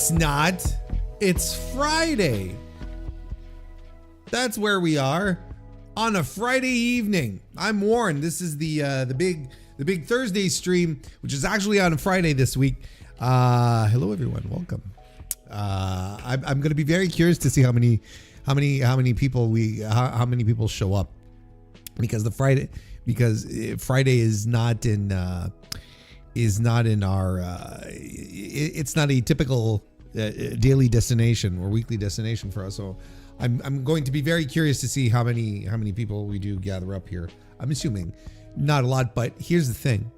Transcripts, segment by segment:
it's not. It's Friday. That's where we are on a Friday evening. I'm Warren. This is the big Thursday stream, which is actually on a Friday this week. Hello everyone, welcome. I'm going to be very curious to see how many people show up, because Friday is not in our it's not a typical daily destination or weekly destination for us. So I'm going to be very curious to see how many people we do gather up here. I'm assuming not a lot, but here's the thing.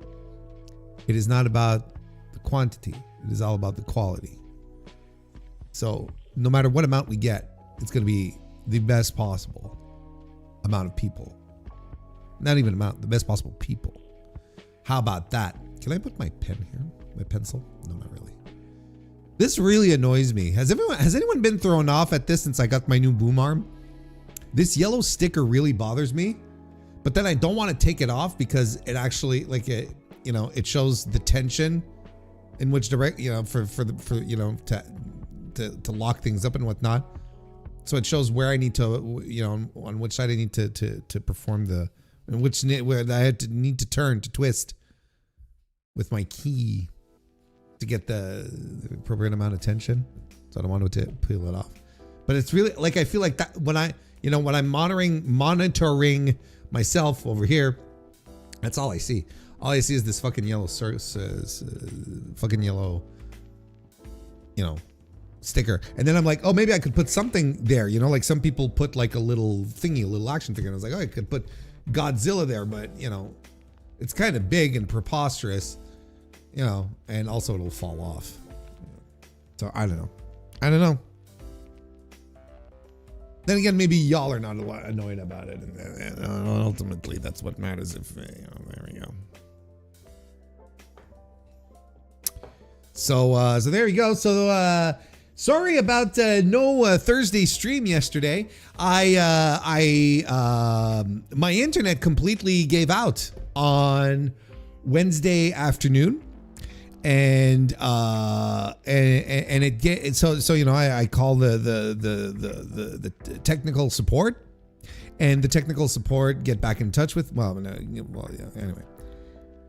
It is not about the quantity. It is all about the quality. So no matter what amount we get, it's going to be the best possible amount of people. Not even amount, the best possible people. How about that? Can I put my pen here? My pencil? No, not really. This really annoys me. Has anyone been thrown off at this since I got my new boom arm? This yellow sticker really bothers me, but then I don't want to take it off because it actually, like, it shows the tension in which direct, to lock things up and whatnot. So it shows where I need to, on which side I need to perform where I need to turn to twist with my key to get the appropriate amount of tension. So I don't want to peel it off. But it's really like, I feel like that when I'm monitoring myself over here, that's all I see. All I see is this fucking yellow sticker. And then I'm like, oh, maybe I could put something there, like some people put like a little thingy, a little action figure. And I was like, oh, I could put Godzilla there, but it's kind of big and preposterous, and also it'll fall off. So I don't know. Then again, maybe y'all are not annoyed about it, and ultimately that's what matters. If there we go. So there you go. So sorry about no Thursday stream yesterday. My internet completely gave out on Wednesday afternoon, and it get so I call the technical support, and the technical support get back in touch with anyway.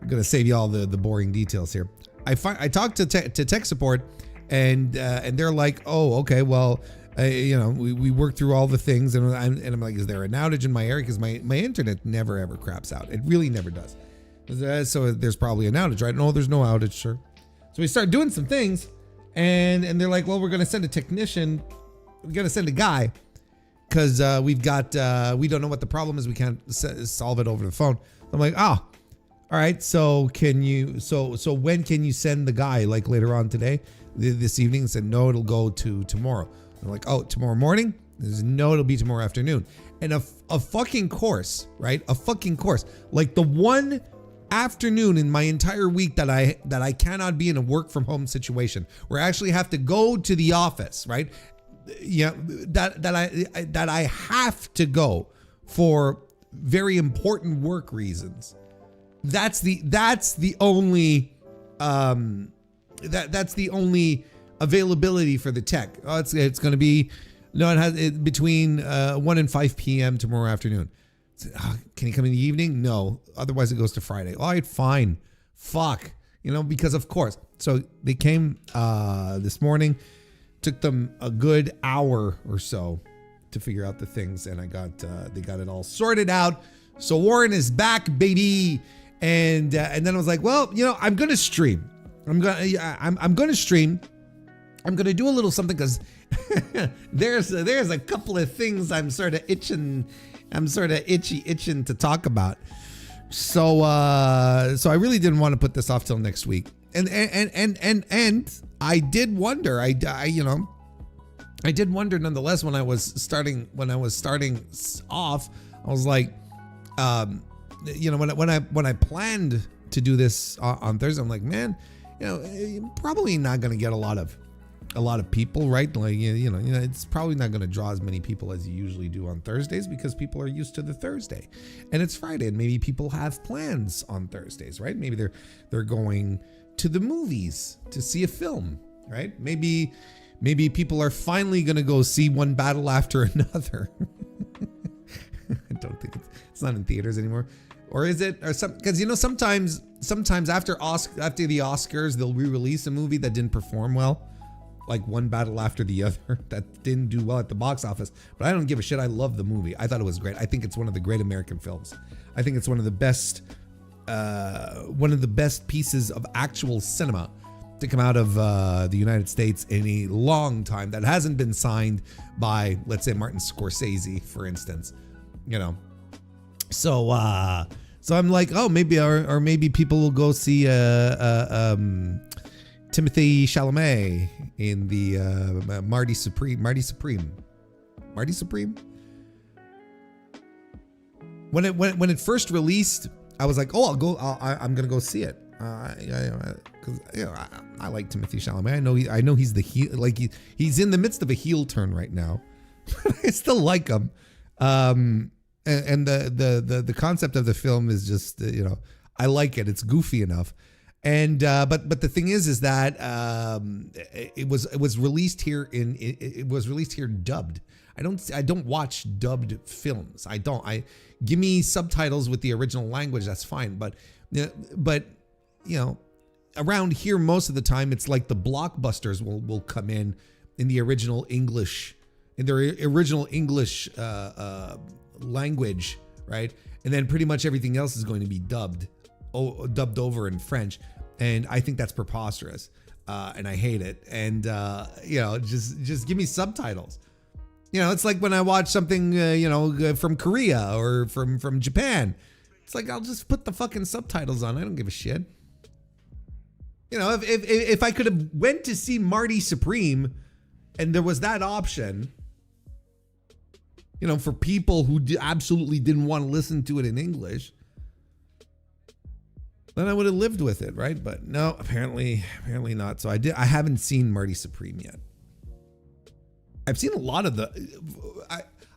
I'm gonna save you all the boring details here. I talked to tech support, and they're like, oh, okay, well, we worked through all the things, and I'm like, is there an outage in my area? Because my internet never ever craps out. It really never does. So there's probably an outage, right? No, there's no outage, sir. So we start doing some things, and they're like, well, we're gonna send a technician. We're gonna send a guy, because we don't know what the problem is. We can't solve it over the phone. I'm like, oh. All right, so when can you send the guy? Like later on today, this evening? And said, no, it'll go to tomorrow. I'm like, oh, tomorrow morning? There's no, it'll be tomorrow afternoon. And a fucking course, right? A fucking course. Like the one afternoon in my entire week that I cannot be in a work from home situation where I actually have to go to the office, right? Yeah, that I have to go for very important work reasons. That's the only that's the only availability for the tech. Oh, it's going to be between 1 and 5 p.m. tomorrow afternoon. Can you come in the evening? No, otherwise it goes to Friday. All right, fine. Fuck, because of course. So they came this morning. Took them a good hour or so to figure out the things, and they got it all sorted out. So Warren is back, baby. And then I was like, well, I'm gonna stream. I'm gonna stream. I'm gonna do a little something, because there's a couple of things I'm sort of itching to talk about. So I really didn't want to put this off till next week. And I did wonder. I did wonder nonetheless when I was starting off. I was like, when I planned to do this on Thursday, I'm like, man, you're probably not going to get a lot of people, right? Like, it's probably not going to draw as many people as you usually do on Thursdays, because people are used to the Thursday, and it's Friday, and maybe people have plans on Thursdays, right? Maybe they're going to the movies to see a film right? Maybe people are finally going to go see one battle after another. I don't think it's not in theaters anymore. Or is it? Or some, because sometimes after the Oscars they'll re-release a movie that didn't perform well, like one battle after the other that didn't do well at the box office. But I don't give a shit. I love the movie. I thought it was great. I think it's one of the great American films. I think it's one of the best pieces of actual cinema to come out of the United States in a long time that hasn't been signed by, let's say, Martin Scorsese, for instance. So I'm like, oh, maybe or maybe people will go see Timothy Chalamet in the Marty Supreme. When it first released, I was like, oh, I'm gonna go see it. Because I like Timothy Chalamet. I know he's the heel, like he's in the midst of a heel turn right now. I still like him. And the concept of the film is just, I like it. It's goofy enough. And but the thing is that it was released here dubbed. I don't watch dubbed films. Give me subtitles with the original language. That's fine. But around here most of the time it's like the blockbusters will come in the original English, language, right? And then pretty much everything else is going to be dubbed over in French. And I think that's preposterous. And I hate it. And, just give me subtitles. It's like when I watch something, from Korea or from Japan. It's like, I'll just put the fucking subtitles on. I don't give a shit. If I could have went to see Marty Supreme and there was that option, for people who absolutely didn't want to listen to it in English, then I would have lived with it, right? But no, apparently not. So I haven't seen Marty Supreme yet. I've seen a lot of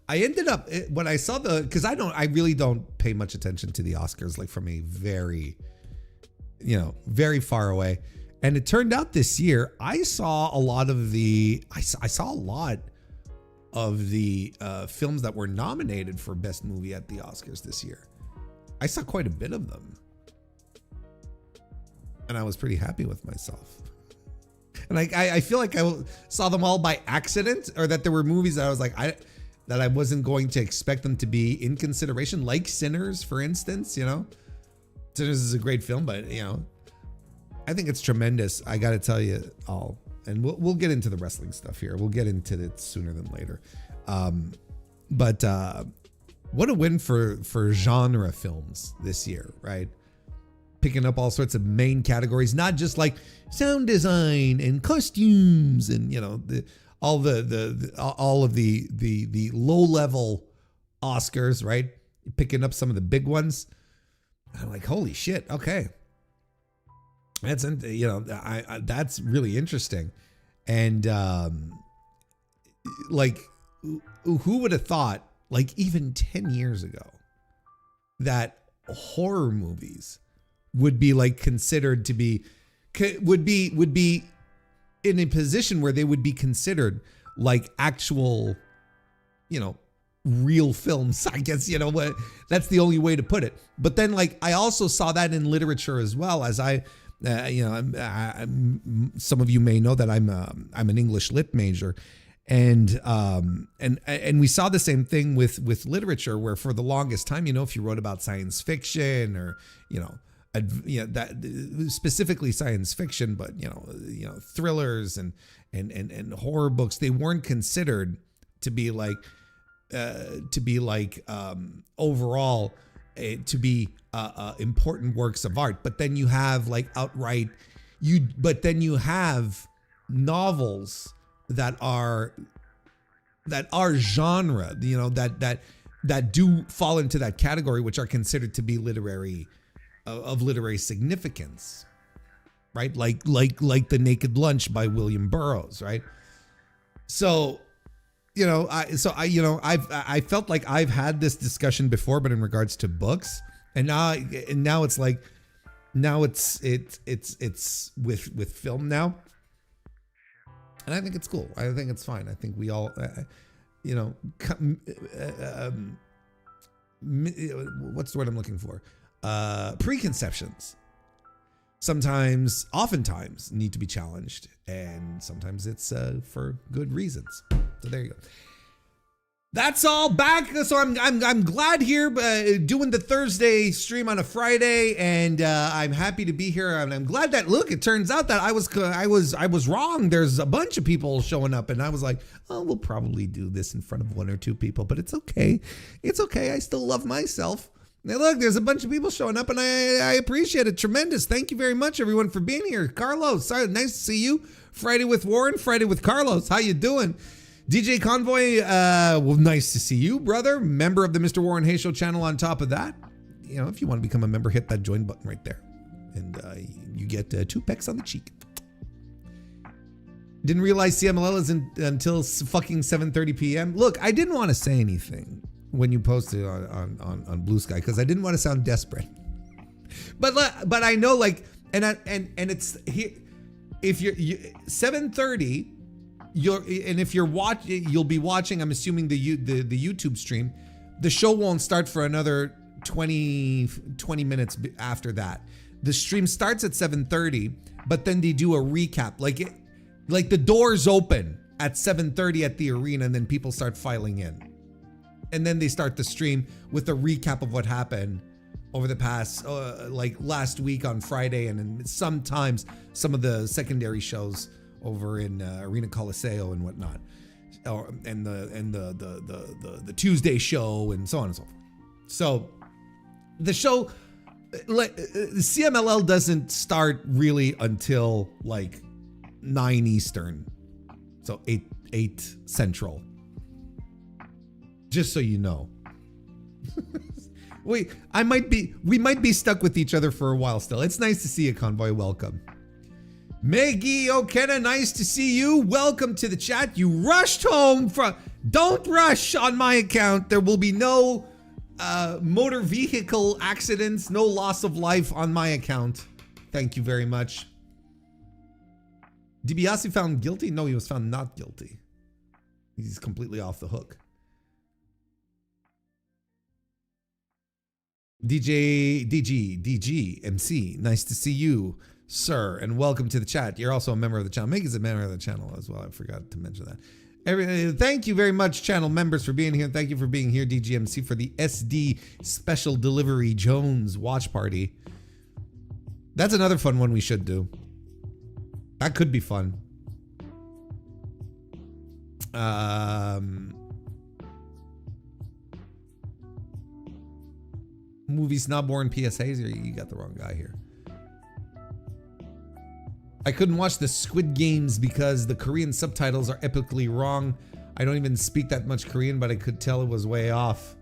I ended up, when I saw because I really don't pay much attention to the Oscars, like from a very, very far away. And it turned out this year, I saw a lot of the films that were nominated for Best Movie at the Oscars this year. I saw quite a bit of them. And I was pretty happy with myself. And I feel like I saw them all by accident, or that there were movies that I was like, that I wasn't going to expect them to be in consideration, like Sinners, for instance. Sinners is a great film, but I think it's tremendous. I got to tell you all, and we'll get into the wrestling stuff here. We'll get into it sooner than later. But what a win for genre films this year, right? Picking up all sorts of main categories, not just like sound design and costumes and all of the low level Oscars, right? Picking up some of the big ones. I'm like, holy shit, okay, that's that's really interesting. And like, who would have thought, like even 10 years ago, that horror movies would be like considered to be would be in a position where they would be considered like actual, real films, I guess, what, that's the only way to put it. But then, like, I also saw that in literature as well, as some of you may know that I'm an English lit major, and we saw the same thing with literature, where for the longest time, if you wrote about science fiction or, that specifically science fiction, but thrillers and horror books, they weren't considered to be like overall to be important works of art. But then you have like but then you have novels that are genre, that do fall into that category, which are considered to be literary significance, right? Like The Naked Lunch by William Burroughs, right? So, I felt like I've had this discussion before, but in regards to books, and now it's like, now it's with film now. And I think it's cool. I think it's fine. I think we all, you know, what's the word I'm looking for? Preconceptions. Sometimes, oftentimes, need to be challenged, and sometimes it's for good reasons. So there you go. That's all back. So I'm glad here doing the Thursday stream on a Friday, and I'm happy to be here. And I'm glad that it turns out that I was wrong. There's a bunch of people showing up, and I was like, oh, we'll probably do this in front of 1 or 2 people, but it's okay. It's okay. I still love myself. Now look, there's a bunch of people showing up, and I appreciate it. Tremendous. Thank you very much, everyone, for being here. Carlos, nice to see you. Friday with Warren, Friday with Carlos. How you doing? DJ Convoy, well, nice to see you, brother. Member of the Mr. Warren Hayes Show channel on top of that. You know, if you want to become a member, hit that join button right there. And you get 2 pecks on the cheek. Didn't realize CMLL isn't until fucking 7:30 p.m. Look, I didn't want to say anything when you posted on Blue Sky because I didn't want to sound desperate. But I know, like, and it's here. If you're 7:30. If you're watching, you'll be watching, I'm assuming the YouTube stream. The show won't start for another 20 minutes after that. The stream starts at 7:30, but then they do a recap. Like the doors open at 7:30 at the arena, and then people start filing in. And then they start the stream with a recap of what happened over the past, like last week on Friday, and then sometimes some of the secondary shows over in Arena Coliseo and whatnot, and the Tuesday show and so on and so forth. So the show, the CMLL doesn't start really until like 9 Eastern, so 8 Central. Just so you know. We might be stuck with each other for a while still. It's nice to see you, Convoy. Welcome. Maggie O'Kenna, nice to see you. Welcome to the chat. You rushed home from... Don't rush on my account. There will be no motor vehicle accidents, no loss of life on my account. Thank you very much. DiBiase found guilty? No, he was found not guilty. He's completely off the hook. DG, MC, nice to see you, sir, and welcome to the chat. You're also a member of the channel. Meg is a member of the channel as well. I forgot to mention that. Thank you very much, channel members, for being here. Thank you for being here, DGMC, for the SD Special Delivery Jones watch party. That's another fun one we should do. That could be fun. Movie Snobborn PSAs, or you got the wrong guy here. I couldn't watch the Squid Games because the Korean subtitles are epically wrong. I don't even speak that much Korean, but I could tell it was way off.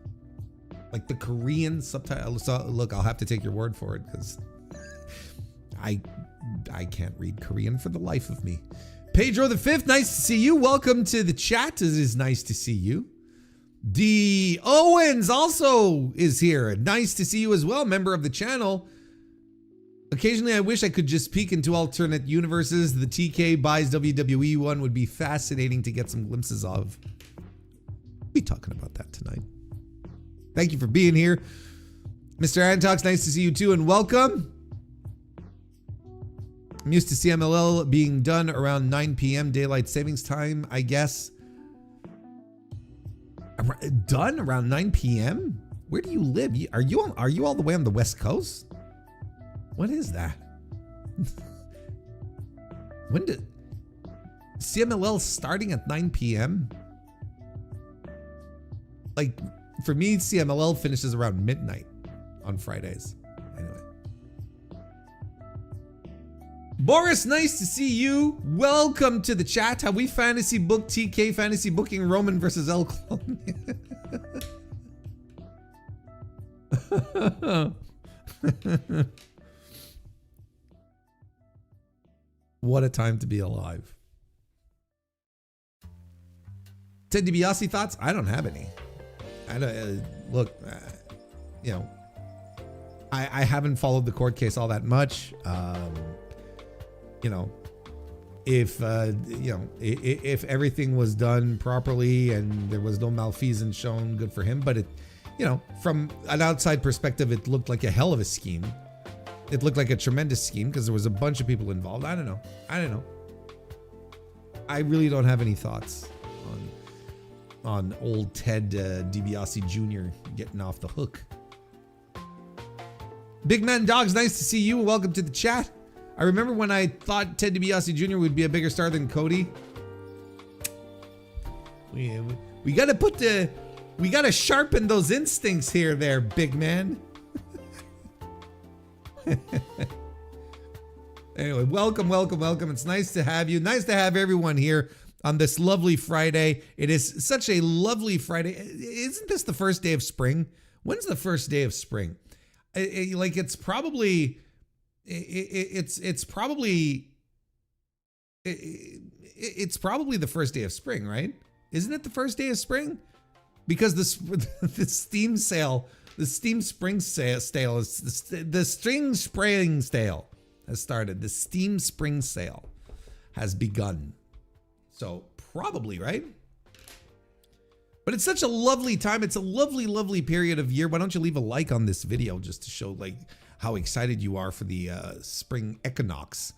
Like the Korean subtitles. So look, I'll have to take your word for it because I can't read Korean for the life of me. Pedro the Fifth, nice to see you. Welcome to the chat. It is nice to see you. D. Owens also is here. Nice to see you as well, member of the channel. Occasionally, I wish I could just peek into alternate universes. The TK buys WWE one would be fascinating to get some glimpses of. We'll be talking about that tonight. Thank you for being here. Mr. Antox, nice to see you too, and welcome. I'm used to CMLL being done around 9 p.m. daylight savings time, I guess. Done around 9 p.m.? Where do you live? Are you all the way on the West Coast? What is that? When did CMLL starting at 9 p.m.? Like for me, CMLL finishes around midnight on Fridays. Anyway. Boris, nice to see you. Welcome to the chat. Have we fantasy booked TK fantasy booking Roman versus El Clone? What a time to be alive. Ted DiBiase thoughts? I don't have any. I don't look. You know, I haven't followed the court case all that much. You know, if if everything was done properly and there was no malfeasance shown, good for him. But it, from an outside perspective, it looked like a hell of a scheme. It looked like a tremendous scheme because there was a bunch of people involved. I don't know. I really don't have any thoughts on old Ted DiBiase Jr. getting off the hook. Big Man Dogs, nice to see you. Welcome to the chat. I remember when I thought Ted DiBiase Jr. would be a bigger star than Cody. We gotta sharpen those instincts here, there, big man. Anyway, welcome. It's nice to have you. Nice to have everyone here on this lovely Friday. It is such a lovely Friday. Isn't this the first day of spring? When's the first day of spring? It's probably the first day of spring, right? Isn't it the first day of spring? Because the Steam sale, the Steam Spring sale is the Steam Spring sale has started. The Steam Spring sale has begun. So probably, right? But it's such a lovely time. It's a lovely, lovely period of year. Why don't you leave a like on this video just to show how excited you are for the spring equinox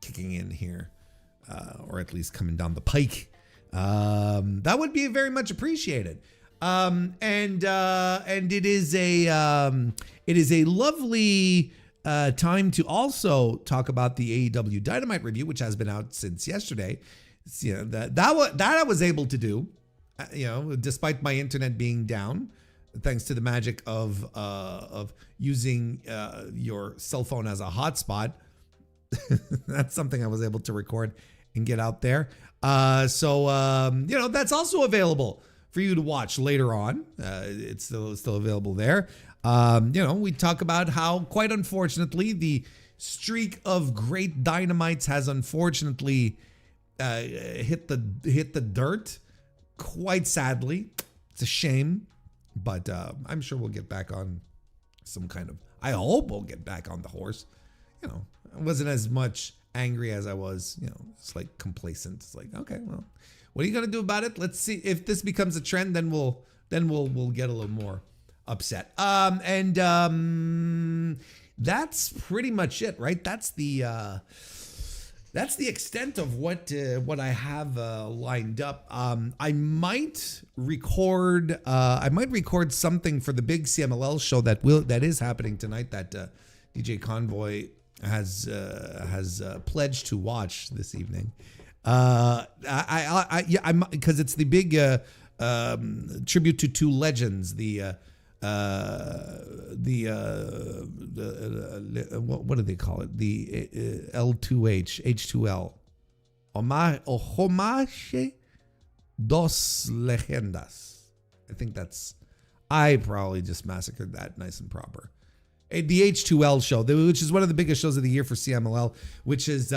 kicking in here, or at least coming down the pike. That would be very much appreciated. And it is a lovely time to also talk about the AEW Dynamite review, which has been out since yesterday. That I was able to do, despite my internet being down, thanks to the magic of using your cell phone as a hotspot. That's something I was able to record and get out there. So that's also available for you to watch later on. It's still available there. We talk about how, quite unfortunately, the streak of great Dynamites has unfortunately hit the dirt. Quite sadly, it's a shame, but I'm sure we'll get back on some kind of. I hope we'll get back on the horse. I wasn't as much angry as I was. It's like complacent. It's like, okay, well, what are you gonna do about it? Let's see if this becomes a trend. Then we'll get a little more upset. That's pretty much it, right? That's the extent of what I have lined up. I might record something for the big CMLL show that is happening tonight, that DJ Convoy has pledged to watch this evening. I'm because it's the big tribute to two legends, what do they call it? The L2H, H2L. Homage dos Legendas. I probably just massacred that nice and proper. The H2L show, which is one of the biggest shows of the year for CMLL, which is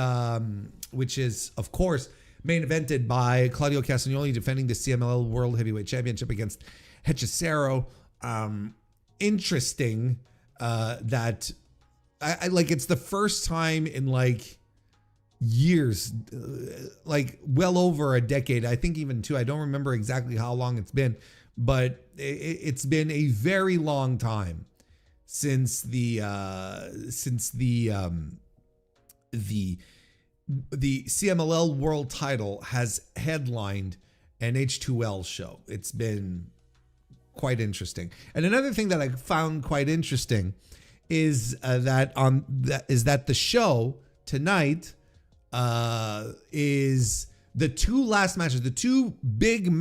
of course main evented by Claudio Castagnoli defending the CMLL World Heavyweight Championship against Hechicero. Interesting that I it's the first time in years, well over a decade, I think even two. I don't remember exactly how long it's been, but it's been a very long time since the CMLL World Title has headlined an H2L show. It's been quite interesting. And another thing that I found quite interesting is that the show tonight is the two last matches, the two big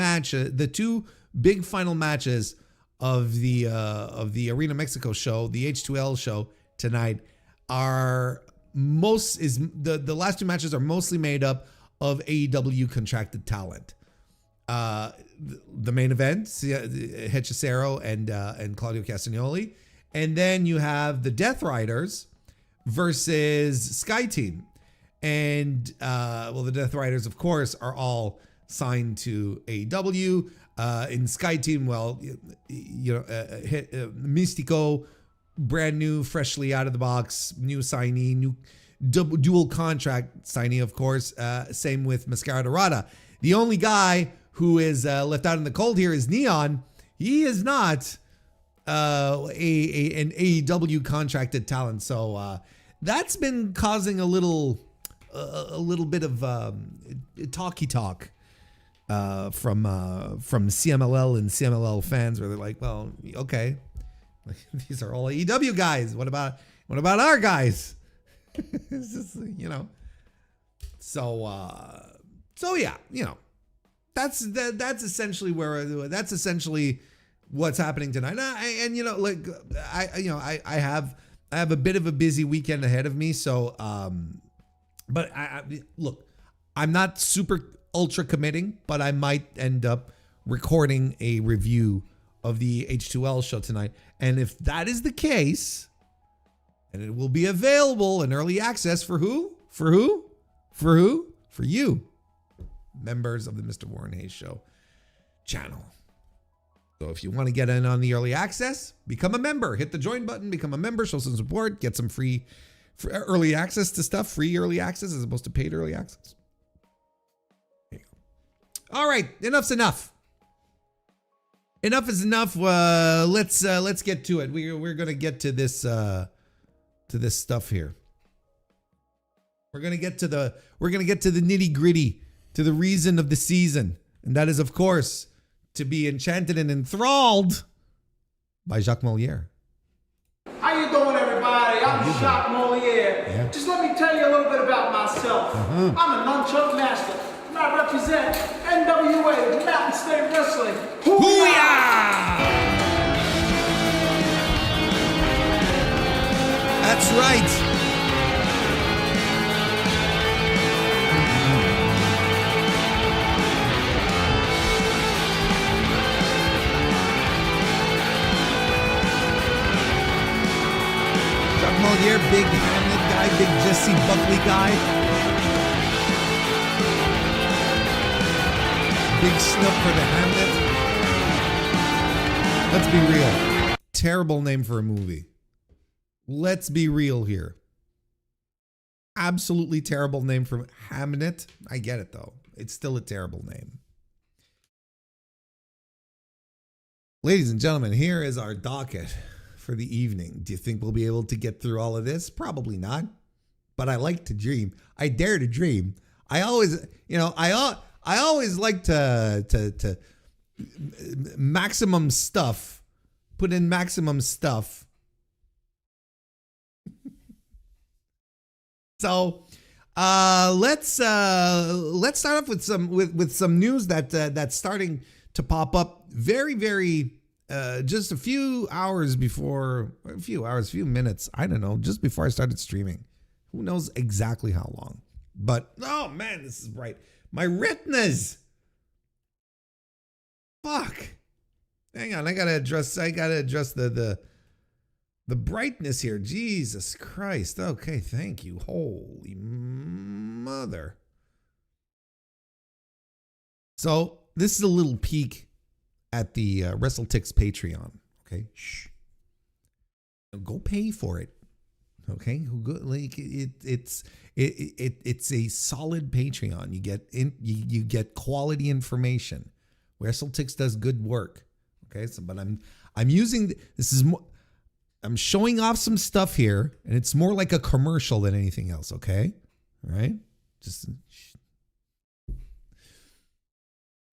final matches of the Arena Mexico show, the H2L show tonight, are the last two matches are mostly made up of AEW contracted talent. The main event, Hechicero and Claudio Castagnoli, and then you have the Death Riders versus Sky Team, and the Death Riders, of course, are all signed to AEW. In Sky Team, Mystico, brand new, freshly out of the box, new signee, dual contract signing, of course. Same with Mascara Dorada. The only guy who is left out in the cold here is Neon. He is not an AEW contracted talent. So that's been causing a little bit of talky talk from CMLL and CMLL fans, where they're like, well, okay, these are all AEW guys. What about our guys? It's just, so yeah, that's essentially that's essentially what's happening tonight. I have a bit of a busy weekend ahead of me. So, but look, I'm not super ultra committing, but I might end up recording a review of the H2L show tonight. And if that is the case, and it will be available in early access for who? For you, members of the Mr. Warren Hayes Show channel. So if you want to get in on the early access, become a member. Hit the join button, become a member, show some support, get some free early access to stuff, free early access as opposed to paid early access. There you go. All right, enough's enough. Enough is enough. Let's get to it. We're gonna get to this stuff here. We're gonna get to the nitty gritty, to the reason of the season, and that is, of course, to be enchanted and enthralled by Jacques Moliere. How you doing, everybody? I'm Jacques Moliere. Yeah. Just let me tell you a little bit about myself. I'm a nunchuck master, and I represent NWA, Mountain State Wrestling. Hoo-yah! That's right. Moliere, big Hamlet guy, big Jesse Buckley guy. Big snuff for the Hamlet. Let's be real. Terrible name for a movie. Let's be real here. Absolutely terrible name for Hamnet. I get it though. It's still a terrible name. Ladies and gentlemen, here is our docket for the evening. Do you think we'll be able to get through all of this? Probably not. But I like to dream. I dare to dream. I always like to maximum stuff. Put in maximum stuff. So let's start off with some news that's starting to pop up very, very just a few minutes, I don't know, just before I started streaming. Who knows exactly how long? But, oh man, this is bright. My retinas. Fuck. Hang on, I gotta adjust the brightness here. Jesus Christ. Okay, thank you. Holy mother. So, this is a little peek at the WrestleTix Patreon. Okay, shh. Go pay for it. Okay, like it's a solid Patreon. You get quality information. WrestleTix does good work. Okay, so but I'm using this is more. I'm showing off some stuff here, and it's more like a commercial than anything else. Okay, all right, just.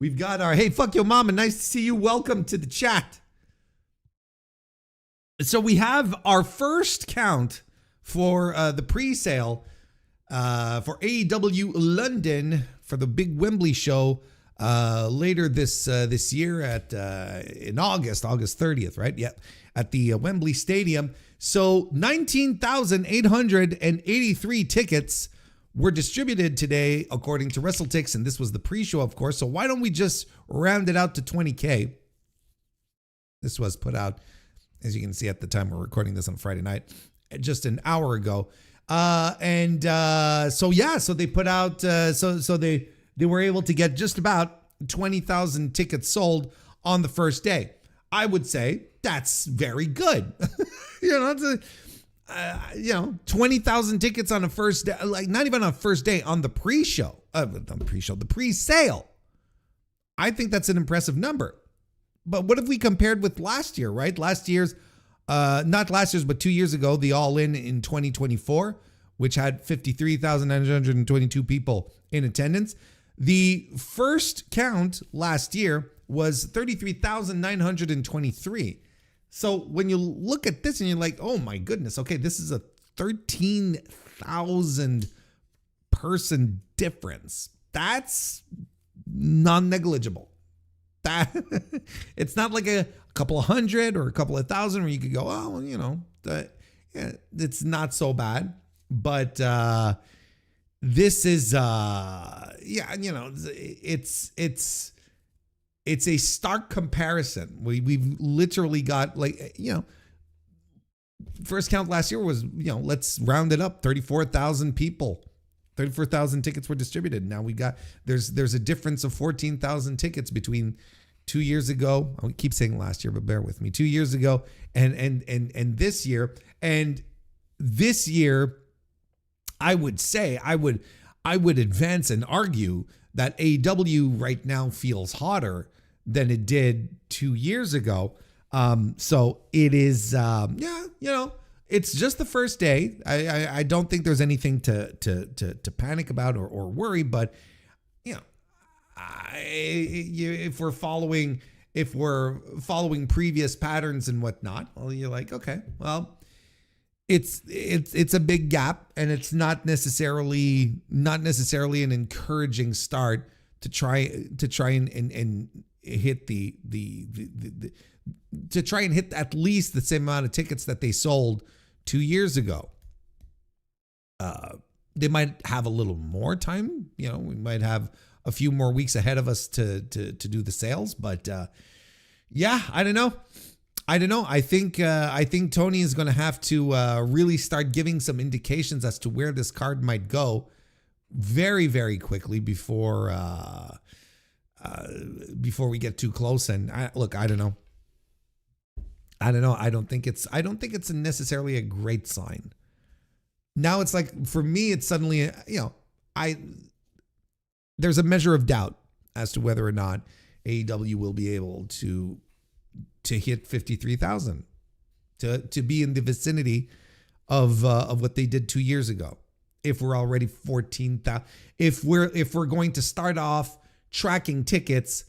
We've got our, hey, fuck your mama. Nice to see you. Welcome to the chat. So we have our first count for the pre-sale for AEW London for the big Wembley show later this year in August 30th, right? Yep, at the Wembley Stadium. So 19,883 tickets were distributed today, according to WrestleTix, and this was the pre-show, of course. So why don't we just round it out to 20K? This was put out, as you can see at the time we're recording this on Friday night, just an hour ago. So they put out, so they were able to get just about 20,000 tickets sold on the first day. I would say that's very good. 20,000 tickets on a first day, like not even on a first day, on the the pre-sale. I think that's an impressive number. But what if we compared with last year, right? Last year's, not last year's, but 2 years ago, the all-in 2024, which had 53,922 people in attendance. The first count last year was 33,923. So when you look at this and you're like, oh my goodness, okay, this is a 13,000 person difference. That's non-negligible. That it's not like a couple of hundred or a couple of thousand where you could go, oh, well, it's not so bad. But this is it's a stark comparison. We've literally got first count last year was, let's round it up, 34,000 people. 34,000 tickets were distributed. Now there's a difference of 14,000 tickets between 2 years ago. I keep saying last year, but bear with me. 2 years ago and this year. And this year, I would say, I would advance and argue that AEW right now feels hotter than it did 2 years ago. So it is, it's just the first day. I don't think there's anything to panic about or worry, but if we're following previous patterns and whatnot, well, you're like, okay, well, it's a big gap, and it's not necessarily an encouraging start to try and hit to try and hit at least the same amount of tickets that they sold 2 years ago. They might have a little more time. We might have a few more weeks ahead of us to do the sales, but I don't know. I think Tony is going to have to really start giving some indications as to where this card might go very, very quickly before we get too close. And I don't know. I don't think it's necessarily a great sign. Now it's like, for me, it's suddenly, there's a measure of doubt as to whether or not AEW will be able to hit 53,000, to be in the vicinity of what they did 2 years ago. If we're already 14,000, if we're going to start off tracking tickets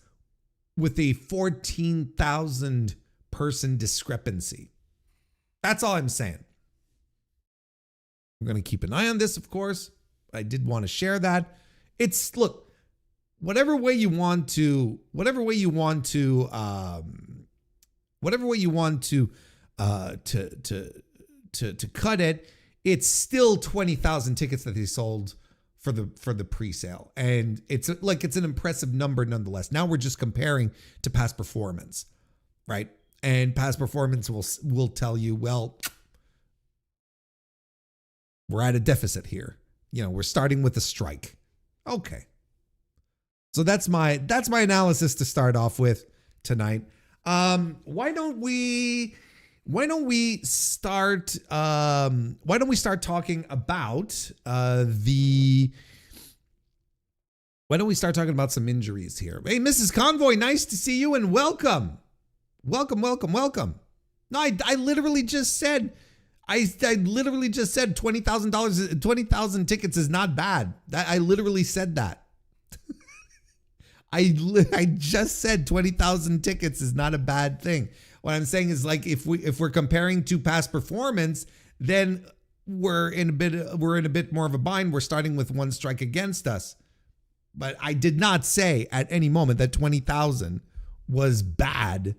with a 14,000 person discrepancy. That's all I'm saying. We're going to keep an eye on this, of course. I did want to share that. Look, whatever way you want to cut it, it's still 20,000 tickets that they sold for the pre-sale, and it's an impressive number nonetheless. Now we're just comparing to past performance, right? And past performance will tell you, well, we're at a deficit here. We're starting with a strike. Okay. So that's my analysis to start off with tonight. Why don't we start talking about some injuries here? Hey, Mrs. Convoy, nice to see you and welcome. Welcome. No, I literally just said, I literally just said $20,000, 20,000 tickets is not bad. I literally said that. I just said 20,000 tickets is not a bad thing. What I'm saying is, like, if we're comparing to past performance, then we're in a bit more of a bind. We're starting with one strike against us. But I did not say at any moment that 20,000 was bad.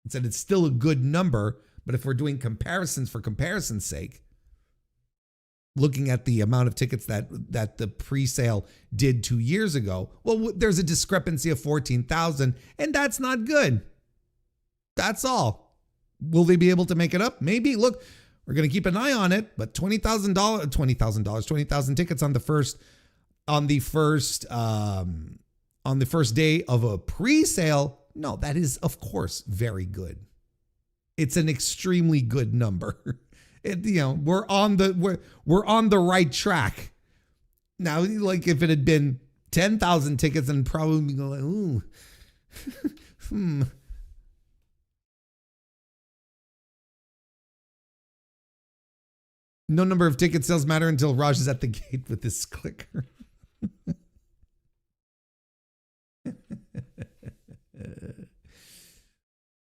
I said it's still a good number, but if we're doing comparisons for comparison's sake, looking at the amount of tickets that the pre-sale did 2 years ago, well, there's a discrepancy of 14,000, and that's not good. That's all. Will they be able to make it up? Maybe. Look, we're going to keep an eye on it, but $20,000 tickets on the first day of a pre-sale. No, that is, of course, very good. It's an extremely good number. we're on the right track. Now, like if it had been 10,000 tickets, and probably go like, ooh, No number of ticket sales matter until Raj is at the gate with this clicker.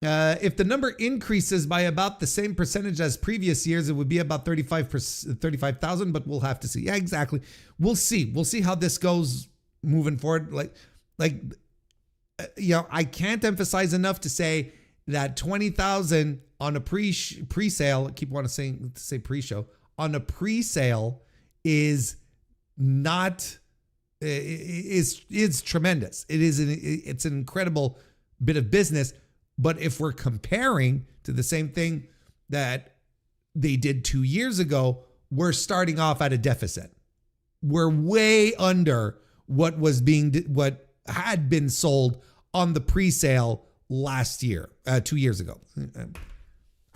If the number increases by about the same percentage as previous years, it would be about 35,000, but we'll have to see. Yeah, exactly. We'll see. We'll see how this goes moving forward. I can't emphasize enough to say that 20,000 on a pre-sale, I keep wanting to say pre-show, on a pre-sale is not, is tremendous. It's an incredible bit of business. But if we're comparing to the same thing that they did 2 years ago, we're starting off at a deficit. We're way under what had been sold on the pre-sale last year, 2 years ago.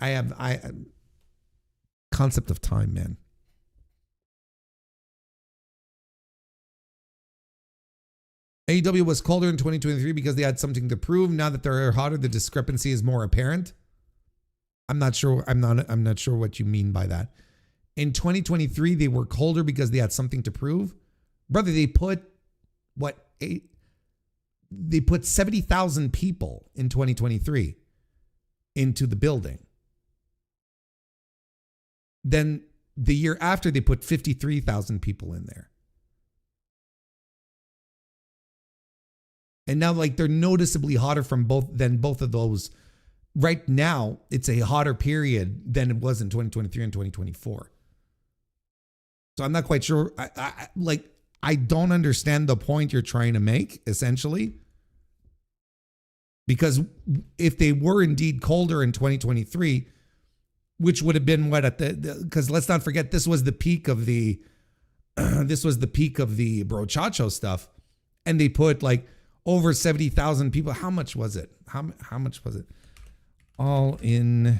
I concept of time, man. AEW was colder in 2023 because they had something to prove. Now that they're hotter, the discrepancy is more apparent. I'm not sure. I'm not sure what you mean by that. In 2023, they were colder because they had something to prove. Brother, they put they put 70,000 people in 2023 into the building. Then the year after, they put 53,000 people in there. And now, they're noticeably hotter than both of those. Right now, it's a hotter period than it was in 2023 and 2024. So I'm not quite sure. I don't understand the point you're trying to make, essentially. Because if they were indeed colder in 2023, which would have been because let's not forget, this was the peak of the brochacho stuff, and they put over 70,000 people. How much was it? How much was it? All in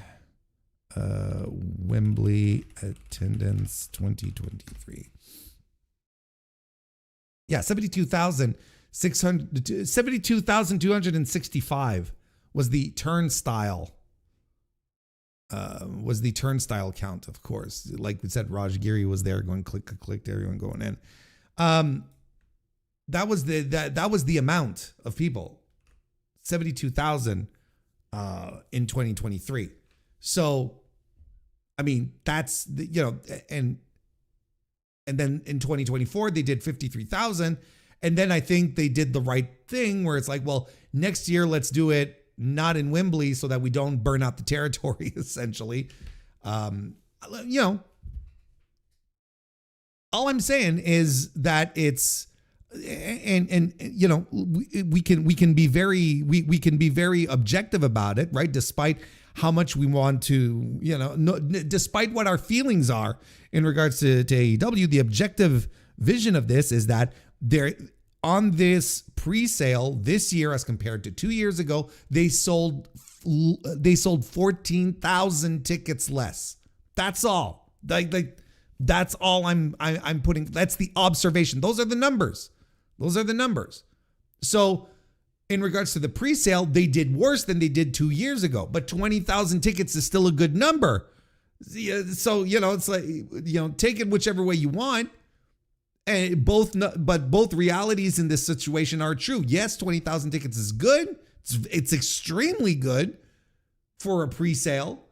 Wembley attendance 2023. Yeah, 72,265 was the turnstile. Was the turnstile count, of course. Like we said, Raj Giri was there going click, everyone going in. That was the amount of people, 72,000 in 2023. So, I mean, that's and then in 2024 they did 53,000, and then I think they did the right thing where it's well, next year let's do it not in Wembley so that we don't burn out the territory. Essentially, all I'm saying is that it's. And we can be very objective about it, right? Despite how much we want to, despite what our feelings are in regards to AEW, the objective vision of this is that they're on this pre-sale this year as compared to 2 years ago, they sold 14,000 tickets less. That's all. That's all I'm putting. That's the observation. Those are the numbers. So in regards to the pre-sale, they did worse than they did 2 years ago, but 20,000 tickets is still a good number. So, it's take it whichever way you want. And both realities in this situation are true. Yes, 20,000 tickets is good. It's extremely good for a pre-sale,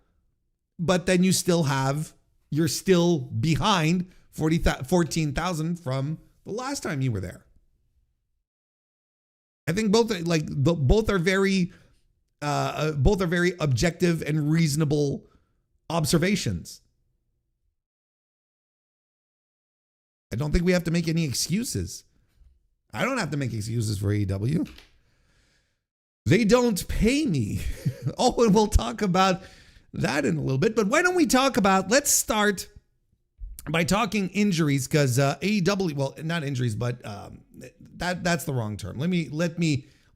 but then you're still behind 14,000 from the last time you were there. I think both are very objective and reasonable observations. I don't think we have to make any excuses. I don't have to make excuses for AEW. They don't pay me. Oh, and we'll talk about that in a little bit. But why don't we let's start by talking injuries, because AEW, well, not injuries, but that's the wrong term. Let me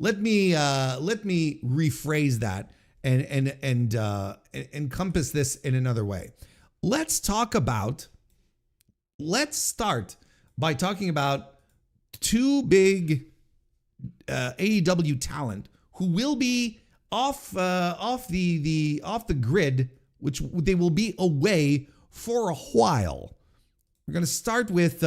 rephrase that and encompass this in another way. let's start by talking about two big AEW talent who will be off the grid, which they will be away for a while. We're going to start with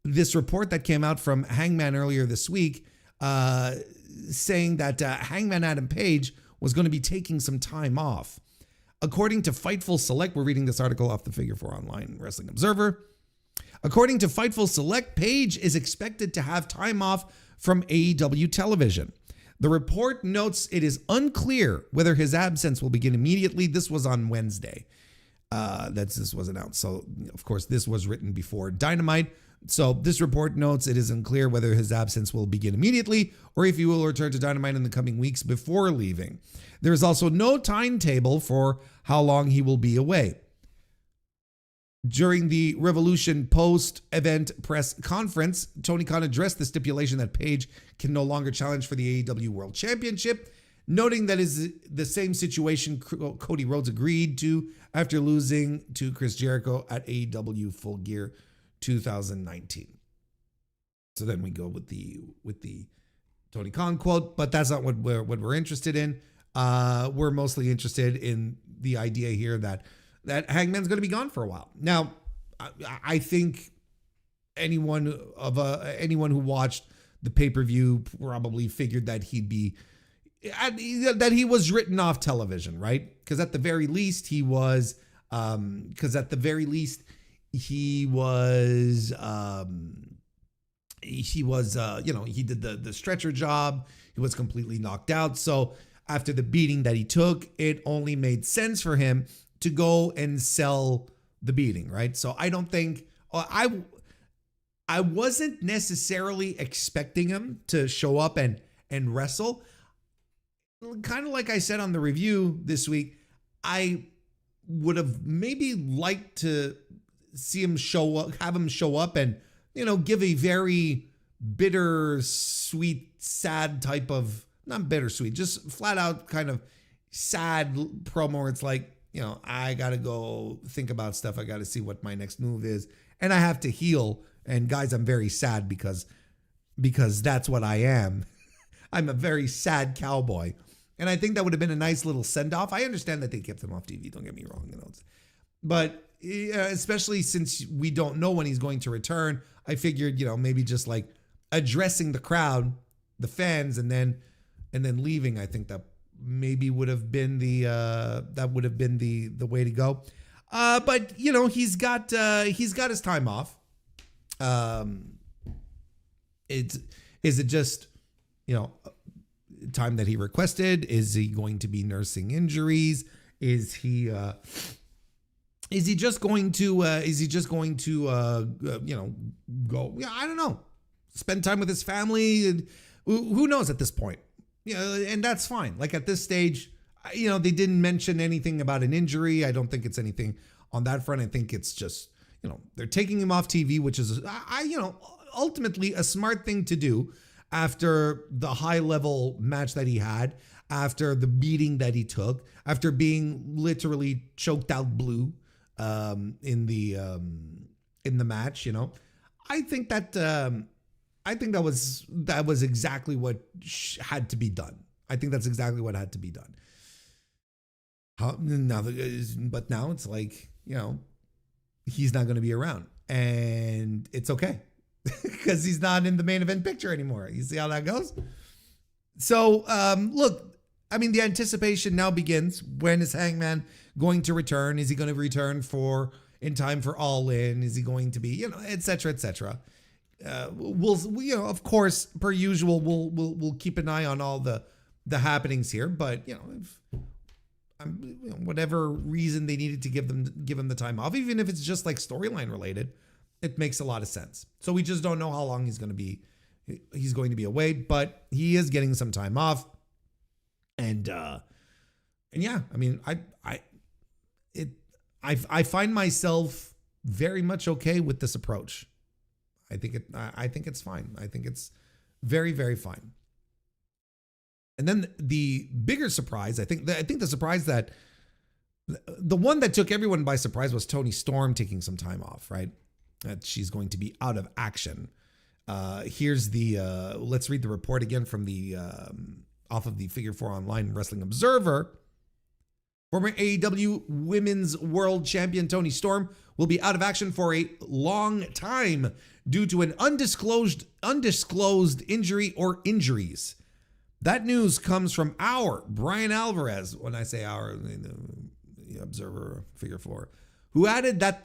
this report that came out from Hangman earlier this week, saying that Hangman Adam Page was going to be taking some time off. According to Fightful Select, we're reading this article off the Figure 4 Online Wrestling Observer. According to Fightful Select, Page is expected to have time off from AEW television. The report notes it is unclear whether his absence will begin immediately. This was on Wednesday. This was announced. So, of course, this was written before Dynamite. So this report notes it is unclear whether his absence will begin immediately or if he will return to Dynamite in the coming weeks before leaving. There is also no timetable for how long he will be away. During the Revolution post-event press conference, Tony Khan addressed the stipulation that Page can no longer challenge for the AEW World Championship, noting that is the same situation Cody Rhodes agreed to after losing to Chris Jericho at AEW Full Gear 2019. So then we go with the Tony Khan quote, but that's not what we're interested in. We're mostly interested in the idea here that Hangman's going to be gone for a while. Now, I think anyone who watched the pay-per-view probably figured that he was written off television, right? Because at the very least he did the stretcher job. He was completely knocked out. So after the beating that he took, it only made sense for him to go and sell the beating, right? So I don't think I wasn't necessarily expecting him to show up and wrestle. Kind of like I said on the review this week, I would have maybe liked to see him have him show up and, give a very bittersweet, sad type of, not bittersweet, just flat out kind of sad promo where it's like, I got to go think about stuff. I got to see what my next move is. And I have to heal. And guys, I'm very sad because that's what I am. I'm a very sad cowboy. And I think that would have been a nice little send off. I understand that they kept him off TV. Don't get me wrong. But especially since we don't know when he's going to return, I figured, maybe just like addressing the crowd, the fans, and then leaving. I think that maybe would have been the way to go. But he's got his time off. Is it just time that he requested? Is he going to be nursing injuries? Is he just going to go? Yeah, I don't know. Spend time with his family. Who knows at this point? And that's fine. Like at this stage, they didn't mention anything about an injury. I don't think it's anything on that front. I think it's just, they're taking him off TV, which is, ultimately a smart thing to do after the high level match that he had, after the beating that he took, after being literally choked out blue in the match. I think that was exactly what had to be done. I think that's exactly what had to be done. But now it's like, he's not going to be around, and it's okay because he's not in the main event picture anymore. You see how that goes? So, look, I mean, the anticipation now begins. When is Hangman going to return? Is he going to return in time for All In? Is he going to be, et cetera, et cetera? Of course, per usual, we'll keep an eye on all the happenings here. But if whatever reason they needed to give him the time off, even if it's just like storyline related, it makes a lot of sense. So we just don't know how long he's going to be away, but he is getting some time off, and yeah, I mean, I find myself very much okay with this approach. I think it's fine. I think it's very, very fine. And then the bigger surprise, I think the surprise that The one that took everyone by surprise was Toni Storm taking some time off, right? That she's going to be out of action. Here's the, let's read the report again from the, off of the Figure 4 Online Wrestling Observer. Former AEW Women's World Champion Toni Storm will be out of action for a long time due to an undisclosed injury or injuries. That news comes from our Brian Alvarez. When I say our, the Observer Figure 4, who added that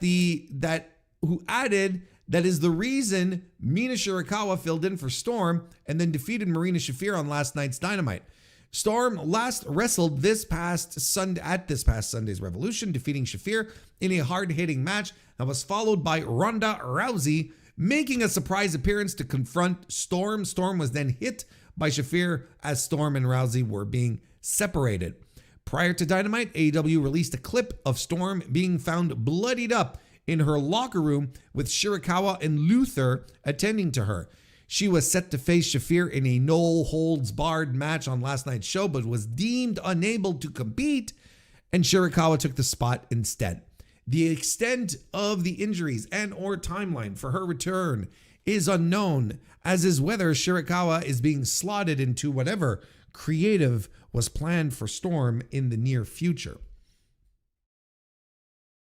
is the reason Mina Shirakawa filled in for Storm and then defeated Marina Shafir on last night's Dynamite. Storm last wrestled at this past Sunday's Revolution, defeating Shafir in a hard-hitting match that was followed by Ronda Rousey making a surprise appearance to confront Storm. Storm was then hit by Shafir as Storm and Rousey were being separated. Prior to Dynamite, AEW released a clip of Storm being found bloodied up in her locker room with Shirakawa and Luther attending to her. She was set to face Shafir in a no-holds-barred match on last night's show, but was deemed unable to compete, and Shirakawa took the spot instead. The extent of the injuries and or timeline for her return is unknown, as is whether Shirakawa is being slotted into whatever creative was planned for Storm in the near future.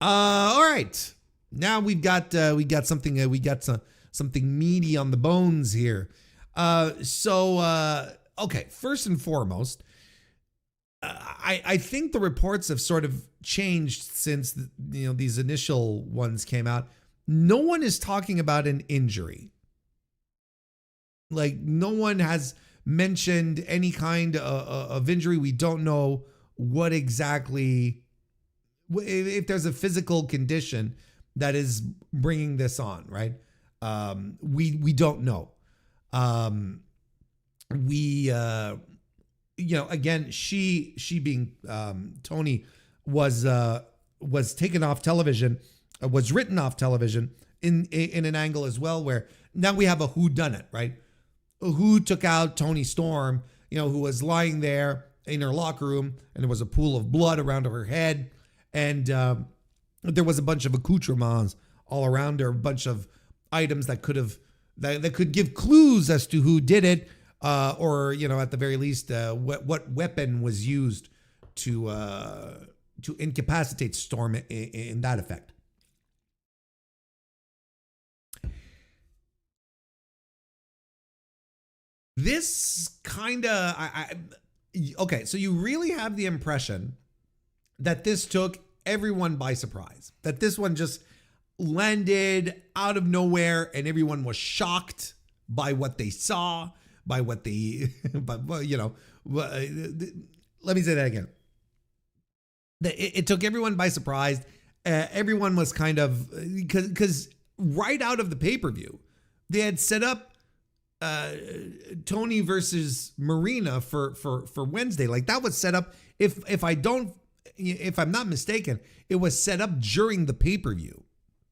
All right. Now we've got something meaty on the bones here. Okay, first and foremost, I think the reports have sort of changed since these initial ones came out. No one is talking about an injury. Like, no one has mentioned any kind of injury. We don't know what exactly, if there's a physical condition that is bringing this on, right? We don't know. Again, she being Toni was taken off television, was written off television in an angle as well, where now we have a whodunit, right? Who took out Toni Storm, who was lying there in her locker room, and there was a pool of blood around her head, and there was a bunch of accoutrements all around her, a bunch of items that could give clues as to who did it, or at the very least, what weapon was used to incapacitate Storm in that effect. This kind of, okay, so you really have the impression that this took everyone by surprise, that this one just landed out of nowhere and everyone was shocked by what they saw, by what they, let me say that again. It took everyone by surprise. Everyone was kind of, because right out of the pay-per-view, they had set up Toni versus Marina for Wednesday. Like, that was set up, if I'm not mistaken, it was set up during the pay-per-view.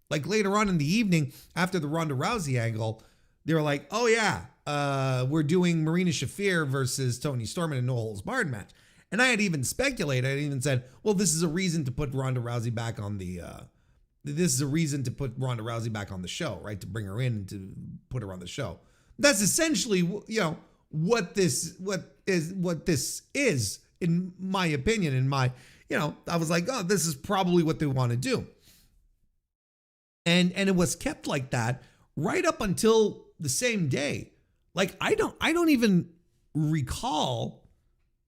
Like, later on in the evening, after the Ronda Rousey angle, they were like, oh yeah, we're doing Marina Shafir versus Toni Storm in a no-holds-barred match. And I had even speculated, I had even said, well, this is a reason to put Ronda Rousey back on the show, right? To bring her in and to put her on the show. That's essentially, what this is, in my opinion, I was like, oh, this is probably what they want to do. And it was kept like that right up until the same day. Like, I don't even recall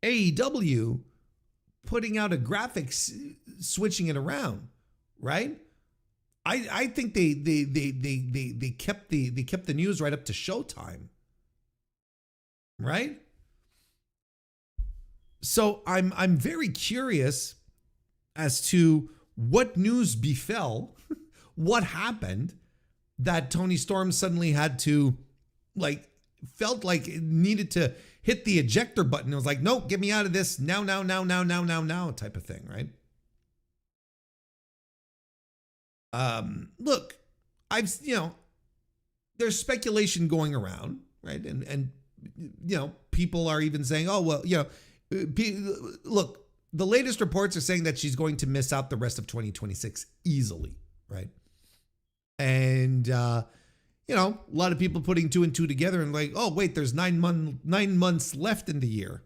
AEW putting out a graphic switching it around, right? I think they kept the news right up to Showtime, right? So I'm very curious as to what news befell, what happened that Toni Storm suddenly had to, felt like it needed to hit the ejector button. It was like, nope, get me out of this now type of thing, right? Look, there's speculation going around, right? And people are even saying, oh, well, look, the latest reports are saying that she's going to miss out the rest of 2026 easily, right? And a lot of people putting 2 and 2 together and like, oh wait, there's 9 months left in the year.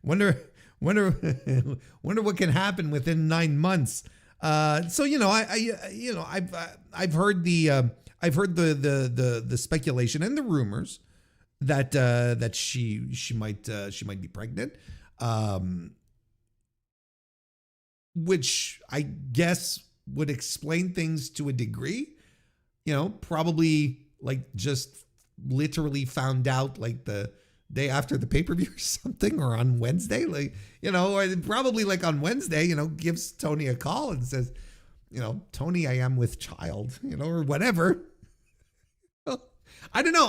wonder what can happen within 9 months. I've heard the speculation and the rumors that she might be pregnant, which I guess would explain things to a degree. Probably like just literally found out like the day after the pay-per-view or something, or on Wednesday, or probably like on Wednesday, gives Tony a call and says, Tony, I am with child, or whatever. I don't know.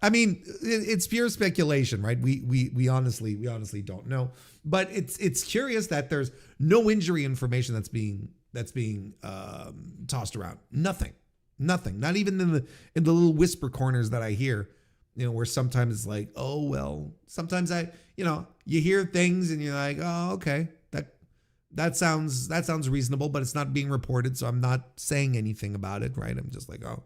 I mean, it's pure speculation, right? We honestly don't know, but it's curious that there's no injury information that's being tossed around. Nothing, not even in the little whisper corners that I hear, where sometimes it's like, oh, well, sometimes you hear things and you're like, oh, okay, that sounds reasonable, but it's not being reported. So I'm not saying anything about it. Right. I'm just like, oh,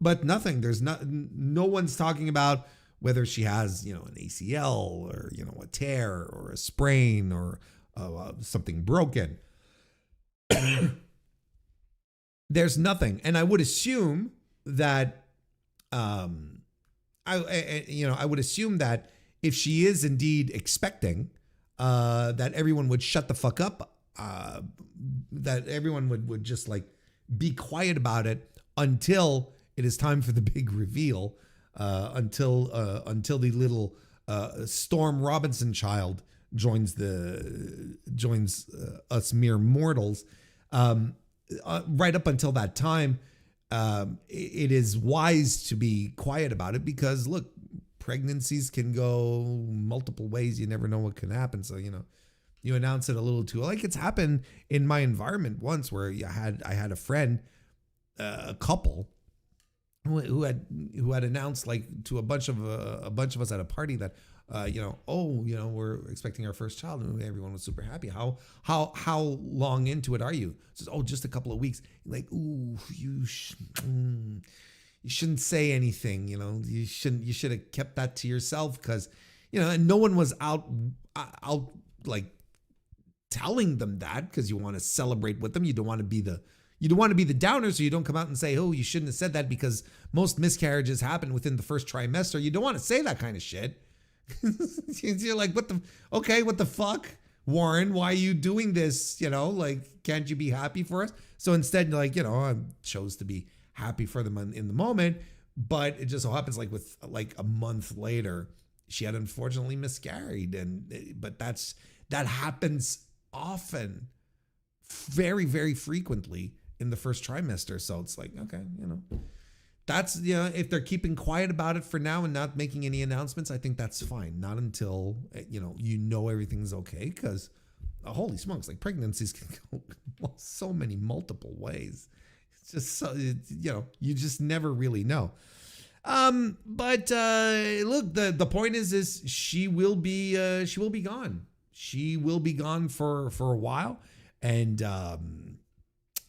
but nothing, there's no one's talking about whether she has, an ACL or, a tear or a sprain or something broken. There's nothing. And I would assume that, I would assume that if she is indeed expecting, that everyone would shut the fuck up, that everyone would just like be quiet about it until it is time for the big reveal, until the little Storm Robinson child joins us mere mortals. Right up until that time, it is wise to be quiet about it because, look, pregnancies can go multiple ways. You never know what can happen. So, you announce it a little too, like it's happened in my environment once where I had a friend, a couple who had announced like to a bunch of us at a party that, we're expecting our first child, and everyone was super happy. How long into it are you? Says, oh, just a couple of weeks. Like, ooh, you shouldn't say anything. You should have kept that to yourself because, and no one was out like telling them that because you want to celebrate with them. You don't want to be the downer, so you don't come out and say, oh, you shouldn't have said that because most miscarriages happen within the first trimester. You don't want to say that kind of shit. You're like, what the fuck, Warren? Why are you doing this? Like, can't you be happy for us? So instead, like, I chose to be happy for them in the moment, but it just so happens like with like a month later, she had unfortunately miscarried, but that happens often, very, very frequently in the first trimester. So it's like, okay, that's, if they're keeping quiet about it for now and not making any announcements, I think that's fine. Not until, everything's okay. Because holy smokes, like pregnancies can go so many multiple ways. It's just so, you just never really know. But look, the point is she will be gone. She will be gone for a while, and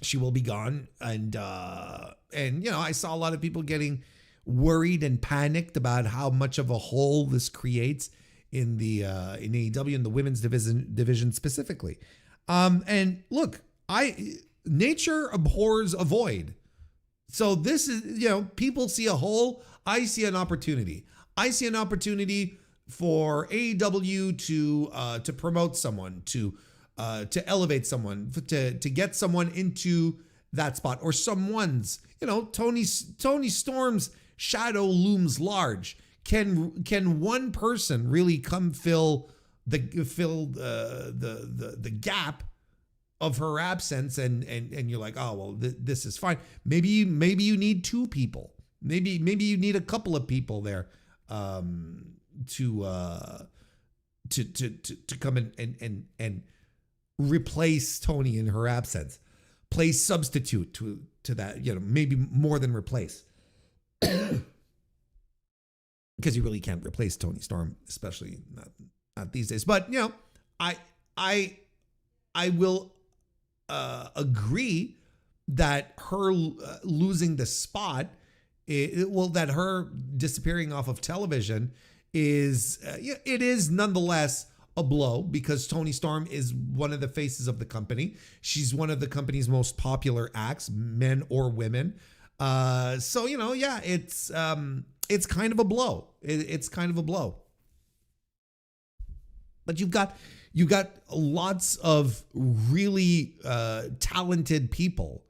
she will be gone. And I saw a lot of people getting worried and panicked about how much of a hole this creates in the in AEW, in the women's division specifically. And look, nature abhors a void. So this is, people see a hole. I see an opportunity. I see an opportunity for AEW to promote someone, to elevate someone, to get someone into that spot, or someone's, Tony Storm's shadow looms large. Can one person really come fill the gap of her absence, and you're like, oh well, this is fine. Maybe you need two people. Maybe you need a couple of people there to come and replace Tony in her absence. Play substitute to that, maybe more than replace. Because you really can't replace Tony Storm, especially not these days. But I will agree that her losing the spot, that her disappearing off of television is it is nonetheless a blow, because Toni Storm is one of the faces of the company. She's one of the company's most popular acts, men or women. So it's kind of a blow. It's kind of a blow. But you've got lots of really talented people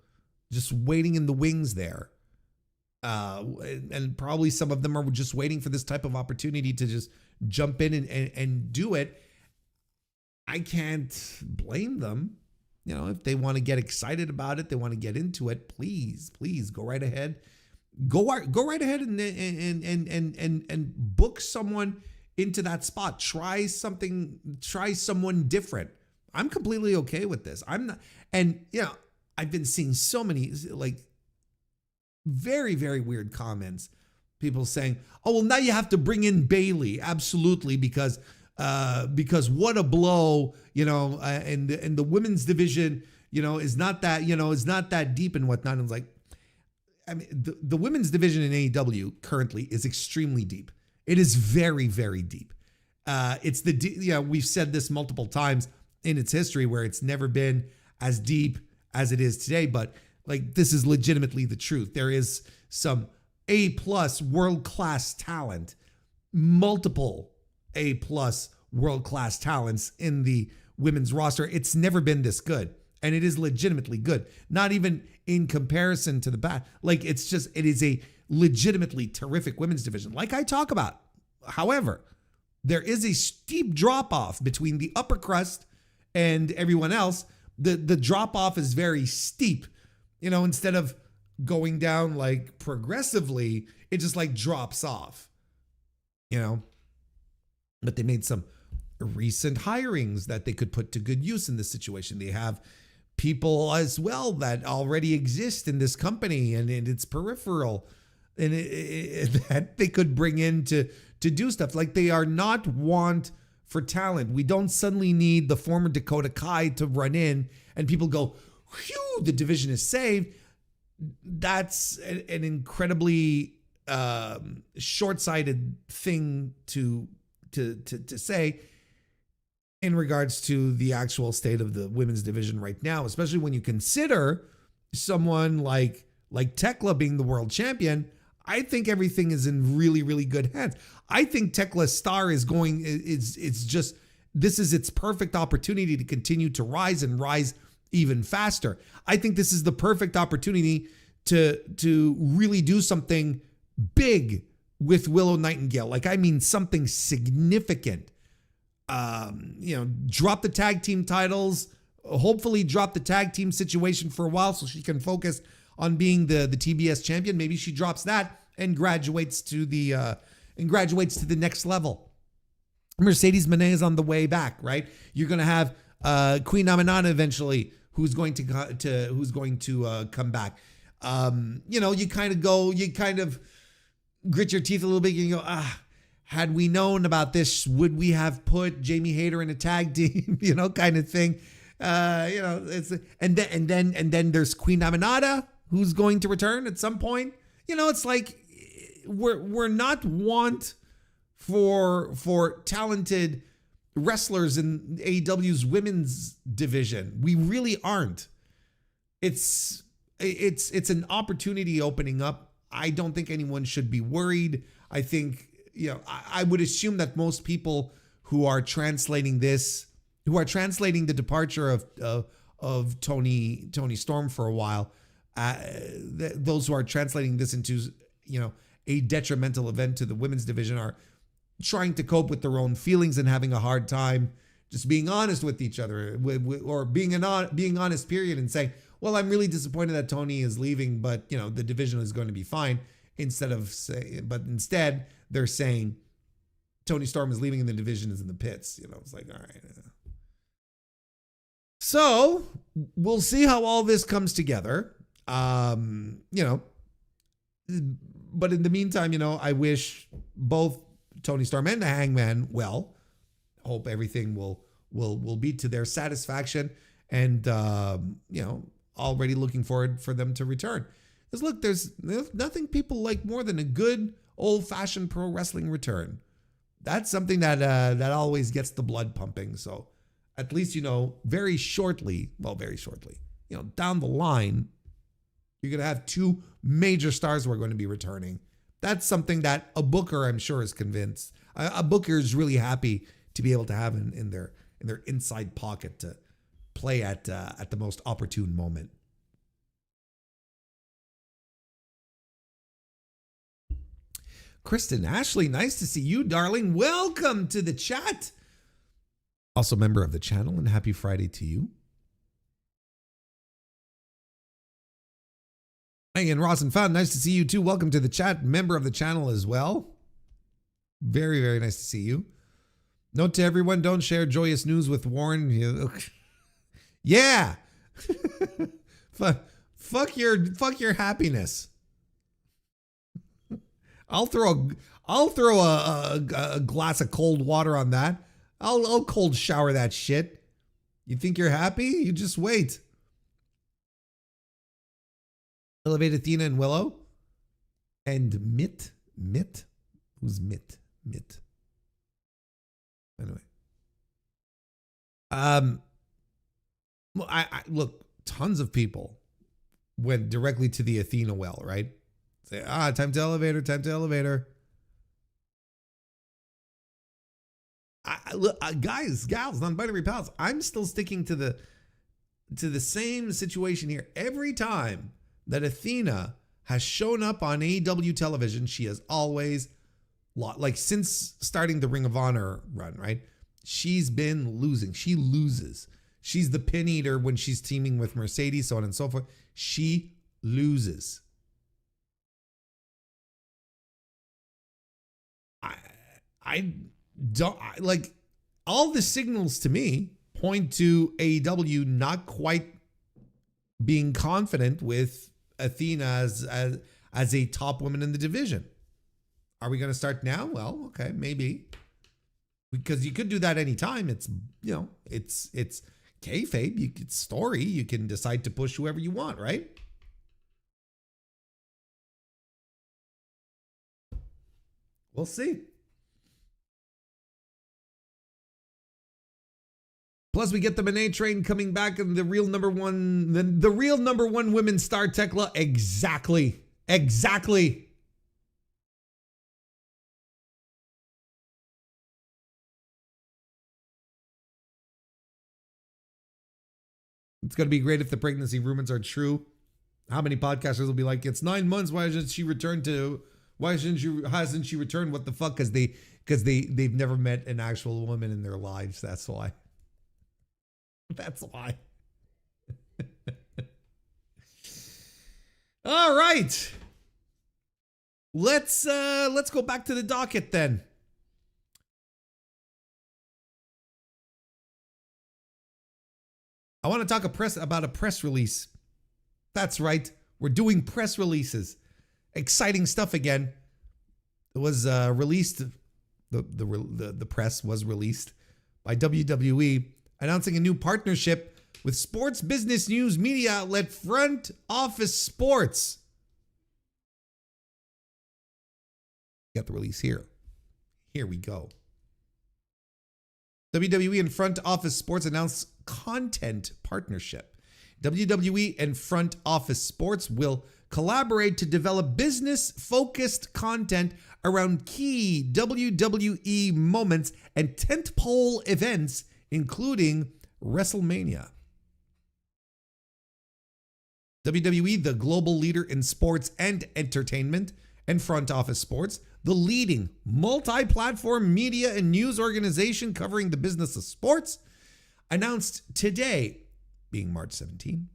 just waiting in the wings there. And probably some of them are just waiting for this type of opportunity to just jump in and do it. I can't blame them. If they want to get excited about it, they want to get into it, please go right ahead. Go right ahead and book someone into that spot. Try someone different. I'm completely okay with this. I'm not, and I've been seeing so many very, very weird comments. People saying, "Oh, well, now you have to bring in Bailey." Absolutely, because what a blow, and the women's division, is not that deep and whatnot. And it's like, I mean, the women's division in AEW currently is extremely deep. It is very, very deep. It's we've said this multiple times in its history, where it's never been as deep as it is today. But this is legitimately the truth. There is some A+ world-class talent, multiple A+ world-class talents in the women's roster. It's never been this good. And it is legitimately good. Not even in comparison to the back. It is a legitimately terrific women's division, like I talk about. However, there is a steep drop-off between the upper crust and everyone else. The drop-off is very steep. Instead of going down progressively, it just drops off. But they made some recent hirings that they could put to good use in this situation. They have people as well that already exist in this company and in its peripheral, and that they could bring in to do stuff. They are not want for talent. We don't suddenly need the former Dakota Kai to run in and people go, "Whew, the division is saved." That's an incredibly short-sighted thing to say in regards to the actual state of the women's division right now, especially when you consider someone like Tekla being the world champion. I think everything is in really, really good hands. I think Tekla's star this is its perfect opportunity to continue to rise and rise even faster. I think this is the perfect opportunity to really do something big with Willow Nightingale. Something significant. Drop the tag team titles, hopefully drop the tag team situation for a while so she can focus on being the TBS champion. Maybe she drops that and graduates to the next level. Mercedes Moné is on the way back, right? You're going to have Queen Aminata eventually, who's going to come back. You kind of grit your teeth a little bit and you go, had we known about this, would we have put Jamie Hayter in a tag team? Kind of thing. And then there's Queen Aminata, who's going to return at some point. It's we're not want for talented wrestlers in AEW's women's division. We really aren't. It's an opportunity opening up. I don't think anyone should be worried. I think, I would assume that most people who are translating the departure of Toni Storm for a while, those who are translating this into, a detrimental event to the women's division are trying to cope with their own feelings and having a hard time just being honest with each other, or being honest, period, and saying, well, I'm really disappointed that Toni is leaving, but the division is going to be fine. Instead they're saying Toni Storm is leaving and the division is in the pits. It's all right. So we'll see how all this comes together. But in the meantime, I wish both Toni Storm and the Hangman well. hope everything will be to their satisfaction, and already looking forward for them to return. Because look, there's nothing people like more than a good old-fashioned pro wrestling return. That's something that always gets the blood pumping. So at least, very shortly, down the line, you're going to have two major stars who are going to be returning. That's something that a booker, I'm sure, is convinced. A booker is really happy to be able to have in their inside pocket to play at the most opportune moment. Kristen Ashley, nice to see you, darling. Welcome to the chat. Also member of the channel, and happy Friday to you. Megan Rosenfeld, nice to see you too. Welcome to the chat, member of the channel as well. Very, very nice to see you. Note to everyone, don't share joyous news with Warren. Yeah. Fuck your happiness. I'll throw a glass of cold water on that. I'll cold shower that shit. You think you're happy? You just wait. Elevate Athena and Willow. And Mitt. Who's Mitt? Anyway. I look, tons of people went directly to the Athena well, right? Say, time to elevator. Look, guys, gals, non-binary pals, I'm still sticking to the same situation here. Every time that Athena has shown up on AEW television, she has always lost. Like since starting the Ring of Honor run, right? She's been losing. She loses. She's the pin eater when she's teaming with Mercedes, so on and so forth. She loses. I don't like all the signals to me point to AEW not quite being confident with Athena as a top woman in the division. Are we going to start now? Well, okay, maybe, because you could do that anytime. It's it's kayfabe. It's story. You can decide to push whoever you want, right? We'll see. Plus, we get the Monet train coming back, and the real number one women's star, Tekla. Exactly. It's going to be great if the pregnancy rumors are true. How many podcasters will be like, it's 9 months. Why hasn't she returned? What the fuck? Because they've never met an actual woman in their lives. That's why. All right. Let's go back to the docket then. I want to talk about a press release. That's right. We're doing press releases. Exciting stuff again. It was released. The press was released by WWE, announcing a new partnership with sports business news media outlet Front Office Sports. Got the release here. Here we go. WWE and Front Office Sports announced content partnership. WWE and Front Office Sports will collaborate to develop business-focused content around key WWE moments and tentpole events, including WrestleMania. WWE, the global leader in sports and entertainment, and Front Office Sports, the leading multi-platform media and news organization covering the business of sports, announced today, being March 17,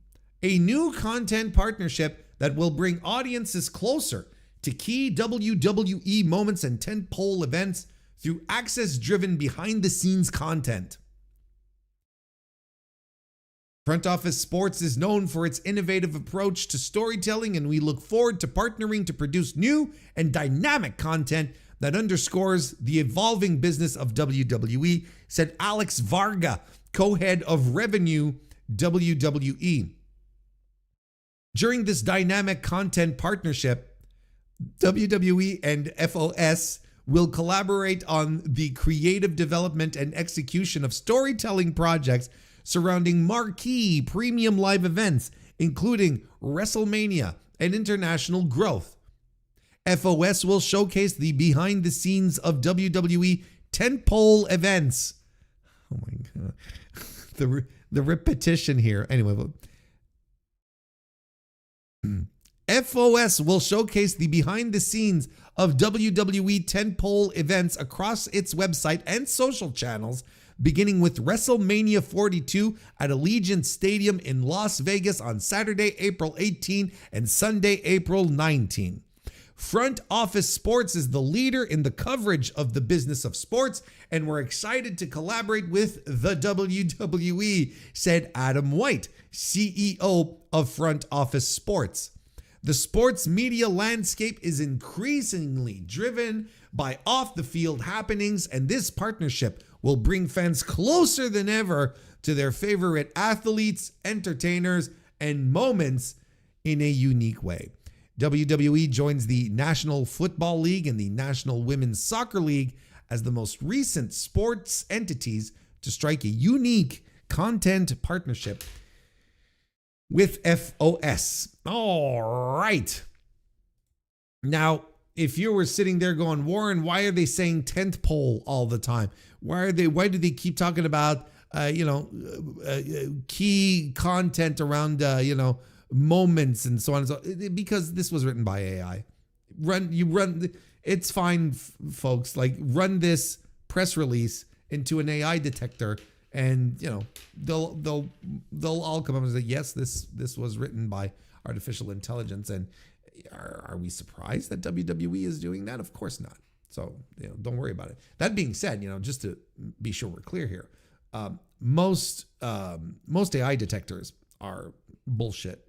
a new content partnership that will bring audiences closer to key WWE moments and tentpole events through access-driven behind-the-scenes content. Front Office Sports is known for its innovative approach to storytelling, and we look forward to partnering to produce new and dynamic content that underscores the evolving business of WWE, said Alex Varga, co-head of revenue WWE. During this dynamic content partnership, WWE and FOS will collaborate on the creative development and execution of storytelling projects surrounding marquee premium live events, including WrestleMania and international growth. FOS will showcase the behind the scenes of WWE tentpole events. Oh my God. The repetition here. Anyway, FOS will showcase the behind the scenes of WWE tentpole events across its website and social channels, beginning with WrestleMania 42 at Allegiant Stadium in Las Vegas on Saturday, April 18 and Sunday, April 19. Front Office Sports is the leader in the coverage of the business of sports, and we're excited to collaborate with the WWE, said Adam White, CEO of Front Office Sports. The sports media landscape is increasingly driven by off-the-field happenings, and this partnership will bring fans closer than ever to their favorite athletes, entertainers, and moments in a unique way. WWE joins the National Football League and the National Women's Soccer League as the most recent sports entities to strike a unique content partnership with FOS. All right. Now, if you were sitting there going, Warren, why are they saying tentpole all the time? Why do they keep talking about, key content around, moments and so on and so on? Because this was written by AI. It's fine, folks. Like, run this press release into an AI detector, and they'll all come up and say, yes, this was written by artificial intelligence. And are we surprised that WWE is doing that? Of course not. So don't worry about it. That being said, just to be sure we're clear here, most AI detectors are bullshit.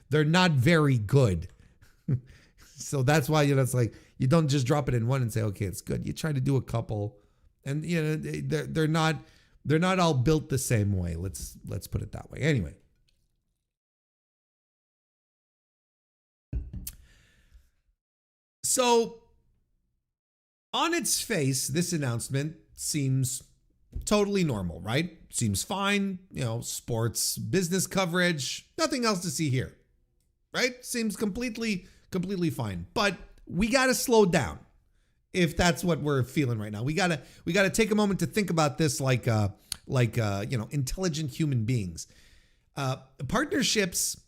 They're not very good. So that's why it's like you don't just drop it in one and say, okay, it's good. You try to do a couple, and they're not all built the same way. Let's put it that way. Anyway. So on its face, this announcement seems totally normal, right? Seems fine. Sports business coverage, nothing else to see here, right? Seems completely fine. But we got to slow down if that's what we're feeling right now. We got to take a moment to think about this like intelligent human beings. Partnerships,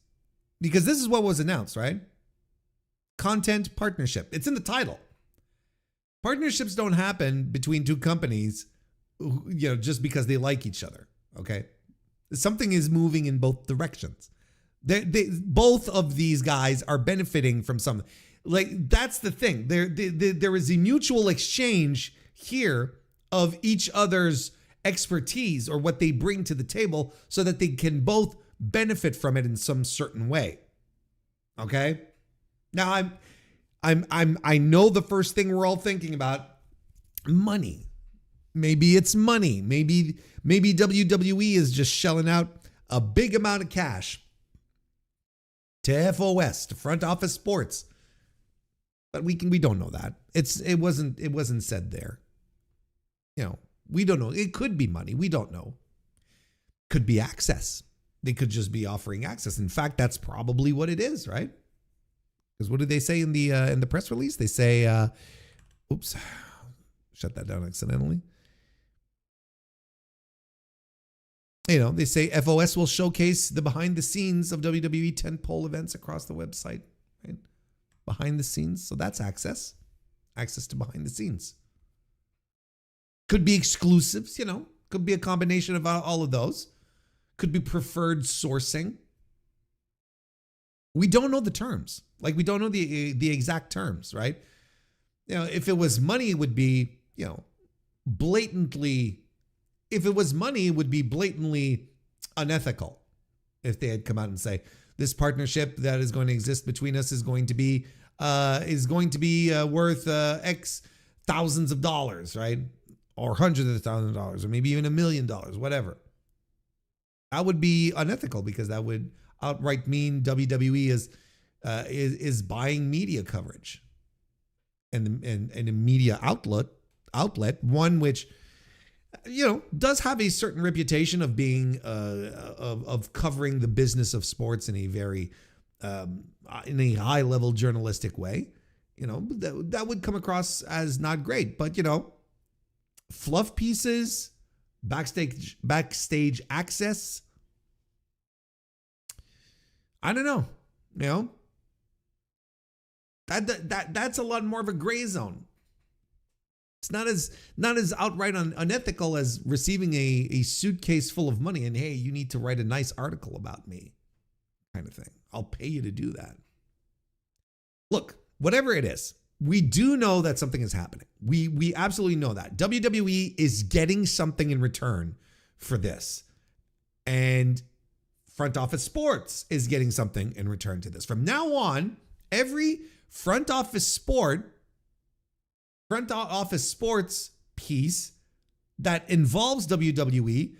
because this is what was announced, right? Content partnership. It's in the title. Partnerships don't happen between two companies, just because they like each other. Okay. Something is moving in both directions. Both of these guys are benefiting from something. Like, that's the thing. There is a mutual exchange here of each other's expertise or what they bring to the table, so that they can both benefit from it in some certain way. Okay. Now I know the first thing we're all thinking about, money. Maybe it's money. Maybe WWE is just shelling out a big amount of cash to FOS, to Front Office Sports. But we don't know that. It wasn't said there. We don't know. It could be money. We don't know. Could be access. They could just be offering access. In fact, that's probably what it is, right? Because what do they say in the press release? They say, oops, shut that down accidentally. They say FOS will showcase the behind the scenes of WWE tentpole events across the website, right? Behind the scenes. So that's access to behind the scenes. Could be exclusives, could be a combination of all of those. Could be preferred sourcing. We don't know the terms. Like, we don't know the exact terms, right? If it was money, it would be, blatantly. If it was money, it would be blatantly unethical. If they had come out and say, this partnership that is going to exist between us is going to be is going to be worth X thousands of dollars, right? Or hundreds of thousands of dollars, or maybe even $1 million, whatever. That would be unethical because that would outright mean WWE is buying media coverage and a media outlet, one which, you know, does have a certain reputation of being of covering the business of sports in a very in a high level journalistic way. You know, that would come across as not great, but you know, fluff pieces, backstage access. I don't know. You know, that's a lot more of a gray zone. It's not as outright unethical as receiving a suitcase full of money and, hey, you need to write a nice article about me, kind of thing. I'll pay you to do that. Look, whatever it is, we do know that something is happening. We absolutely know that. WWE is getting something in return for this. And Front Office Sports is getting something in return to this. From now on, every front office sports piece that involves WWE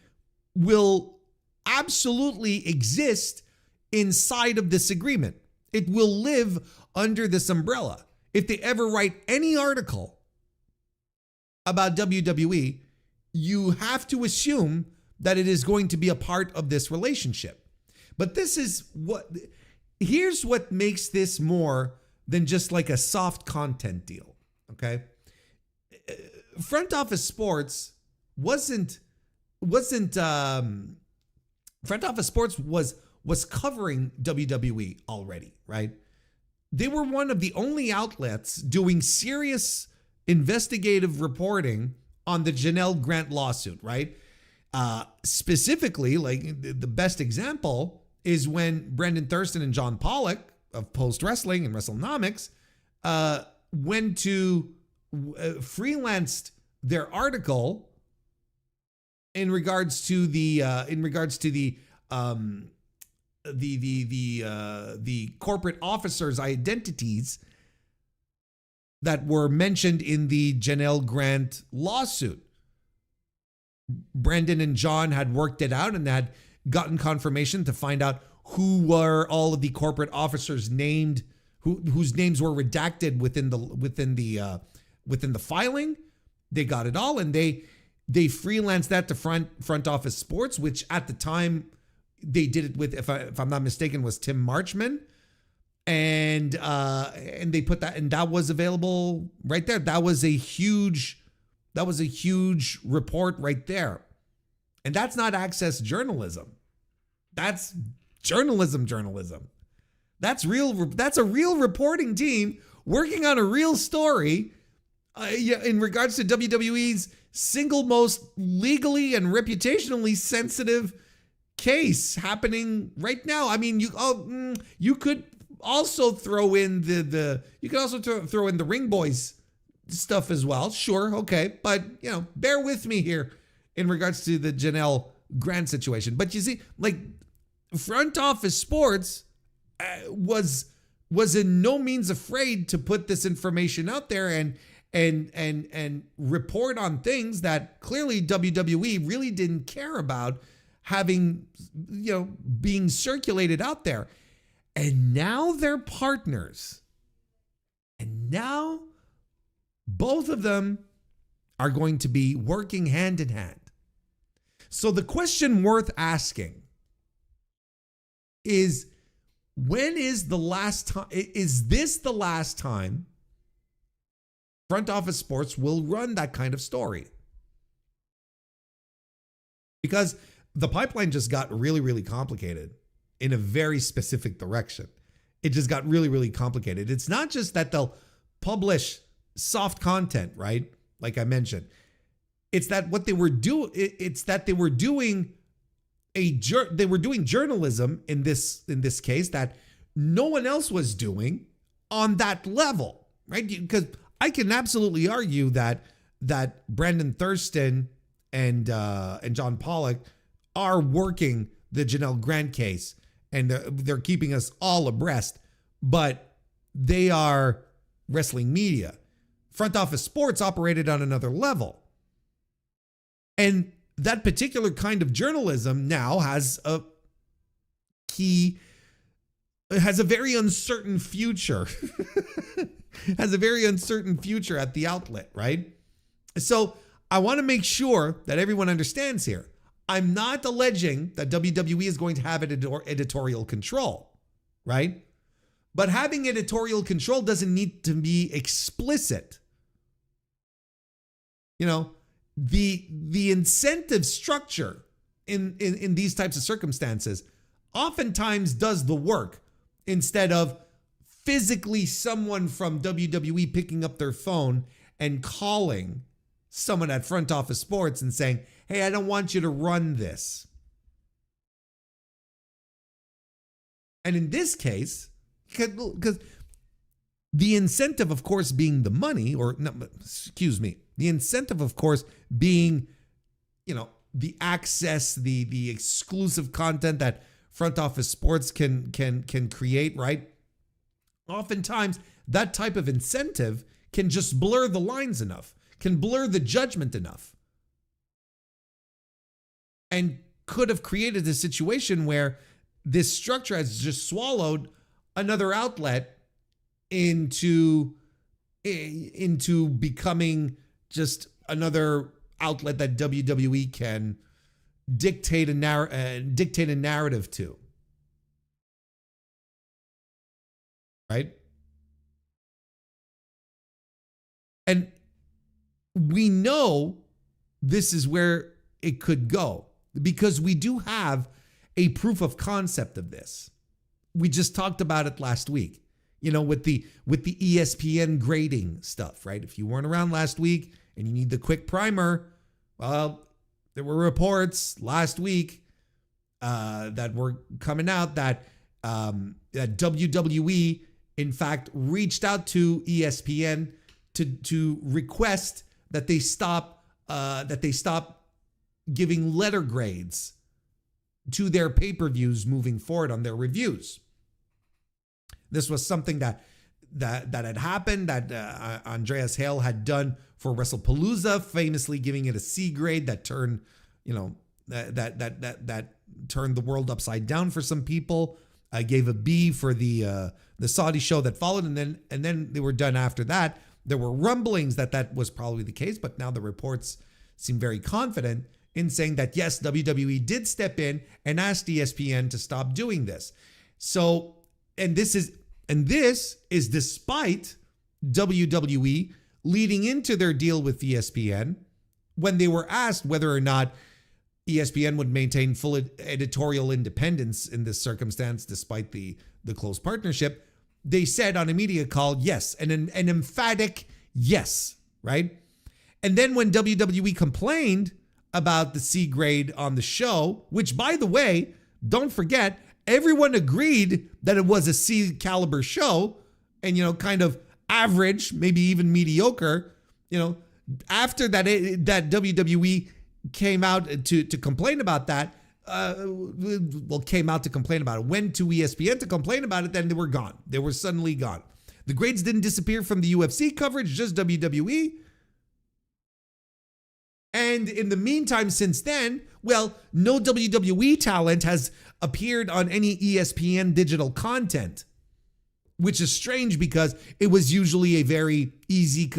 will absolutely exist inside of this agreement. It will live under this umbrella. If they ever write any article about WWE, you have to assume that it is going to be a part of this relationship. But here's what makes this more than just like a soft content deal, okay? Front Office Sports Front Office Sports was covering WWE already, right? They were one of the only outlets doing serious investigative reporting on the Janelle Grant lawsuit, right? Specifically, like the best example is when Brendan Thurston and John Pollock of Post Wrestling and WrestleNomics went to freelanced their article in regards to the corporate officers' identities that were mentioned in the Janelle Grant lawsuit. Brendan and John had worked it out and had gotten confirmation to find out who were all of the corporate officers named, whose names were redacted within the filing. They got it all, and they freelanced that to Front Office Sports, which at the time they did it with, if I'm not mistaken, was Tim Marchman, and they put that, and that was available right there. That was a huge report right there, and that's not access journalism. That's journalism. That's real. That's a real reporting team working on a real story in regards to WWE's single most legally and reputationally sensitive case happening right now. I mean, you could also throw in throw in the Ring Boys stuff as well. Sure, okay, but you know, bear with me here in regards to the Janelle Grant situation. But you see, like, Front Office Sports was in no means afraid to put this information out there and report on things that clearly WWE really didn't care about having, you know, being circulated out there. And now they're partners. And now both of them are going to be working hand in hand. So the question worth asking is, when is the last time, is this the last time Front Office Sports will run that kind of story? Because the pipeline just got really, really complicated in a very specific direction. It just got really, really complicated. It's not just that they'll publish soft content, right? Like I mentioned, it's that what they were doing. It's that they were doing journalism in this case that no one else was doing on that level, right? Because I can absolutely argue that Brandon Thurston and John Pollock are working the Janelle Grant case, and they're keeping us all abreast. But they are wrestling media. Front Office Sports operated on another level. And that particular kind of journalism now has a very uncertain future. Has a very uncertain future at the outlet, right? So I want to make sure that everyone understands here. I'm not alleging that WWE is going to have editorial control, right? But having editorial control doesn't need to be explicit. You know, the incentive structure in these types of circumstances oftentimes does the work instead of physically someone from WWE picking up their phone and calling someone at Front Office Sports and saying, hey, I don't want you to run this. And in this case, because the incentive, of course, being the money, or no, excuse me, the incentive, of course, being, you know, the access, the exclusive content that Front Office Sports can create, right? Oftentimes, that type of incentive can just blur the lines enough, can blur the judgment enough, and could have created a situation where this structure has just swallowed another outlet into becoming just another outlet that WWE can dictate a narrative to. Right? And we know this is where it could go because we do have a proof of concept of this. We just talked about it last week, you know, with the ESPN grading stuff, right? If you weren't around last week and you need the quick primer, well, there were reports last week that were coming out that WWE, in fact, reached out to ESPN to request that they stop giving letter grades to their pay-per-views moving forward on their reviews. This was something that had happened, that Andreas Hale had done for WrestlePalooza, famously giving it a C grade that turned, you know, that turned the world upside down for some people. I gave a B for the Saudi show that followed, and then they were done after that. There were rumblings that was probably the case, but now the reports seem very confident in saying that yes, WWE did step in and asked ESPN to stop doing this. So, and this is despite WWE leading into their deal with ESPN when they were asked whether or not ESPN would maintain full editorial independence in this circumstance, despite the close partnership. They said on a media call, yes, an emphatic yes, right? And then when WWE complained about the C grade on the show, which, by the way, don't forget, everyone agreed that it was a C caliber show and, you know, kind of average, maybe even mediocre, you know, after that WWE came out to complain about that, came out to complain about it, went to ESPN to complain about it, then they were gone. They were suddenly gone. The grades didn't disappear from the UFC coverage, just WWE. And in the meantime, since then, well, no WWE talent has appeared on any ESPN digital content, which is strange because it was usually a very easy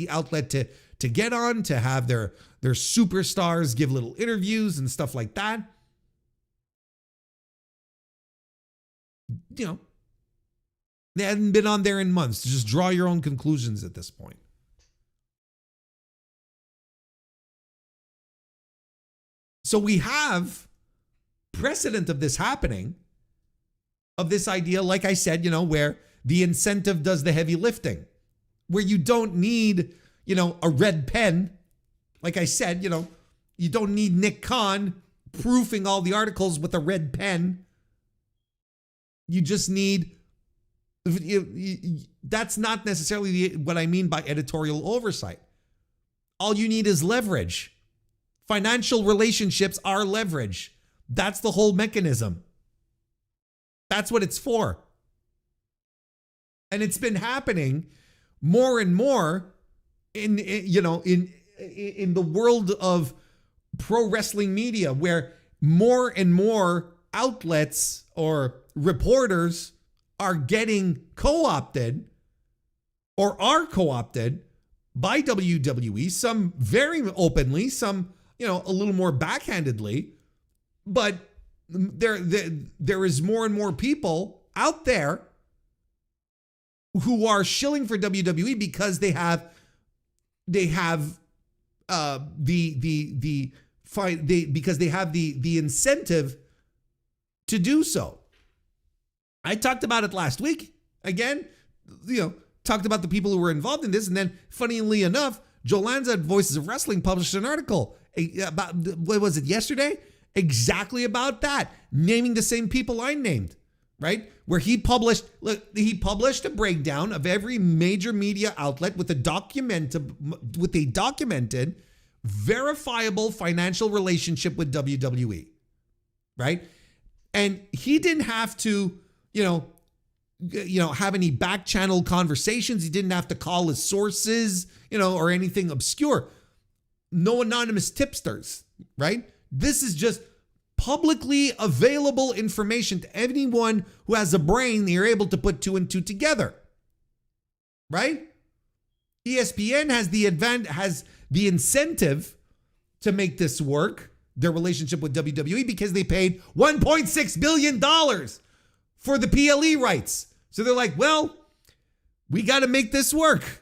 outlet to get on, to have their superstars give little interviews and stuff like that. You know, they hadn't been on there in months. Just draw your own conclusions at this point. So we have precedent of this happening, of this idea, like I said, you know, where the incentive does the heavy lifting, where you don't need, you know, a red pen. Like I said, you know, you don't need Nick Khan proofing all the articles with a red pen. You just need, that's not necessarily what I mean by editorial oversight. All you need is leverage. Financial relationships are leverage. That's the whole mechanism. That's what it's for. And it's been happening more and more in the world of pro wrestling media, where more and more outlets or reporters are getting co-opted or are co-opted by WWE, some very openly, some, a little more backhandedly, but there is more and more people out there who are shilling for WWE because they have the incentive to do so. I talked about it last week. Again, talked about the people who were involved in this, and then, funnily enough, Joe Lanza at Voices of Wrestling published an article about, what was it, yesterday? Exactly about that, naming the same people I named, right? Where he published a breakdown of every major media outlet with a documented, verifiable financial relationship with WWE, right? And he didn't have to, have any back channel conversations. He didn't have to call his sources, or anything obscure. No anonymous tipsters, right? This is just publicly available information to anyone who has a brain. You're able to put two and two together, right? ESPN has the incentive to make this work, their relationship with WWE, because they paid $1.6 billion for the PLE rights. So they're like, well, we got to make this work.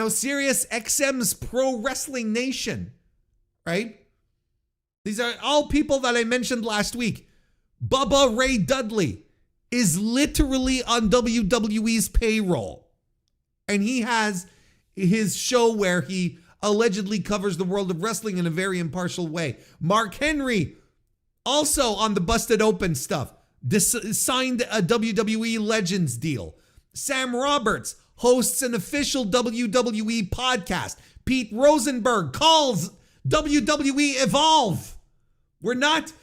Sirius XM's Pro Wrestling Nation, right? These are all people that I mentioned last week. Bubba Ray Dudley is literally on WWE's payroll. And he has his show where he allegedly covers the world of wrestling in a very impartial way. Mark Henry, also on the Busted Open stuff, signed a WWE Legends deal. Sam Roberts hosts an official WWE podcast. Pete Rosenberg calls WWE Evolve. We're not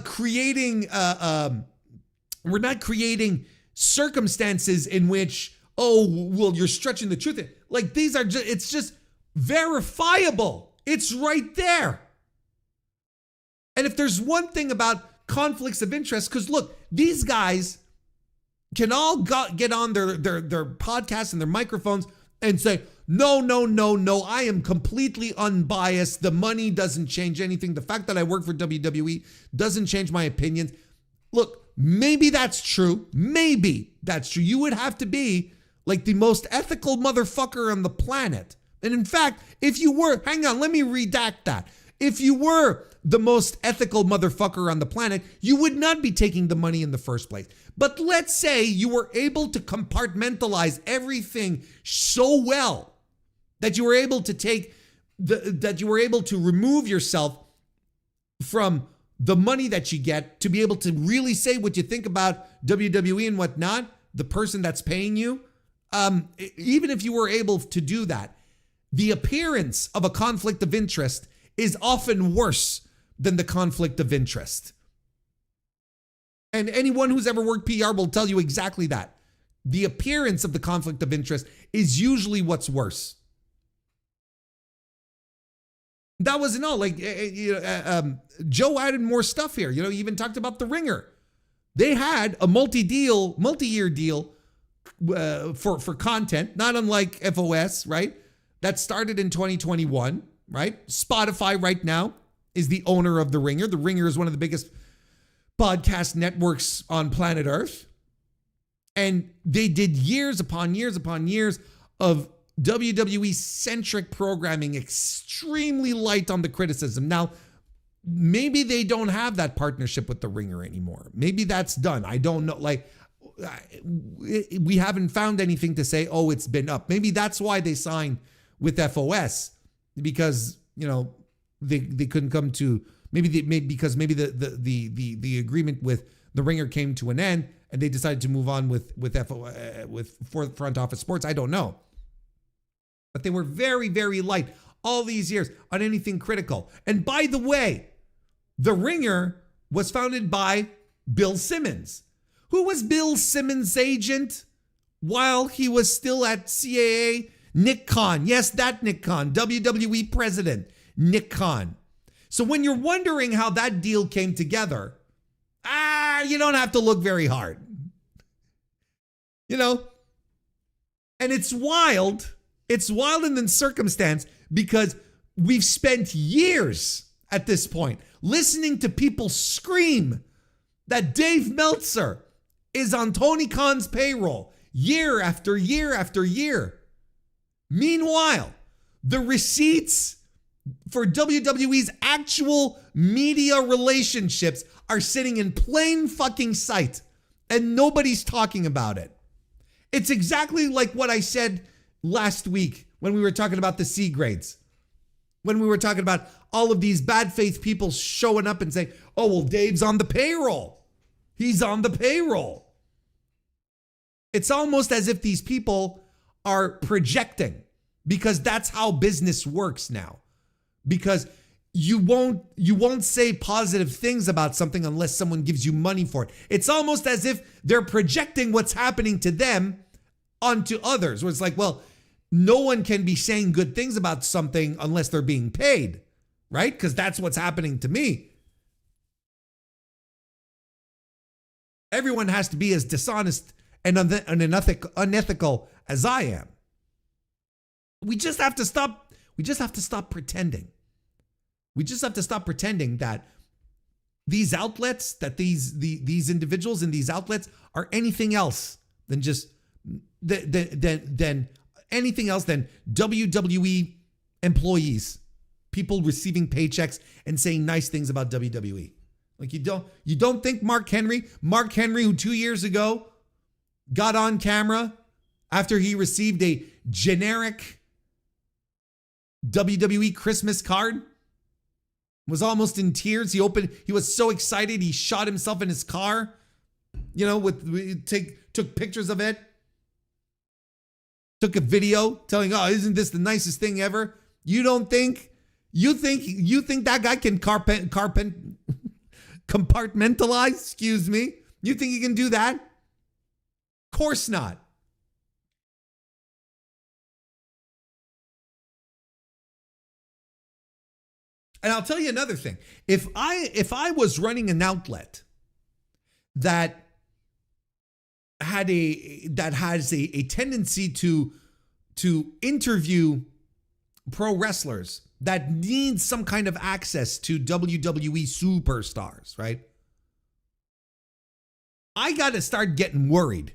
creating circumstances in which, you're stretching the truth. Like, these are just, it's just verifiable. It's right there. And if there's one thing about conflicts of interest, because look, these guys can all get on their podcasts and their microphones and say, no, I am completely unbiased. The money doesn't change anything. The fact that I work for WWE doesn't change my opinions. Look, maybe that's true. Maybe that's true. You would have to be like the most ethical motherfucker on the planet. And in fact, if you were, hang on, let me redact that. If you were the most ethical motherfucker on the planet, you would not be taking the money in the first place. But let's say you were able to compartmentalize everything so well that you were able to remove yourself from the money that you get to be able to really say what you think about WWE and whatnot, the person that's paying you. Even if you were able to do that, the appearance of a conflict of interest is often worse than the conflict of interest. And anyone who's ever worked PR will tell you exactly that. The appearance of the conflict of interest is usually what's worse. That wasn't all. Joe added more stuff here. He even talked about the Ringer. They had a multi-year deal for content, not unlike FOS, right? That started in 2021, right? Spotify right now is the owner of the Ringer. The Ringer is one of the biggest podcast networks on planet Earth. And they did years upon years upon years of WWE-centric programming, extremely light on the criticism. Now, maybe they don't have that partnership with the Ringer anymore. Maybe that's done. I don't know. We haven't found anything to say, it's been up. Maybe that's why they signed with FOS, because, they couldn't come to, maybe the agreement with the Ringer came to an end and they decided to move on with Front Office Sports. I don't know. But they were very, very light all these years on anything critical. And by the way, the Ringer was founded by Bill Simmons. Who was Bill Simmons' agent while he was still at CAA? Nick Khan. Yes, that Nick Khan, WWE president, Nick Khan. So when you're wondering how that deal came together, you don't have to look very hard. And it's wild. It's wild in the circumstance because we've spent years at this point listening to people scream that Dave Meltzer is on Tony Khan's payroll year after year after year. Meanwhile, the receipts for WWE's actual media relationships are sitting in plain fucking sight and nobody's talking about it. It's exactly like what I said last week when we were talking about the C grades. When we were talking about all of these bad faith people showing up and saying, oh, well, Dave's on the payroll. He's on the payroll. It's almost as if these people are projecting because that's how business works now. Because you won't say positive things about something unless someone gives you money for it. It's almost as if they're projecting what's happening to them onto others. Where it's like, well, no one can be saying good things about something unless they're being paid, right? Because that's what's happening to me. Everyone has to be as dishonest and unethical as I am. We just have to stop. We just have to stop pretending. We just have to stop pretending that these outlets, that these individuals in these outlets are anything else than just than anything else than WWE employees, people receiving paychecks and saying nice things about WWE. Like you don't think Mark Henry, who 2 years ago got on camera after he received a generic WWE Christmas card, was almost in tears. He was so excited, he shot himself in his car, took pictures of it, took a video telling, oh, isn't this the nicest thing ever? You think that guy can compartmentalize? Excuse me. You think he can do that? Of course not. And I'll tell you another thing. If I was running an outlet that has a tendency to interview pro wrestlers that need some kind of access to WWE superstars, right? I got to start getting worried.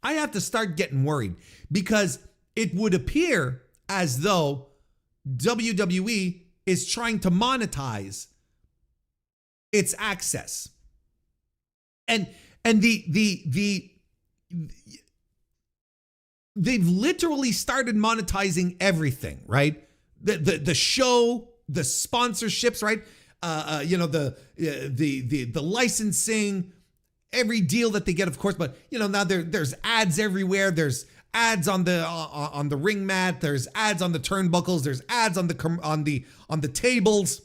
I have to start getting worried because it would appear as though WWE is trying to monetize its access. And they've literally started monetizing everything, right? The show, the sponsorships, right? The licensing, every deal that they get, of course. But now there's ads everywhere. There's ads on the ring mat. There's ads on the turnbuckles. There's ads on the tables.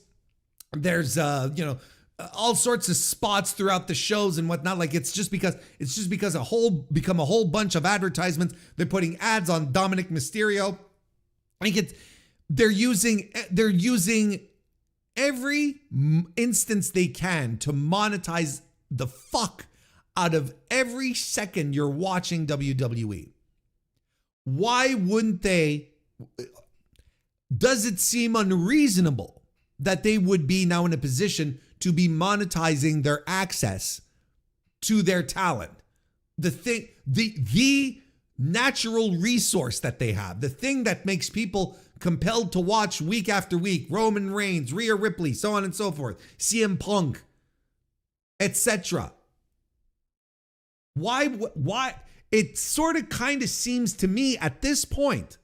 There's all sorts of spots throughout the shows and whatnot. Like it's just because become a whole bunch of advertisements. They're putting ads on Dominic Mysterio. They're using every instance they can to monetize the fuck out of every second you're watching WWE. Why wouldn't they? Does it seem unreasonable that they would be now in a position to be monetizing their access to their talent? The natural resource that they have, the thing that makes people compelled to watch week after week, Roman Reigns, Rhea Ripley, so on and so forth, CM Punk, etc. Why? It sort of kind of seems to me at this point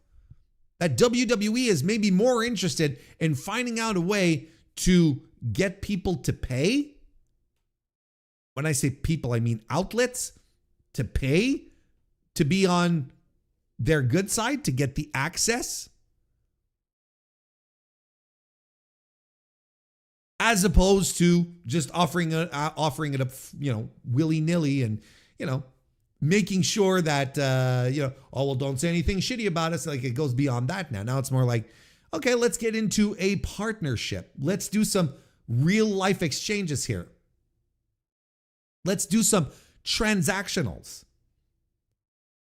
that WWE is maybe more interested in finding out a way to get people to pay. When I say people, I mean outlets to pay to be on their good side, to get the access. as opposed to just offering it up, willy-nilly and, making sure that, oh, well, don't say anything shitty about us. Like, it goes beyond that now. Now it's more like, okay, let's get into a partnership. Let's do some real life exchanges here. Let's do some transactionals.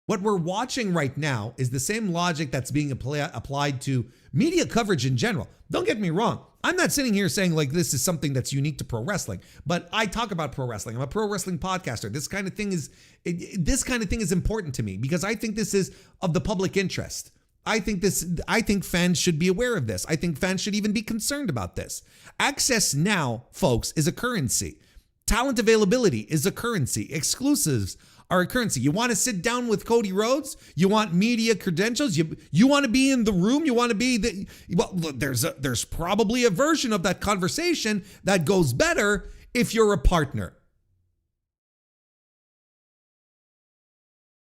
What we're watching right now is the same logic that's being applied to media coverage in general. Don't get me wrong. I'm not sitting here saying like this is something that's unique to pro wrestling, but I talk about pro wrestling. I'm a pro wrestling podcaster. This kind of thing is important to me because I think this is of the public interest. I think fans should be aware of this. I think fans should even be concerned about this. Access now, folks, is a currency. Talent availability is a currency. Exclusives are a currency. You want to sit down with Cody Rhodes? You want media credentials? You want to be in the room? You want to be there's probably a version of that conversation that goes better if you're a partner.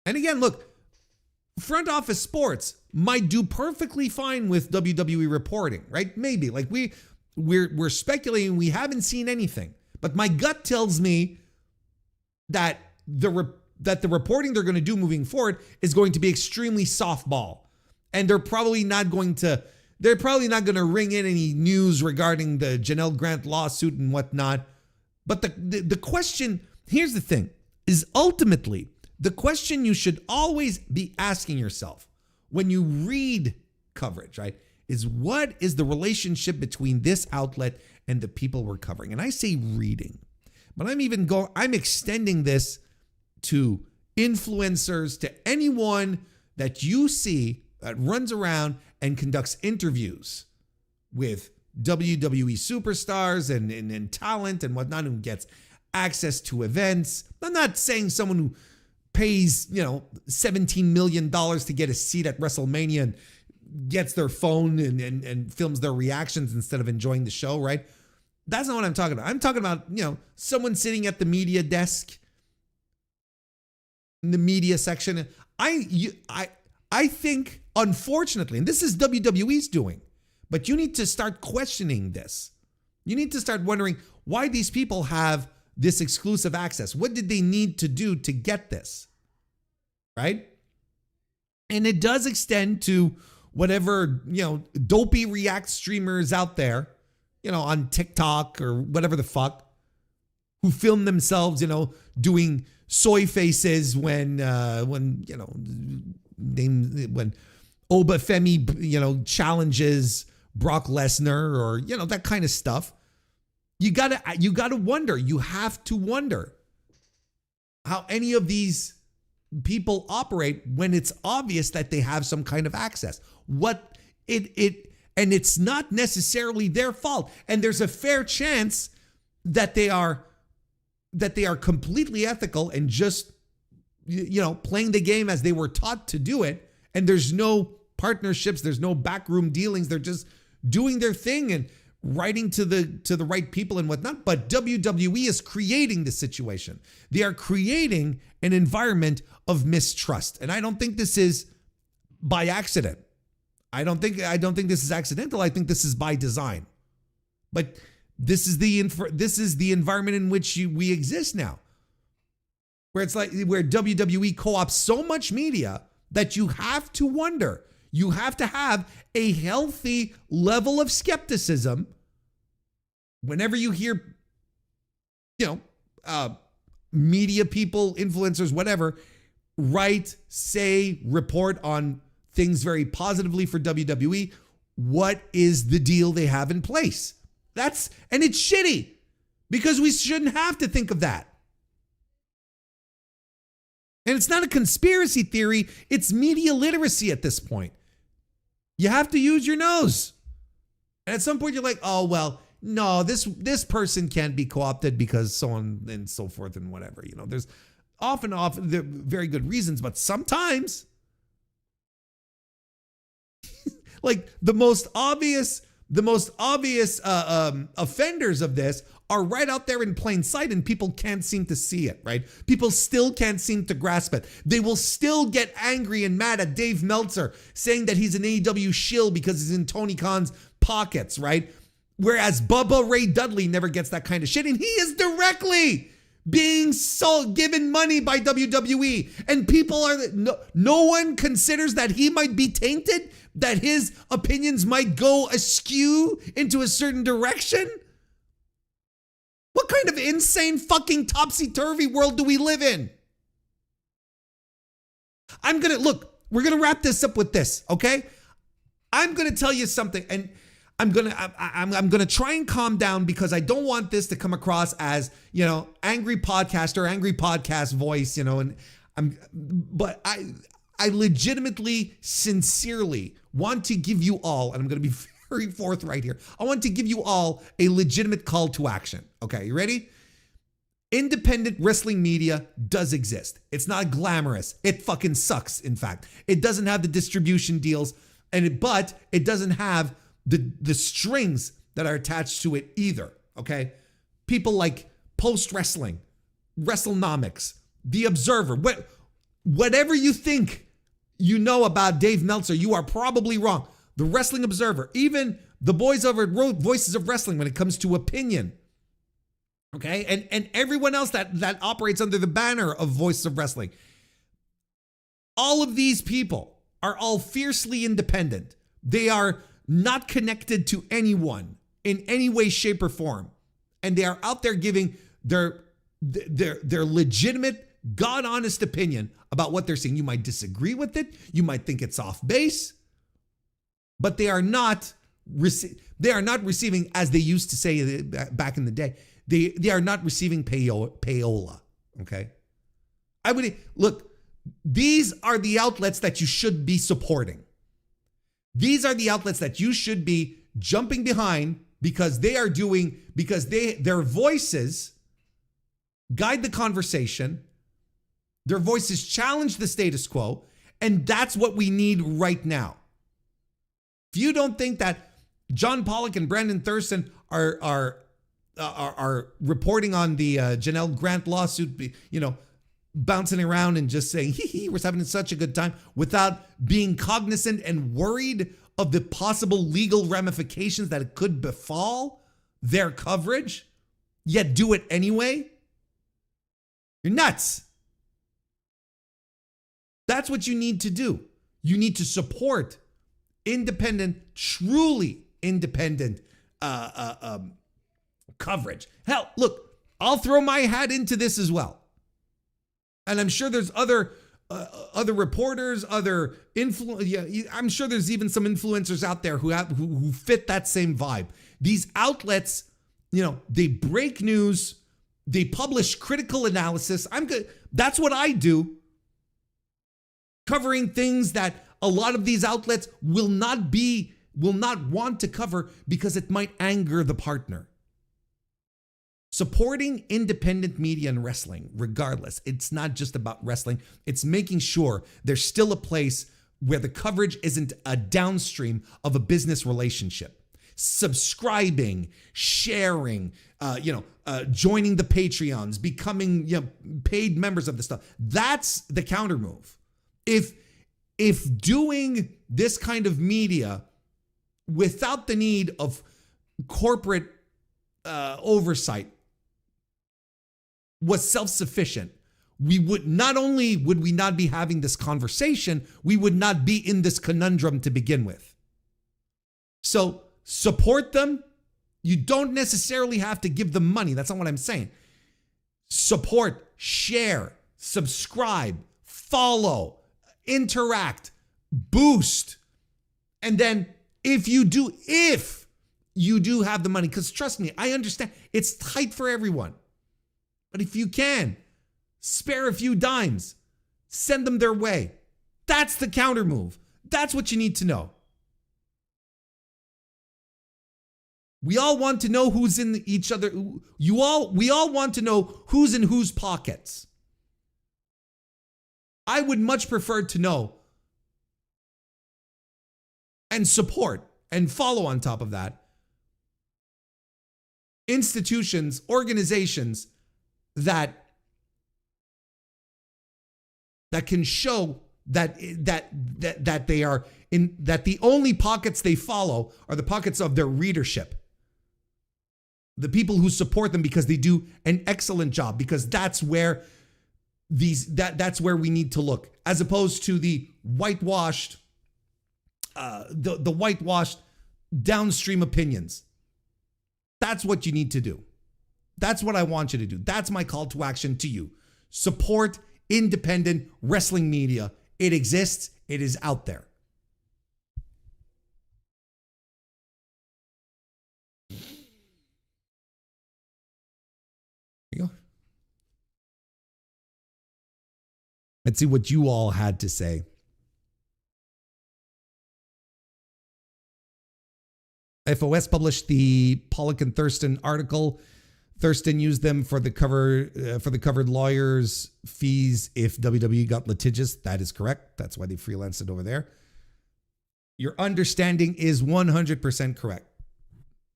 And again, look, front office sports might do perfectly fine with WWE reporting, right? Maybe like we're speculating. We haven't seen anything, but my gut tells me that the reporting they're going to do moving forward is going to be extremely softball, and they're probably not going to ring in any news regarding the Janelle Grant lawsuit and whatnot. But the question, here's the thing, is ultimately the question you should always be asking yourself when you read coverage, right, is what is the relationship between this outlet and the people we're covering? And I say reading, but I'm extending this to influencers, to anyone that you see that runs around and conducts interviews with WWE superstars and talent and whatnot, who gets access to events. I'm not saying someone who pays, $17 million to get a seat at WrestleMania and gets their phone and films their reactions instead of enjoying the show, right? That's not what I'm talking about. I'm talking about, someone sitting at the media desk, in the media section. I think, unfortunately, and this is WWE's doing, but you need to start questioning this. You need to start wondering why these people have this exclusive access. What did they need to do to get this? Right? And it does extend to whatever, dopey React streamers out there, on TikTok or whatever the fuck, who film themselves, doing soy faces when Obafemi, challenges Brock Lesnar or, that kind of stuff. You gotta wonder, you have to wonder how any of these people operate when it's obvious that they have some kind of access. And it's not necessarily their fault. And there's a fair chance that they are completely ethical and just, playing the game as they were taught to do it. And there's no partnerships, there's no backroom dealings. They're just doing their thing and writing to the right people and whatnot. But WWE is creating the situation. They are creating an environment of mistrust. And I don't think this is by accident. I don't think this is accidental. I think this is by design. But this is the environment in which we exist now, where it's like where WWE co-ops so much media that you have to wonder. You have to have a healthy level of skepticism whenever you hear, media people, influencers, whatever, write, say, report on things very positively for WWE. What is the deal they have in place? And it's shitty because we shouldn't have to think of that. And it's not a conspiracy theory. It's media literacy at this point. You have to use your nose. And at some point you're like, oh, well, no, this person can't be co-opted because so on and so forth and whatever. There's often very good reasons, but sometimes like the most obvious offenders of this are right out there in plain sight, and people can't seem to see it, right? People still can't seem to grasp it. They will still get angry and mad at Dave Meltzer saying that he's an AEW shill because he's in Tony Khan's pockets, right? Whereas Bubba Ray Dudley never gets that kind of shit, and he is directly being given money by WWE, and people are no one considers that he might be tainted, that his opinions might go askew into a certain direction. What kind of insane fucking topsy-turvy world do we live in? We're gonna wrap this up with this, okay? I'm gonna tell you something, and I'm gonna try and calm down, because I don't want this to come across as, angry podcaster, angry podcast voice, and but I legitimately, sincerely want to give you all, and I'm gonna be very forthright here, I want to give you all a legitimate call to action. Okay, you ready? Independent wrestling media does exist. It's not glamorous. It fucking sucks, in fact. It doesn't have the distribution deals, but it doesn't have the strings that are attached to it either, okay? People like Post Wrestling, WrestleNomics, The Observer, whatever you think you know about Dave Meltzer, you are probably wrong. The Wrestling Observer, even the boys over at Voices of Wrestling when it comes to opinion, okay? And everyone else that operates under the banner of Voices of Wrestling. All of these people are all fiercely independent. They are not connected to anyone in any way, shape, or form. And they are out there giving their legitimate, God-honest opinion about what they're seeing. You might disagree with it. You might think it's off base. But they are not receiving, as they used to say back in the day, they are not receiving payola, okay? Look, these are the outlets that you should be supporting. These are the outlets that you should be jumping behind, because their voices guide the conversation. Their voices challenge the status quo, and that's what we need right now. If you don't think that John Pollock and Brandon Thurston are reporting on the Janelle Grant lawsuit, bouncing around and just saying, we're having such a good time, without being cognizant and worried of the possible legal ramifications that it could befall their coverage, yet do it anyway, you're nuts. That's what you need to do. You need to support independent, truly independent coverage. Hell, look, I'll throw my hat into this as well. And I'm sure there's other reporters, I'm sure there's even some influencers out there who fit that same vibe. These outlets, they break news, they publish critical analysis. That's what I do, covering things that a lot of these outlets will not want to cover because it might anger the partner. Supporting independent media and wrestling, regardless, it's not just about wrestling. It's making sure there's still a place where the coverage isn't a downstream of a business relationship. Subscribing, sharing, joining the Patreons, becoming paid members of the stuff. That's the counter move. If doing this kind of media without the need of corporate oversight was self-sufficient, we would not be having this conversation, we would not be in this conundrum to begin with. So support them. You don't necessarily have to give them money. That's not what I'm saying. Support, share, subscribe, follow, interact, boost. And then if you do have the money, because trust me, I understand it's tight for everyone. But if you can, spare a few dimes, send them their way. That's the counter move. That's what you need to know. We all want to know who's in each other. We all want to know who's in whose pockets. I would much prefer to know and support and follow on top of that institutions, organizations that can show that they are in, that the only pockets they follow are the pockets of their readership, the people who support them because they do an excellent job, because that's where that's where we need to look, as opposed to the whitewashed the whitewashed downstream opinions. That's what you need to do. That's what I want you to do. That's my call to action to you. Support independent wrestling media. It exists. It is out there. There you go. Let's see what you all had to say. FOS published the Pollock and Thurston article. Thurston used them for the covered lawyers' fees if WWE got litigious. That is correct. That's why they freelanced it over there. Your understanding is 100% correct.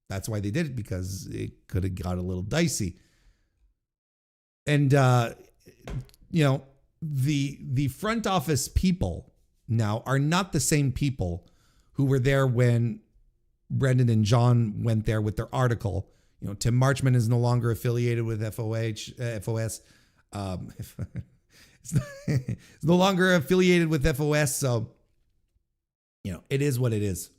That's why they did it, because it could have got a little dicey. And the front office people now are not the same people who were there when Brendan and John went there with their article. Tim Marchman is no longer affiliated with FOS. It's no longer affiliated with FOS. So, it is what it is.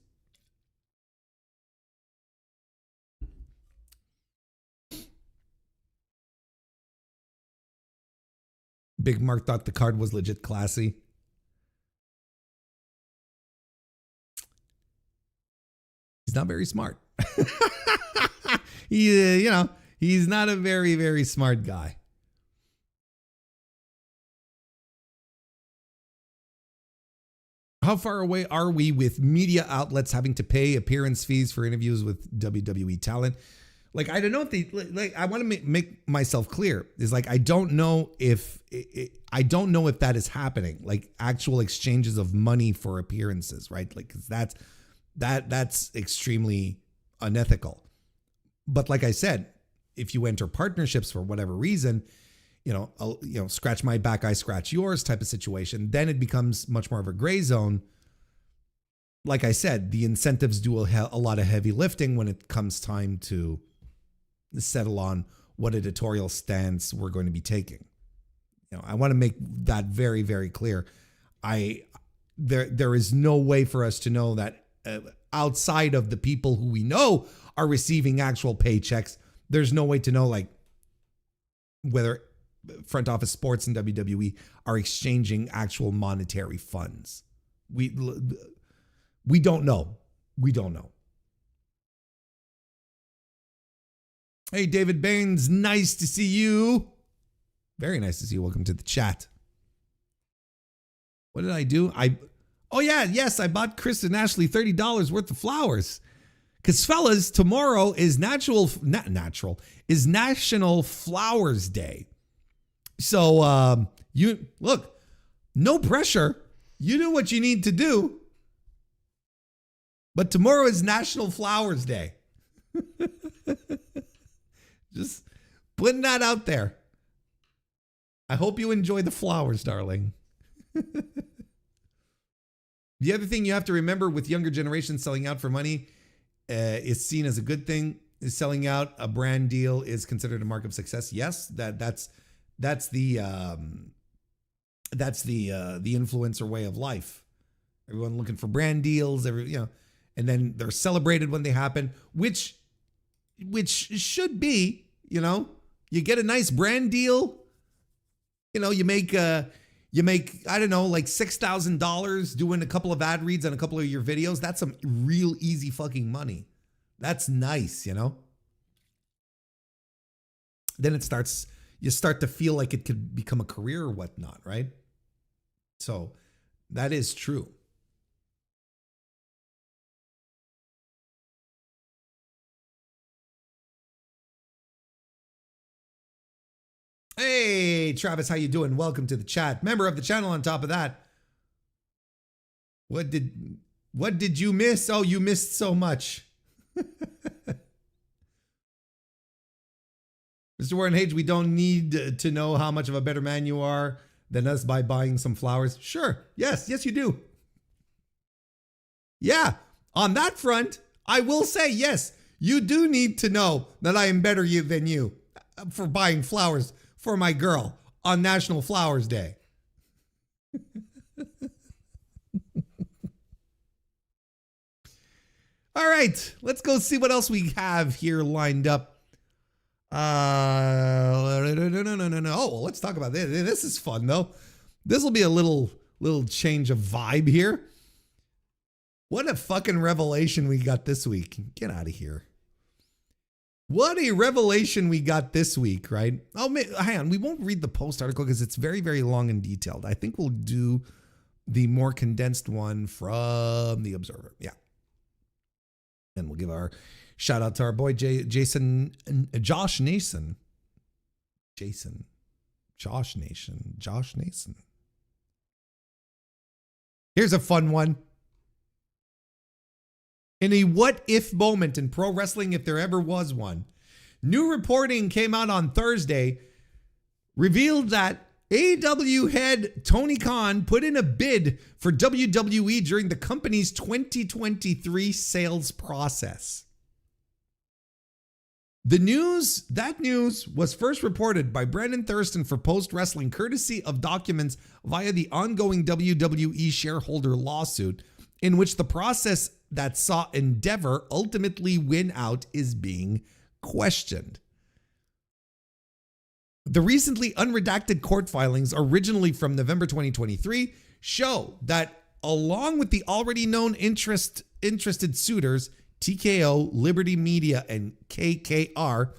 Big Mark thought the card was legit classy. He's not very smart. He's not a very, very smart guy. How far away are we with media outlets having to pay appearance fees for interviews with WWE talent? I don't know if they, I want to make myself clear. Is I don't know if that is happening. Actual exchanges of money for appearances, right? Because that's extremely unethical. But like I said, if you enter partnerships for whatever reason, scratch my back, I scratch yours type of situation, then it becomes much more of a gray zone. Like I said, the incentives do a lot of heavy lifting when it comes time to settle on what editorial stance we're going to be taking. I want to make that very, very clear. There is no way for us to know that outside of the people who we know are receiving actual paychecks, there's no way to know whether front office sports and WWE are exchanging actual monetary funds. We don't know. We don't know. Hey, David Baines, nice to see you. Very nice to see you. Welcome to the chat. What did I do? I bought Chris and Ashley $30 worth of flowers. Because fellas, tomorrow is National Flowers Day. So you look, no pressure. You do what you need to do. But tomorrow is National Flowers Day. Just putting that out there. I hope you enjoy the flowers, darling. The other thing you have to remember with younger generations selling out for money is seen as a good thing. Is selling out a brand deal is considered a mark of success. Yes, that's the influencer way of life. Everyone looking for brand deals, and then they're celebrated when they happen, which should be, you get a nice brand deal, you make I don't know, $6,000 doing a couple of ad reads on a couple of your videos. That's some real easy fucking money. That's nice, Then you start to feel like it could become a career or whatnot, right? So that is true. Hey, Travis, how you doing? Welcome to the chat. Member of the channel on top of that. What did you miss? Oh, you missed so much. MrWarrenHayes, we don't need to know how much of a better man you are than us by buying some flowers. Sure. Yes, you do. Yeah, on that front, I will say yes. You do need to know that I am better than you for buying flowers for my girl on National Flowers Day. All right, let's go see what else we have here lined up. Oh, well, let's talk about this. This is fun, though. This will be a little change of vibe here. What a fucking revelation we got this week. Get out of here. What a revelation we got this week, right? Oh, hang on. We won't read the Post article because it's very, very long and detailed. I think we'll do the more condensed one from the Observer. Yeah. And we'll give our shout out to our boy Josh Nason. Josh Nason. Here's a fun one. In a what-if moment in pro wrestling, if there ever was one, new reporting came out on Thursday, revealed that AEW head Tony Khan put in a bid for WWE during the company's 2023 sales process. That news was first reported by Brandon Thurston for Post Wrestling, courtesy of documents via the ongoing WWE shareholder lawsuit, in which the process that saw Endeavor ultimately win out is being questioned. The recently unredacted court filings, originally from November 2023, show that along with the already known interested suitors, TKO, Liberty Media, and KKR,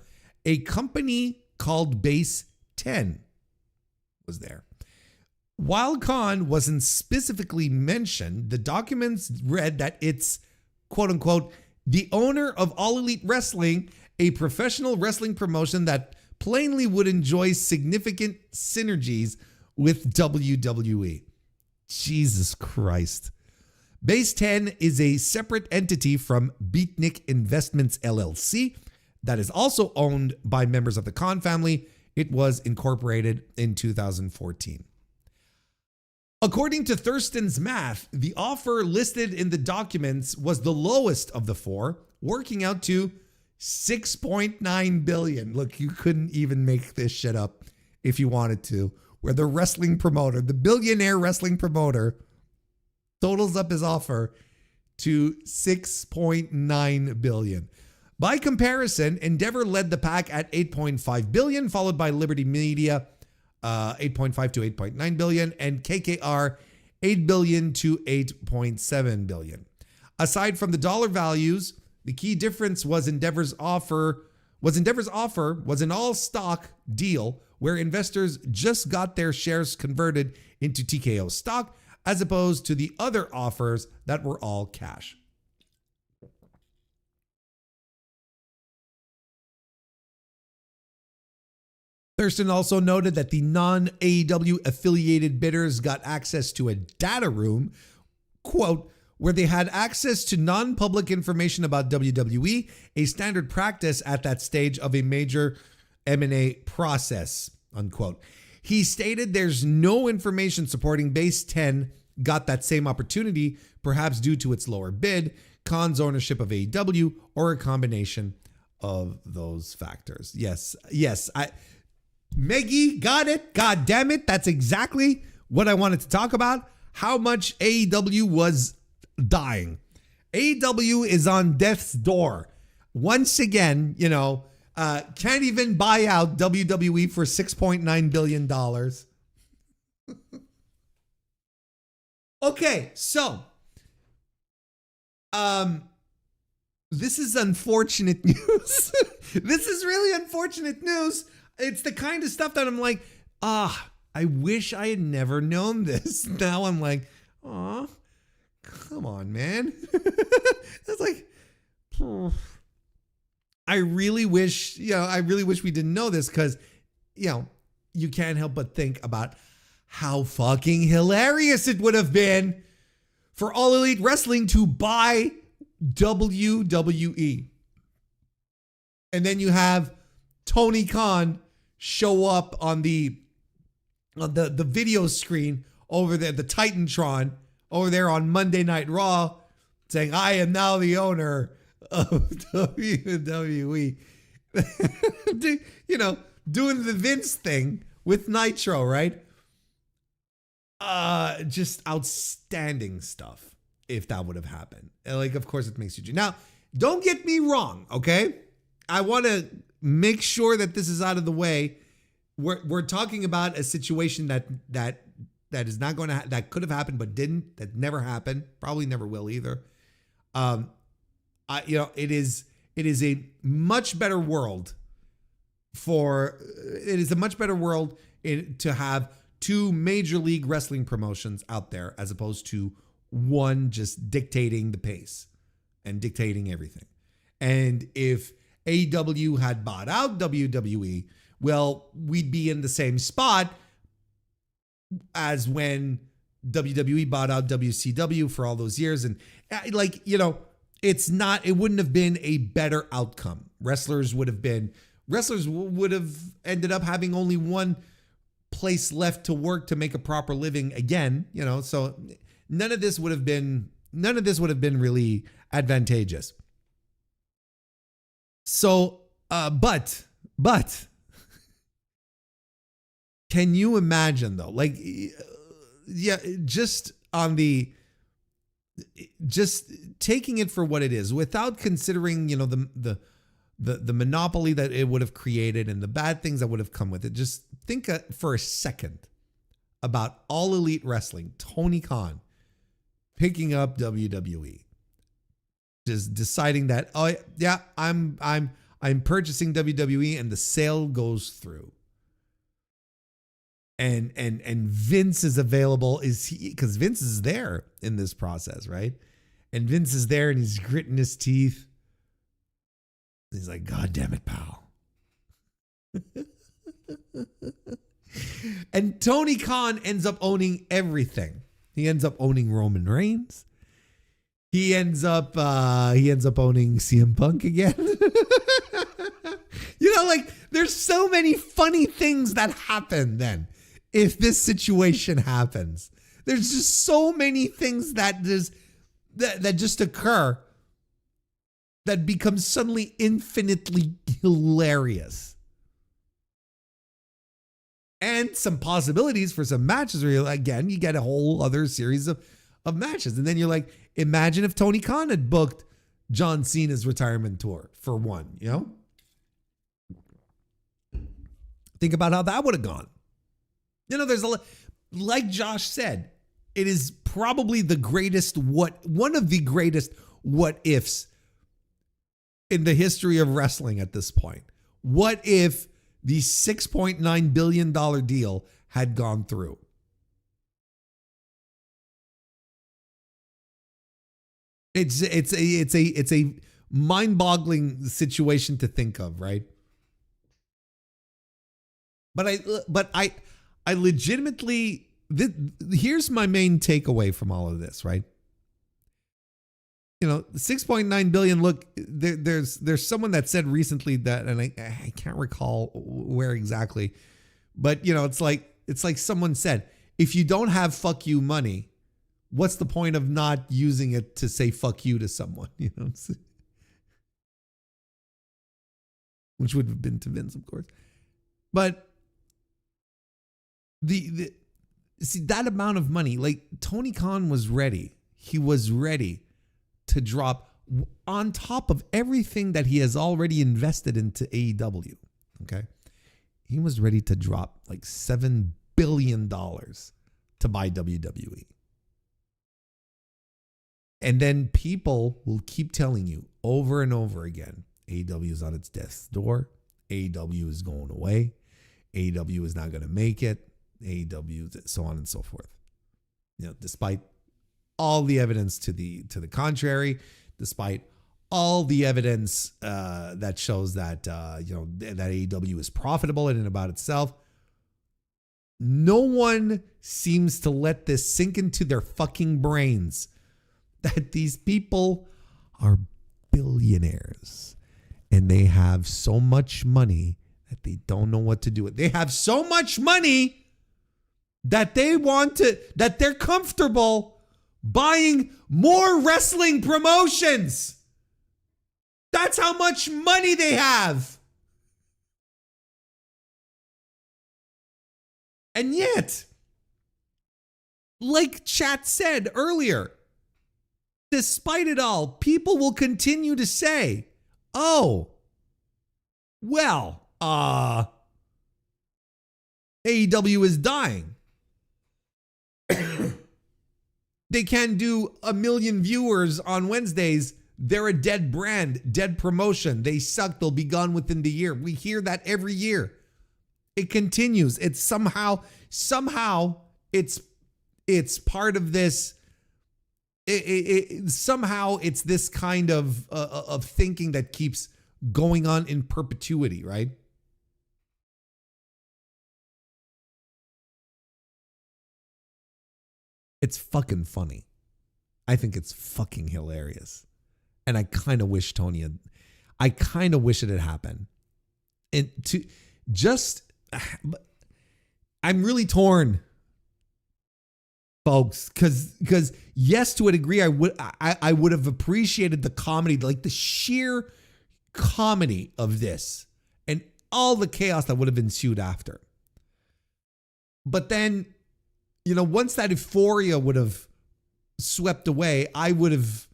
a company called Base 10 was there. While Khan wasn't specifically mentioned, the documents read that it's, quote unquote, the owner of All Elite Wrestling, a professional wrestling promotion that plainly would enjoy significant synergies with WWE. Jesus Christ. Base 10 is a separate entity from Beatnik Investments LLC that is also owned by members of the Khan family. It was incorporated in 2014. According to Thurston's math, the offer listed in the documents was the lowest of the four, working out to $6.9 billion. Look, you couldn't even make this shit up if you wanted to. Where the wrestling promoter, the billionaire wrestling promoter, totals up his offer to $6.9 billion. By comparison, Endeavor led the pack at $8.5 billion, followed by Liberty Media, $8.5 to $8.9 billion, and KKR, $8 billion to $8.7 billion. Aside from the dollar values, the key difference was Endeavor's offer was an all-stock deal where investors just got their shares converted into TKO stock, as opposed to the other offers that were all cash. Thurston also noted that the non-AEW affiliated bidders got access to a data room, quote, where they had access to non-public information about WWE, a standard practice at that stage of a major M&A process, unquote. He stated there's no information supporting Base 10 got that same opportunity, perhaps due to its lower bid, Khan's ownership of AEW, or a combination of those factors. Yes, Meggie got it. God damn it. That's exactly what I wanted to talk about. How much AEW was dying. AEW is on death's door. Once again, can't even buy out WWE for $6.9 billion. Okay, so this is unfortunate news. This is really unfortunate news. It's the kind of stuff that I'm like, I wish I had never known this. Now I'm like, come on, man. It's like, I really wish we didn't know this, because, you can't help but think about how fucking hilarious it would have been for All Elite Wrestling to buy WWE. And then you have Tony Khan show up on the video screen over there, the Titantron over there on Monday Night Raw, saying, I am now the owner of WWE, doing the Vince thing with Nitro, right? Just outstanding stuff if that would have happened. Like, of course it makes you. Now, don't get me wrong, okay? I want to make sure that this is out of the way. We're talking about a situation that is not going to that could have happened but didn't, that never happened, probably never will either. It is a much better world to have two Major League Wrestling promotions out there as opposed to one just dictating the pace and dictating everything. And if AEW had bought out WWE, well, we'd be in the same spot as when WWE bought out WCW for all those years. And it wouldn't have been a better outcome. Wrestlers would have ended up having only one place left to work to make a proper living again, so none of this would have been really advantageous. So, but can you imagine though, just taking it for what it is without considering, the monopoly that it would have created and the bad things that would have come with it. Just think for a second about All Elite Wrestling, Tony Khan picking up WWE, just deciding that, oh yeah, I'm purchasing WWE, and the sale goes through. And Vince is available, because Vince is there in this process, right? And Vince is there and he's gritting his teeth. He's like, God damn it, pal. And Tony Khan ends up owning everything. He ends up owning Roman Reigns. He ends up owning CM Punk again. There's so many funny things that happen then if this situation happens. There's just so many things that just occur that becomes suddenly infinitely hilarious. And some possibilities for some matches where, again, you get a whole other series of matches. And then you're like, imagine if Tony Khan had booked John Cena's retirement tour for one, Think about how that would have gone. There's like Josh said, it is probably one of the greatest what ifs in the history of wrestling at this point. What if the $6.9 billion deal had gone through? It's a mind-boggling situation to think of, right? But I legitimately, here's my main takeaway from all of this, right? 6.9 billion. Look, there's someone that said recently that, and I can't recall where exactly, but it's like someone said, if you don't have fuck you money, what's the point of not using it to say fuck you to someone? Which would have been to Vince, of course. But see that amount of money, like Tony Khan was ready. He was ready to drop on top of everything that he has already invested into AEW. Okay. He was ready to drop like $7 billion to buy WWE. And then people will keep telling you over and over again, AEW is on its death's door. AEW is going away. AEW is not going to make it. AEW, so on and so forth. Despite all the evidence to the contrary, despite all the evidence that shows that that AEW is profitable in and about itself, no one seems to let this sink into their fucking brains that these people are billionaires and they have so much money that they don't know what to do with. They have so much money that they're comfortable buying more wrestling promotions. That's how much money they have. And yet, like chat said earlier, despite it all, people will continue to say, oh, well, AEW is dying. They can't do 1 million viewers on Wednesdays. They're a dead brand, dead promotion. They suck. They'll be gone within the year. We hear that every year. It continues. It's somehow it's part of this. Somehow it's this kind of thinking that keeps going on in perpetuity, right? It's fucking funny. I think it's fucking hilarious. And I kind of wish it had happened. And I'm really torn, folks, because yes, to a degree, I would have appreciated the comedy, like the sheer comedy of this and all the chaos that would have ensued after. But then, once that euphoria would have swept away, I would have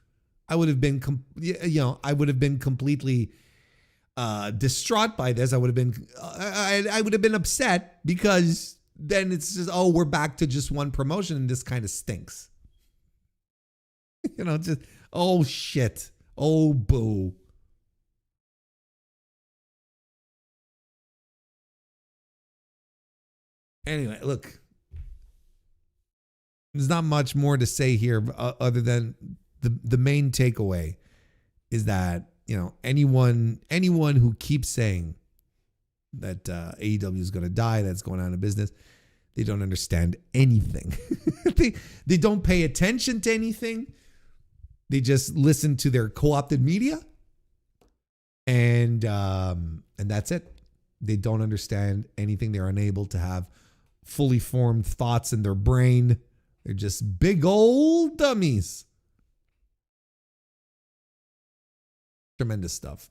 been completely distraught by this. I would have been upset, because then it's just, oh, we're back to just one promotion and this kind of stinks. Just, oh shit. Oh boo. Anyway, look, there's not much more to say here other than the main takeaway is that, anyone who keeps saying that AEW is going to die, that's going out of business, they don't understand anything. They don't pay attention to anything. They just listen to their co-opted media, and that's it. They don't understand anything. They're unable to have fully formed thoughts in their brain. They're just big old dummies. Tremendous stuff.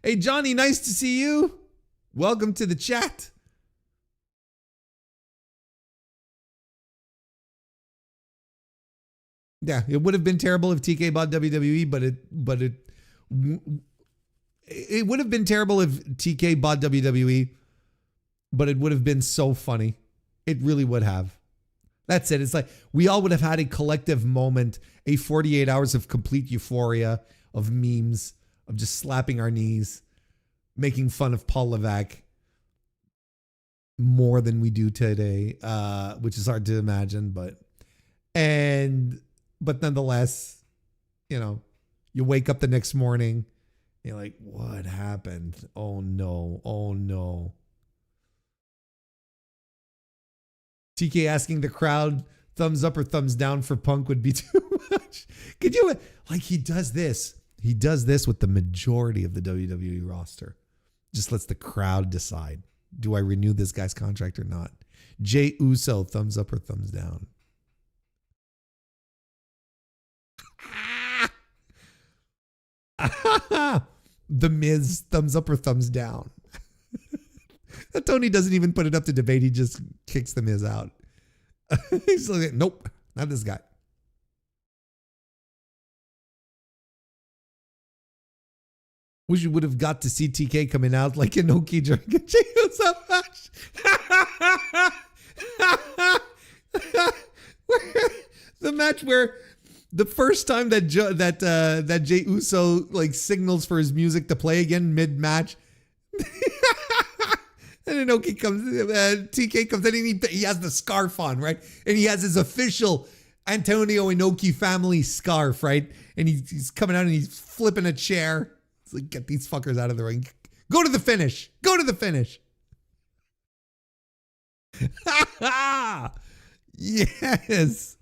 Hey, Johnny, nice to see you. Welcome to the chat. Yeah, it would have been terrible if TK bought WWE, but it would have been terrible if TK bought WWE, but it would have been so funny. It really would have. That's it. It's like we all would have had a collective moment, a 48 hours of complete euphoria, of memes, of just slapping our knees, making fun of Paul Levesque more than we do today, which is hard to imagine, but nonetheless, you wake up the next morning, you're like, what happened? Oh no. Oh no. TK asking the crowd thumbs up or thumbs down for Punk would be too much. Could you, he does this with the majority of the WWE roster. Just lets the crowd decide. Do I renew this guy's contract or not? Jey Uso, thumbs up or thumbs down? The Miz, thumbs up or thumbs down? Tony doesn't even put it up to debate. He just kicks the Miz out. He's like, nope, not this guy. Wish you would have got to see TK coming out like Inoki during a Jey Uso match. The match where the first time that Jey Uso signals for his music to play again mid-match. And Inoki comes, TK comes in and he has the scarf on, right? And he has his official Antonio Inoki family scarf, right? And he's coming out and he's flipping a chair. It's like, get these fuckers out of the ring. Go to the finish. Go to the finish. Yes.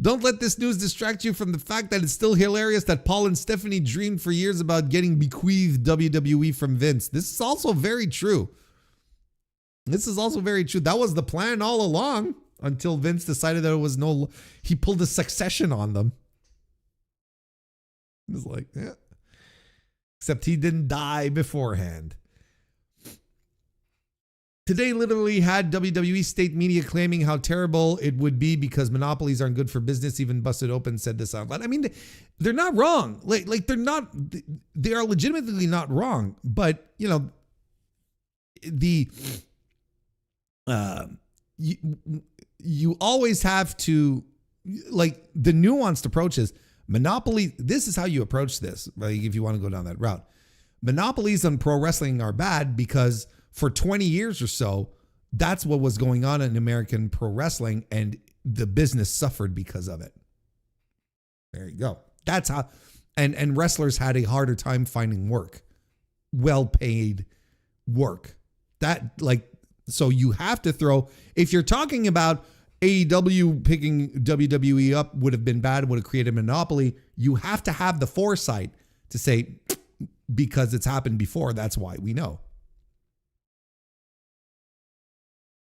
Don't let this news distract you from the fact that it's still hilarious that Paul and Stephanie dreamed for years about getting bequeathed WWE from Vince. This is also very true. That was the plan all along until Vince decided that he pulled a succession on them. It's like, yeah. Except he didn't die beforehand. Today literally had WWE state media claiming how terrible it would be because monopolies aren't good for business. Even Busted Open said this out loud. I mean, they're not wrong. Like they're not, they are legitimately not wrong. But, you know, you always have to, like, the nuanced approach is monopoly. This is how you approach this, like, if you want to go down that route. Monopolies on pro wrestling are bad because for 20 years or so, that's what was going on in American pro wrestling, and the business suffered because of it. There you go. That's how, and wrestlers had a harder time finding work, well-paid work. That, like, so you have to throw, if you're talking about AEW picking WWE up would have been bad, would have created a monopoly, you have to have the foresight to say, because it's happened before, that's why we know.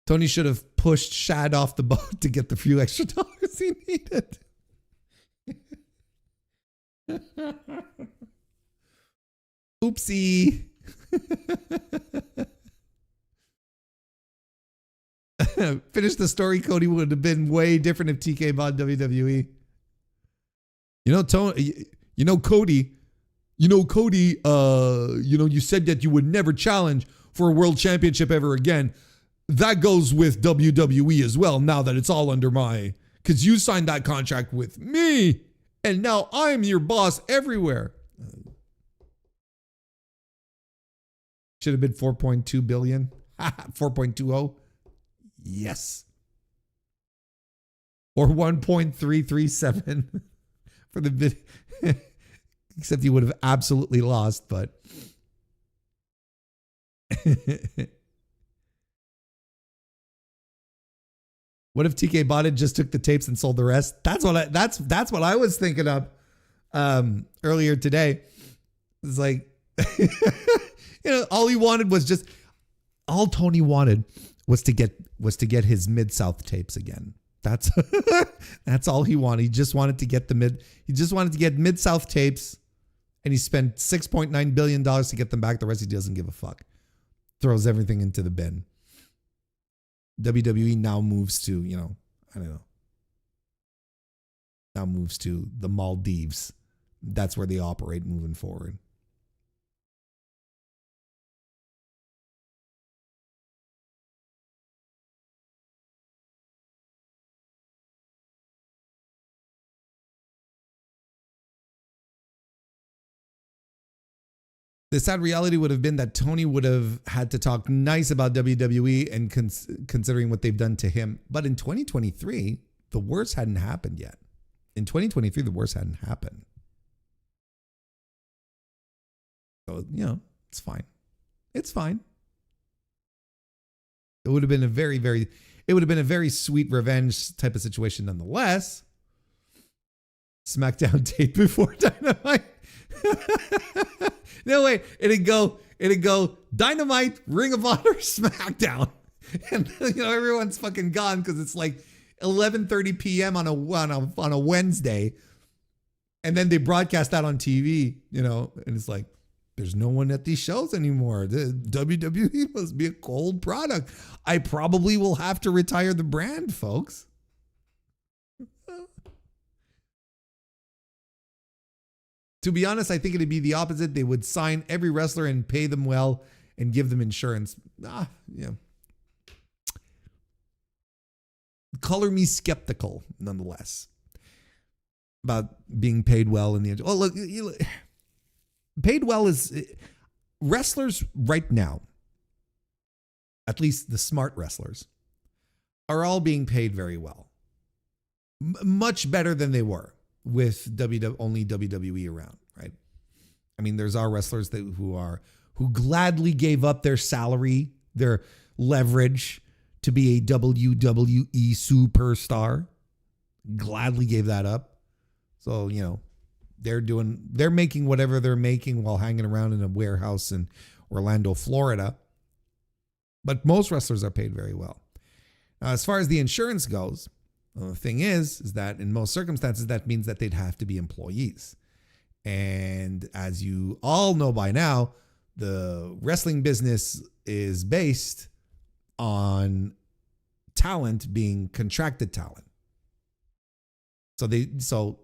Tony should have pushed Shad off the boat to get the few extra dollars he needed. Oopsie. Finish the story. Cody would have been way different if TK bought WWE. You know, Tony, Cody, you said that you would never challenge for a world championship ever again. That goes with WWE as well, now that it's all under because you signed that contract with me, and now I'm your boss everywhere. Should have been 4.2 billion. 4.20. Yes. Or 1.337 for the bid. Except you would have absolutely lost, but what if TK bought it, just took the tapes and sold the rest? That's what I was thinking of earlier today. It's like, all he wanted was all Tony wanted was to get his Mid-South tapes again. That's all he wanted. He just wanted to get Mid-South tapes, and he spent $6.9 billion to get them back. The rest he doesn't give a fuck. Throws everything into the bin. WWE now moves to, I don't know. Now moves to the Maldives. That's where they operate moving forward. The sad reality would have been that Tony would have had to talk nice about WWE and considering what they've done to him. But in 2023, the worst hadn't happened yet. In 2023, the worst hadn't happened. So, it's fine. It's fine. It would have been a very sweet revenge type of situation nonetheless. SmackDown tape before Dynamite. No, wait, it'd go Dynamite, Ring of Honor, SmackDown. And everyone's fucking gone because it's like 11:30 p.m. on a Wednesday. And then they broadcast that on TV, and it's like, there's no one at these shows anymore. The WWE must be a cold product. I probably will have to retire the brand, folks. To be honest, I think it'd be the opposite. They would sign every wrestler and pay them well and give them insurance. Color me skeptical, nonetheless, about being paid well in the. Oh, look, paid well is wrestlers right now. At least the smart wrestlers are all being paid very well, much better than they were with only WWE around, right? I mean, there's our wrestlers who gladly gave up their salary, their leverage to be a WWE superstar. Gladly gave that up. So, they're making whatever they're making while hanging around in a warehouse in Orlando, Florida. But most wrestlers are paid very well. Now, as far as the insurance goes, the thing is that in most circumstances, that means that they'd have to be employees. And as you all know by now, the wrestling business is based on talent being contracted talent. So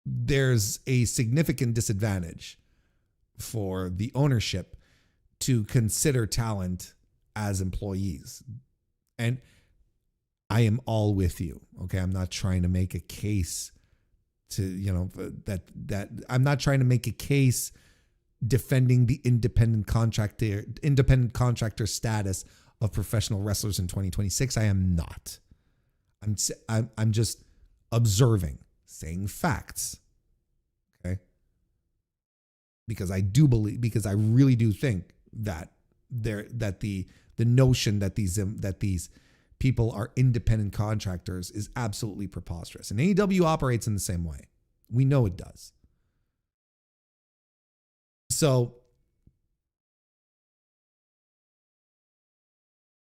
there's a significant disadvantage for the ownership to consider talent as employees. And I am all with you. Okay. I'm not trying to make a case to, that I'm not trying to make a case defending the independent contractor status of professional wrestlers in 2026. I am not. I'm just observing, saying facts. Okay? Because I really do think that the notion that these people are independent contractors is absolutely preposterous. And AEW operates in the same way. We know it does. So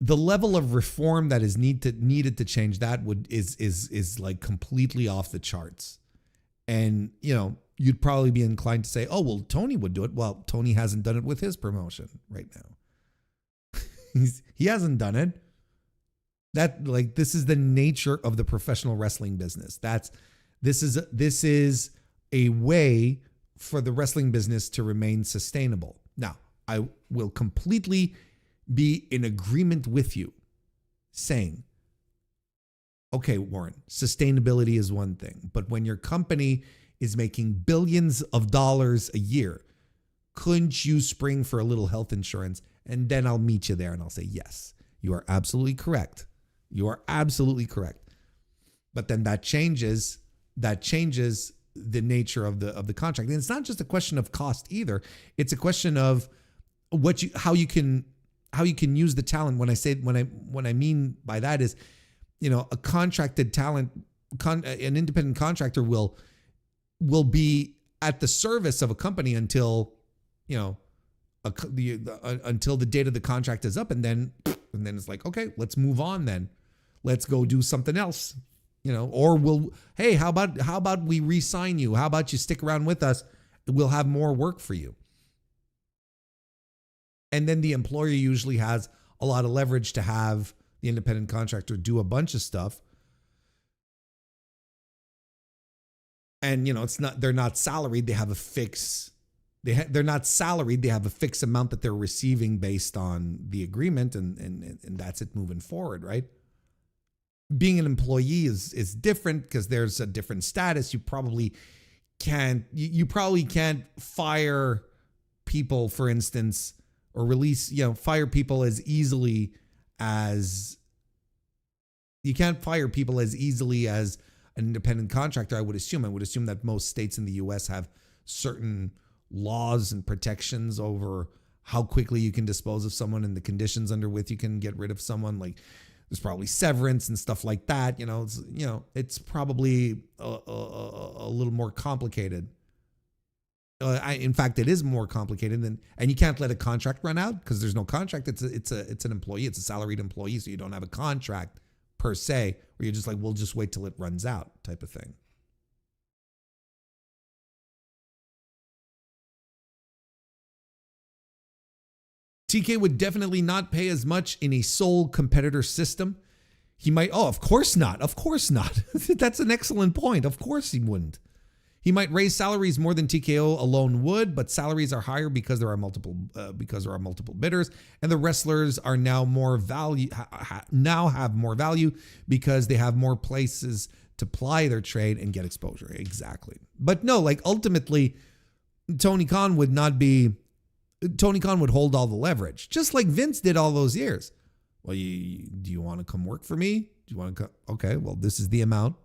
the level of reform that is needed to change that is like completely off the charts. And, you'd probably be inclined to say, oh, well, Tony would do it. Well, Tony hasn't done it with his promotion right now. He hasn't done it. This is the nature of the professional wrestling business. This is a way for the wrestling business to remain sustainable. Now, I will completely be in agreement with you saying, okay, Warren, sustainability is one thing, but when your company is making billions of dollars a year, couldn't you spring for a little health insurance? And then I'll meet you there and I'll say, yes, you are absolutely correct. You are absolutely correct. But then that changes the nature of the contract. And it's not just a question of cost either. It's a question of how you can use the talent. When I mean by that is, a contracted talent, an independent contractor will be at the service of a company until until the date of the contract is up, and then it's like, okay, let's move on then. Let's go do something else. Or how about we re-sign you? How about you stick around with us? We'll have more work for you. And then the employer usually has a lot of leverage to have the independent contractor do a bunch of stuff. And, they're not salaried. They have a fix. They're not salaried. They have a fixed amount that they're receiving based on the agreement. And that's it moving forward, right? Being an employee is different because there's a different status. You probably can't fire people, for instance, or fire people as easily as you can't fire people as easily as an independent contractor. I would assume that most states in the US have certain laws and protections over how quickly you can dispose of someone and the conditions under which you can get rid of someone. Like, there's probably severance and stuff like that. It's probably a little more complicated. In fact, it is more complicated and you can't let a contract run out because there's no contract. It's an employee. It's a salaried employee. So you don't have a contract per se where you're just like, we'll just wait till it runs out type of thing. TK would definitely not pay as much in a sole competitor system. He might, of course not. Of course not. That's an excellent point. Of course he wouldn't. He might raise salaries more than TKO alone would, but salaries are higher because there are multiple bidders, and the wrestlers are now more value now have more value because they have more places to ply their trade and get exposure. Exactly. But no, ultimately, Tony Khan would hold all the leverage, just like Vince did all those years. Well, do you want to come work for me? Do you want to come? Okay, well, this is the amount.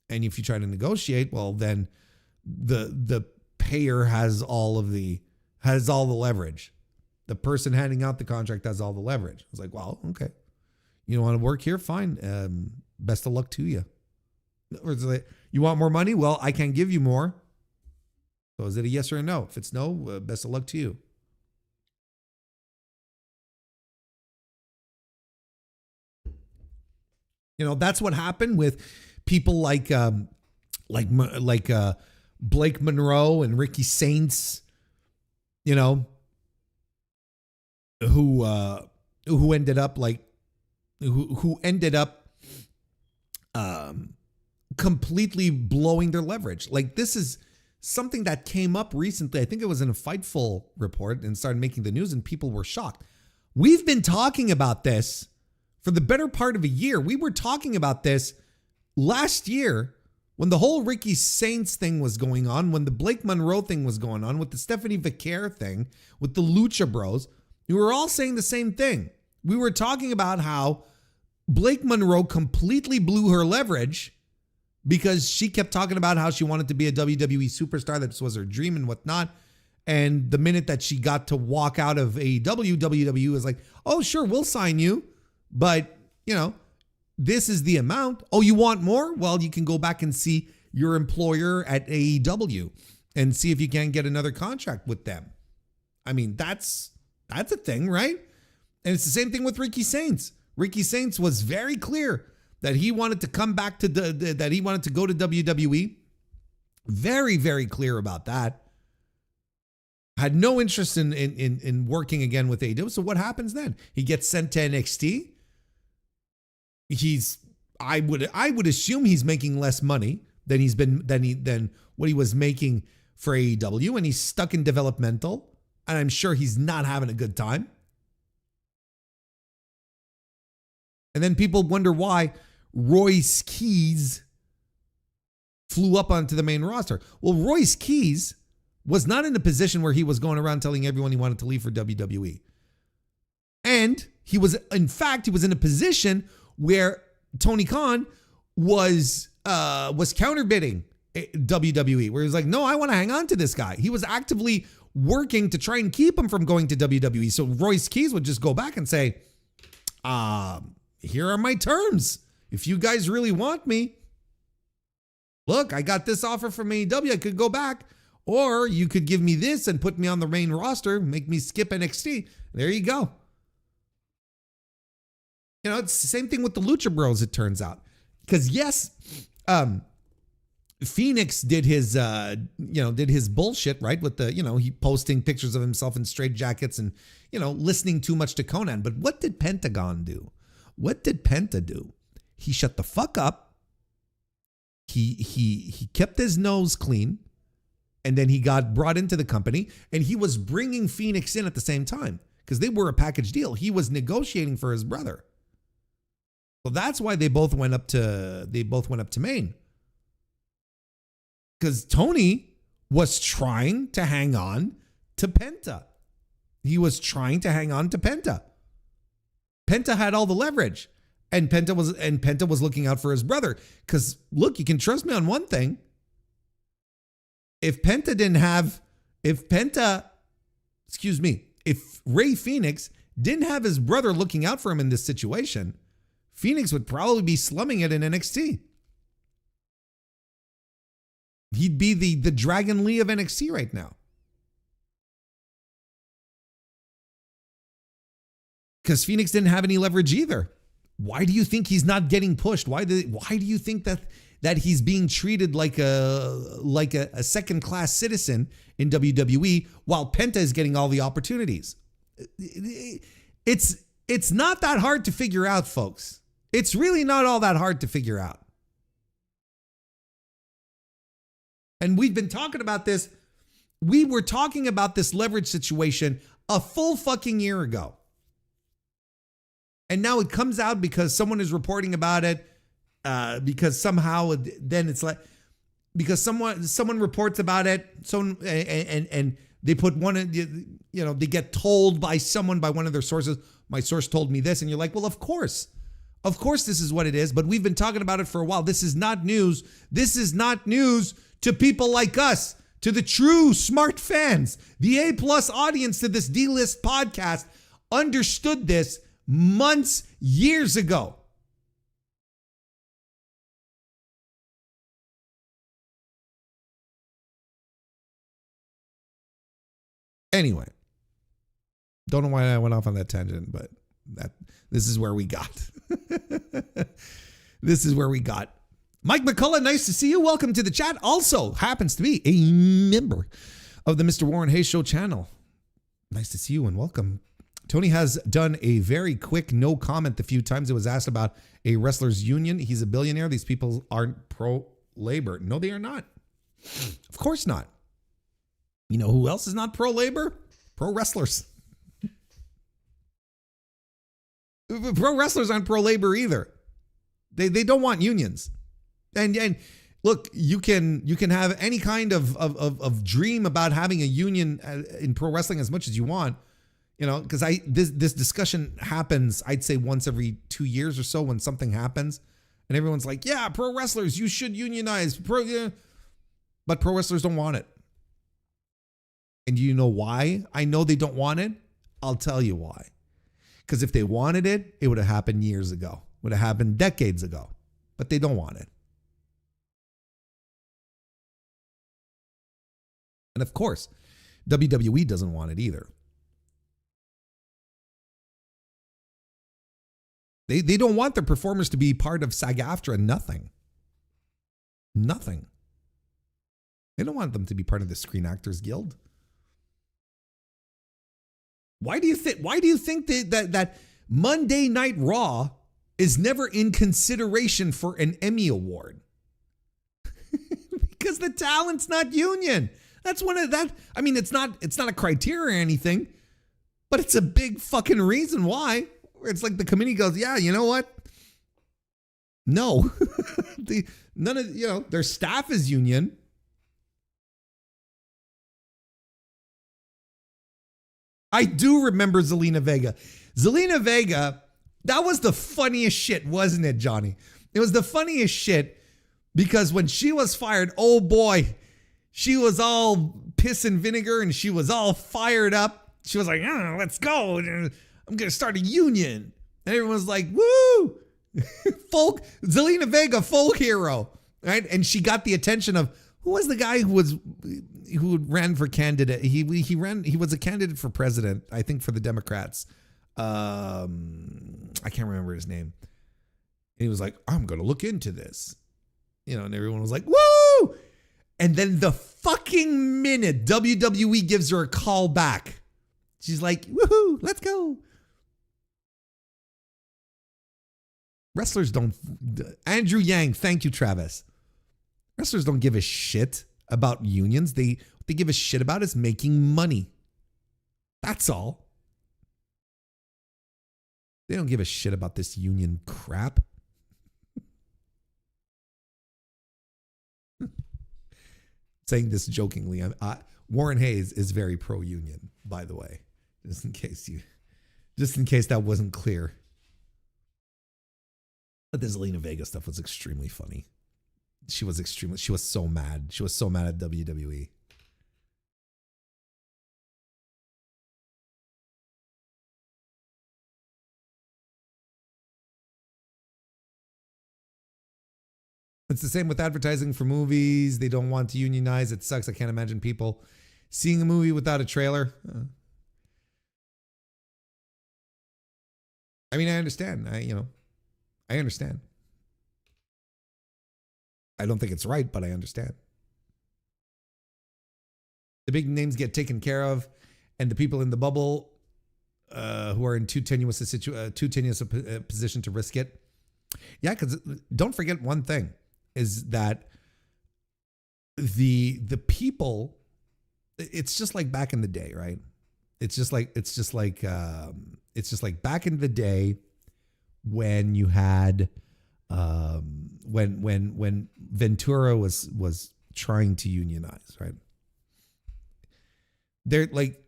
And if you try to negotiate, well, then the payer has all the leverage. The person handing out the contract has all the leverage. It's like, well, okay. You don't want to work here? Fine. Best of luck to you. Or it's like, you want more money? Well, I can give you more. So is it a yes or a no? If it's no, best of luck to you. That's what happened with people like Blake Monroe and Ricky Saints, you know, who ended up like, who ended up completely blowing their leverage. Like, this is something that came up recently. I think it was in a Fightful report and started making the news, and people were shocked. We've been talking about this for the better part of a year. We were talking about this last year when the whole Ricky Saints thing was going on, when the Blake Monroe thing was going on, with the Stephanie Vicaire thing, with the Lucha Bros. We were all saying the same thing. We were talking about how Blake Monroe completely blew her leverage because she kept talking about how she wanted to be a WWE superstar. That was her dream and whatnot. And the minute that she got to walk out of AEW, WWE was like, oh, sure, we'll sign you. But, you know, this is the amount. Oh, you want more? Well, you can go back and see your employer at AEW and see if you can get another contract with them. I mean, that's a thing, right? And it's the same thing with Ricky Saints. Ricky Saints was very clear that he wanted to come back to that he wanted to go to WWE. Very, very clear about that. Had no interest in working again with AEW. So what happens then? He gets sent to NXT. I would assume he's making less money than what he was making for AEW, and he's stuck in developmental, and I'm sure he's not having a good time. And then people wonder why Royce Keys flew up onto the main roster. Well, Royce Keys was not in a position where he was going around telling everyone he wanted to leave for WWE. And he was in a position where Tony Khan was counterbidding WWE, where he was like, no, I want to hang on to this guy. He was actively working to try and keep him from going to WWE. So Royce Keys would just go back and say, here are my terms. If you guys really want me, look, I got this offer from AEW. I could go back, or you could give me this and put me on the main roster, make me skip NXT. There you go. You know, it's the same thing with the Lucha Bros, it turns out. Because yes, Phoenix did his bullshit, right? With the, he posting pictures of himself in straight jackets and, listening too much to Conan. But what did Pentagon do? What did Penta do? He shut the fuck up. He kept his nose clean, and then he got brought into the company, and he was bringing Phoenix in at the same time because they were a package deal. He was negotiating for his brother. So that's why they both went up to Maine. Because Tony was trying to hang on to Penta. He was trying to hang on to Penta. Penta had all the leverage, and Penta was looking out for his brother. Because look, you can trust me on one thing. If Ray Phoenix didn't have his brother looking out for him in this situation, Phoenix would probably be slumming it in NXT. He'd be the Dragon Lee of NXT right now. Because Phoenix didn't have any leverage either. Why do you think he's not getting pushed? Why do you think that he's being treated like a second-class citizen in WWE while Penta is getting all the opportunities? It's not that hard to figure out, folks. It's really not all that hard to figure out. And we've been talking about this. We were talking about this leverage situation a full fucking year ago. And now it comes out because someone is reporting about it. Because somehow then it's like, because someone reports about it. So and they put they get told by one of their sources. My source told me this, and you're like, well, of course this is what it is. But we've been talking about it for a while. This is not news. This is not news to people like us, to the true smart fans. The A+ audience to this D-List podcast understood this months, years ago. Anyway, don't know why I went off on that tangent, but this is where we got. This is where we got. Mike McCullough, nice to see you. Welcome to the chat. Also happens to be a member of the Mr. Warren Hayes Show channel. Nice to see you and welcome. Tony has done a very quick no comment the few times it was asked about a wrestler's union. He's a billionaire. These people aren't pro-labor. No, they are not. Of course not. You know who else is not pro-labor? Pro wrestlers. Pro wrestlers aren't pro-labor either. They don't want unions. And look, you can have any kind of dream about having a union in pro wrestling as much as you want, you know, because this discussion happens, I'd say once every 2 years or so when something happens, and everyone's like, yeah, pro wrestlers, you should unionize. But pro wrestlers don't want it. And you know why I know they don't want it? I'll tell you why. Because if they wanted it, it would have happened years ago. Would have happened decades ago. But they don't want it. And of course, WWE doesn't want it either. They don't want their performers to be part of SAG-AFTRA. Nothing. They don't want them to be part of the Screen Actors Guild. Why do you think that Monday Night Raw is never in consideration for an Emmy Award? Because the talent's not union. That's one of that. I mean, it's not a criteria or anything, but it's a big fucking reason why. It's like the committee goes, yeah, you know what? No, none of their staff is union. I do remember Zelina Vega. Zelina Vega, that was the funniest shit, wasn't it, Johnny? It was the funniest shit because when she was fired, oh boy, she was all piss and vinegar and she was all fired up. She was like, oh, let's go. I'm going to start a union. And everyone's like, woo! Zelina Vega, folk hero. Right? And she got the attention of, who was the guy who ran for candidate? He was a candidate for president, I think, for the Democrats. I can't remember his name. And he was like, I'm going to look into this. You know, and everyone was like, woo! And then the fucking minute WWE gives her a call back, she's like, woohoo, let's go. Wrestlers don't. Andrew Yang, thank you, Travis. Wrestlers don't give a shit about unions. They give a shit about is making money. That's all. They don't give a shit about this union crap. Saying this jokingly, Warren Hayes is very pro-union, by the way, just in case that wasn't clear. But the Zelina Vega stuff was extremely funny. She was so mad. She was so mad at WWE. It's the same with advertising for movies. They don't want to unionize. It sucks. I can't imagine people seeing a movie without a trailer. I mean, I understand. I understand. I don't think it's right, but I understand. The big names get taken care of, and the people in the bubble who are in too tenuous a position to risk it. Yeah, because don't forget one thing is that the people, it's just like back in the day, right? It's just like back in the day when you had when Ventura was trying to unionize, right? They're like,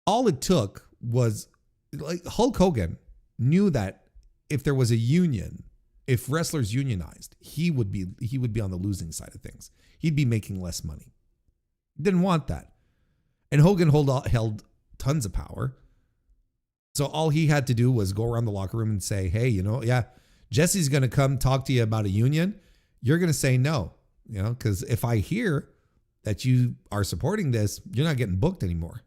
all it took was like Hulk Hogan knew that if there was a union, if wrestlers unionized, he would be on the losing side of things. He'd be making less money. Didn't want that. And Hogan held tons of power. So all he had to do was go around the locker room and say, hey, yeah, Jesse's going to come talk to you about a union. You're going to say no, because if I hear that you are supporting this, you're not getting booked anymore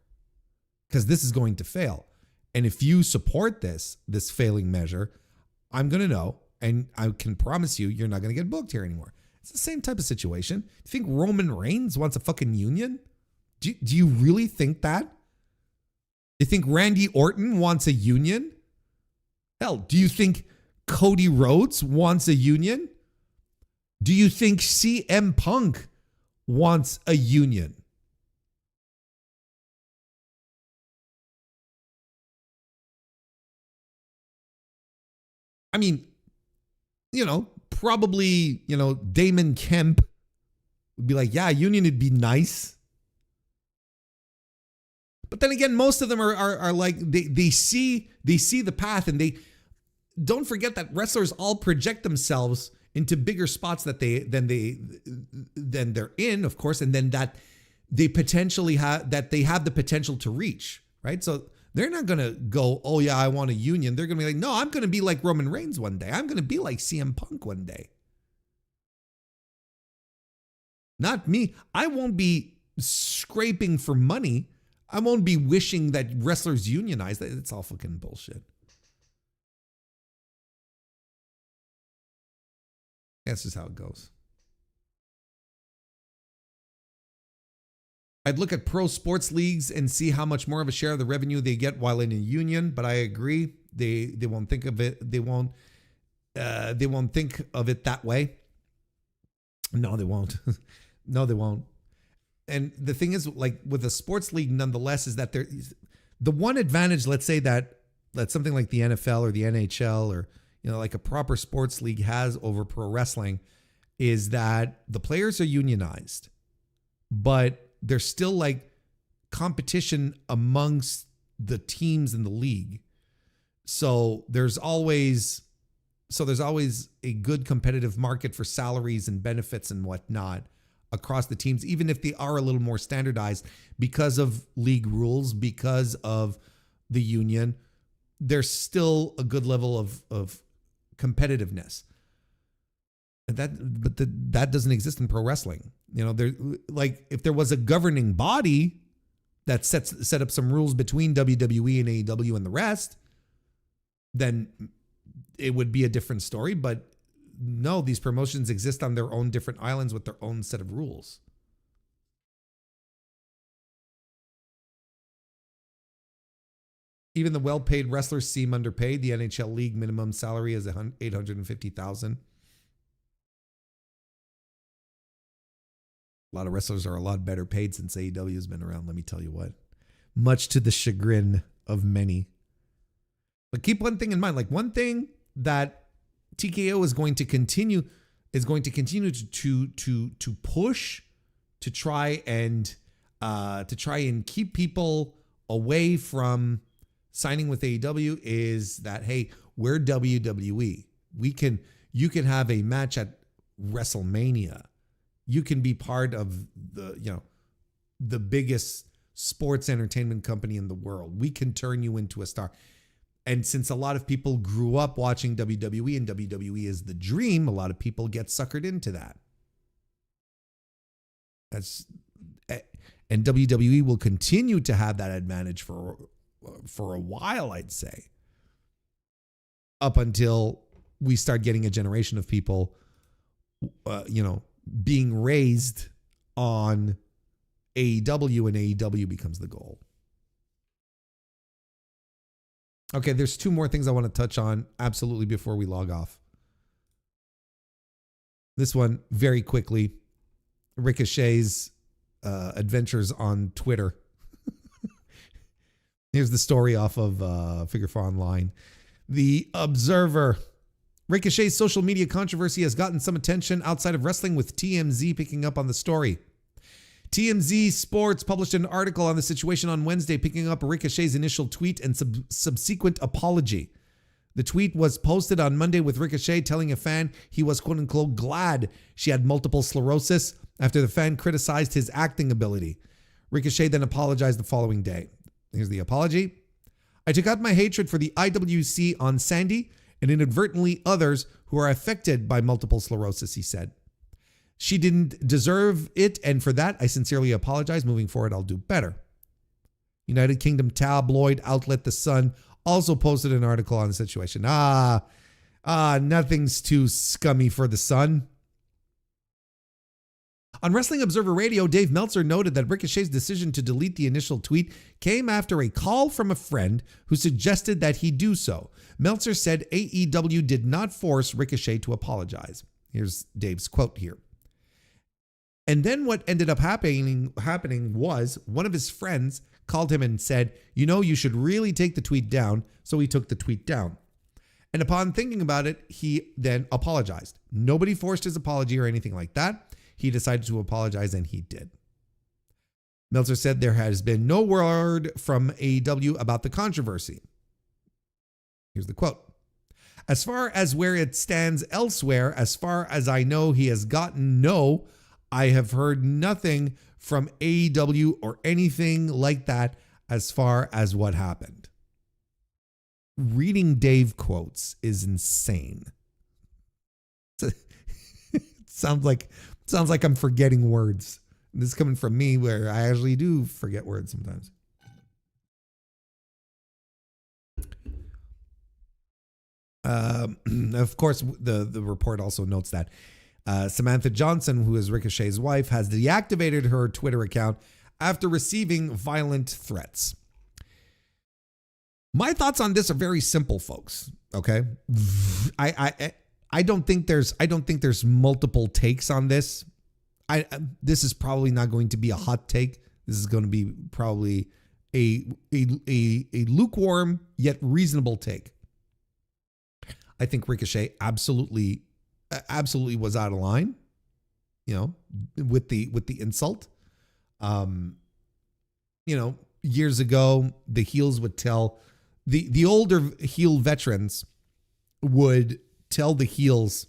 because this is going to fail. And if you support this failing measure, I'm going to know And I can promise you're not going to get booked here anymore. It's the same type of situation. You think Roman Reigns wants a fucking union? Do you really think that? You think Randy Orton wants a union? Hell, do you think Cody Rhodes wants a union? Do you think CM Punk wants a union? I mean, probably, Damon Kemp would be like, yeah, union would be nice. But then again, most of them are like, they see the path, and they don't forget that wrestlers all project themselves into bigger spots than they're in, of course, and then that they potentially have the potential to reach, right? So they're not going to go, oh yeah, I want a union. They're going to be like, no, I'm going to be like Roman Reigns one day. I'm going to be like CM Punk one day. Not me. I won't be scraping for money. I won't be wishing that wrestlers unionize. It's all fucking bullshit. That's just how it goes. I'd look at pro sports leagues and see how much more of a share of the revenue they get while in a union, but I agree. They won't think of it. They won't think of it that way. No, they won't. No, they won't. And the thing is, like with a sports league, nonetheless, is that the one advantage, let's say that something like the NFL or the NHL or like a proper sports league has over pro wrestling, is that the players are unionized, but there's still like competition amongst the teams in the league. So there's always a good competitive market for salaries and benefits and whatnot across the teams, even if they are a little more standardized because of league rules, because of the union. There's still a good level of competitiveness. And that doesn't exist in pro wrestling. There, like if there was a governing body that set up some rules between WWE and AEW and the rest, then it would be a different story. But no, these promotions exist on their own different islands with their own set of rules. Even the well-paid wrestlers seem underpaid. The NHL league minimum salary is $850,000. A lot of wrestlers are a lot better paid since AEW has been around, let me tell you what. Much to the chagrin of many. But keep one thing in mind, like one thing that TKO is going to continue to push to try and keep people away from signing with AEW is that, hey, we're WWE. You can have a match at WrestleMania. You can be part of the biggest sports entertainment company in the world. We can turn you into a star. And since a lot of people grew up watching WWE and WWE is the dream, a lot of people get suckered into that. And WWE will continue to have that advantage for a while, I'd say, up until we start getting a generation of people, being raised on AEW, and AEW becomes the goal. Okay, there's two more things I want to touch on absolutely before we log off. This one, very quickly, Ricochet's adventures on Twitter. Here's the story off of Figure 4 Online. The Observer. Ricochet's social media controversy has gotten some attention outside of wrestling, with TMZ picking up on the story. TMZ Sports published an article on the situation on Wednesday, picking up Ricochet's initial tweet and subsequent apology. The tweet was posted on Monday with Ricochet telling a fan he was, quote unquote, glad she had multiple sclerosis after the fan criticized his acting ability. Ricochet then apologized the following day. Here's the apology. I took out my hatred for the IWC on Sandy and inadvertently others who are affected by multiple sclerosis, he said. She didn't deserve it, and for that, I sincerely apologize. Moving forward, I'll do better. United Kingdom tabloid outlet The Sun also posted an article on the situation. Nothing's too scummy for the sun. On Wrestling Observer Radio, Dave Meltzer noted that Ricochet's decision to delete the initial tweet came after a call from a friend who suggested that he do so. Meltzer said AEW did not force Ricochet to apologize. Here's Dave's quote here. And then what ended up happening was one of his friends called him and said, you should really take the tweet down. So he took the tweet down. And upon thinking about it, he then apologized. Nobody forced his apology or anything like that. He decided to apologize, and he did. Meltzer said there has been no word from AEW about the controversy. Here's the quote. As far as where it stands elsewhere, as far as I know, he has gotten no. I have heard nothing from AEW or anything like that as far as what happened. Reading Dave quotes is insane. It sounds like I'm forgetting words. This is coming from me, where I actually do forget words sometimes. Of course, the report also notes that Samantha Johnson, who is Ricochet's wife, has deactivated her Twitter account after receiving violent threats. My thoughts on this are very simple, folks. Okay, I don't think there's multiple takes on this. This is probably not going to be a hot take. This is going to be probably a lukewarm yet reasonable take. I think Ricochet absolutely was out of line, with the insult. Years ago, the heels would tell the older heel veterans would tell the heels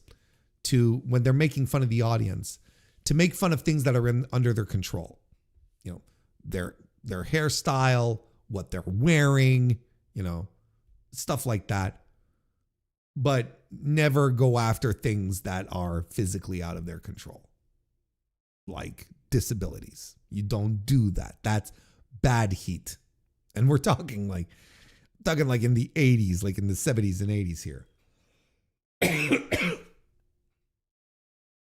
to, when they're making fun of the audience, to make fun of things that are under their control. Their hairstyle, what they're wearing, stuff like that. But never go after things that are physically out of their control, like disabilities. You don't do that. That's bad heat. And we're talking like in the 80s, like in the 70s and 80s here.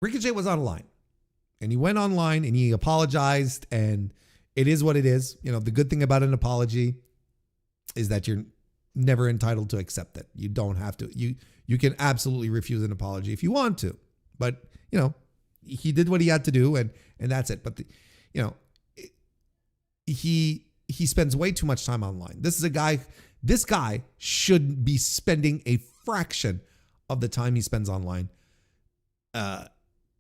Ricochet was on a line, and he went online and he apologized, and it is what it is. The good thing about an apology is that you're never entitled to accept it. You don't have to. You can absolutely refuse an apology if you want to, but he did what he had to do, and that's it. But he spends way too much time online. This guy should be spending a fraction of the time he spends online.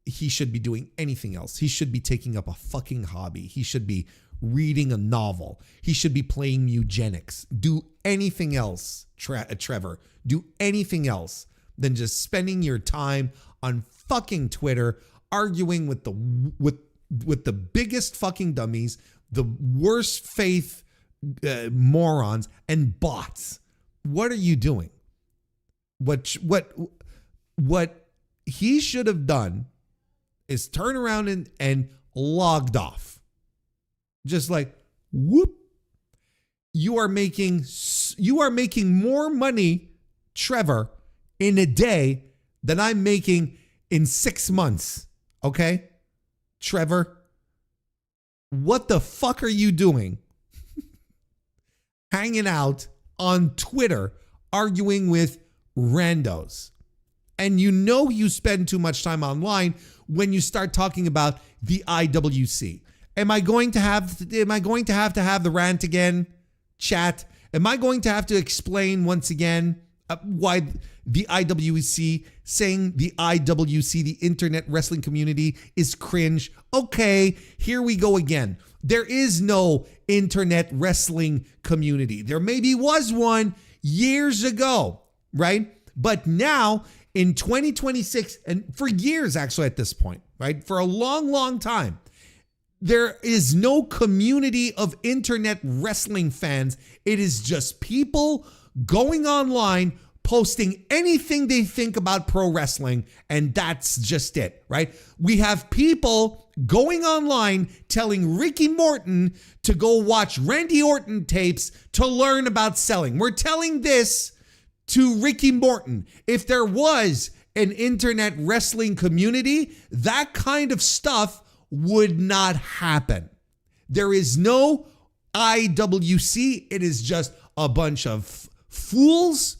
He should be doing anything else. He should be taking up a fucking hobby. He should be reading a novel. He should be playing eugenics. Do anything else, Trevor. Do anything else than just spending your time on fucking Twitter arguing with the biggest fucking dummies, the worst faith morons, and bots. What are you doing? What he should have done is turn around and logged off. Just like, whoop. You are making more money, Trevor, in a day than I'm making in 6 months. Okay? Trevor, what the fuck are you doing? Hanging out on Twitter, arguing with randos. And you spend too much time online when you start talking about the IWC. Am I going to have to have the rant again, chat? Am I going to have to explain once again why the IWC, saying the IWC, the internet wrestling community, is cringe? Okay, here we go again. There is no internet wrestling community. There maybe was one years ago, right? But now in 2026, and for years actually at this point, right? For a long, long time, there is no community of internet wrestling fans. It is just people going online, posting anything they think about pro wrestling, and that's just it, right? We have people going online telling Ricky Morton to go watch Randy Orton tapes to learn about selling. We're telling this to Ricky Morton. If there was an internet wrestling community, that kind of stuff would not happen. There is no IWC. It is just a bunch of fools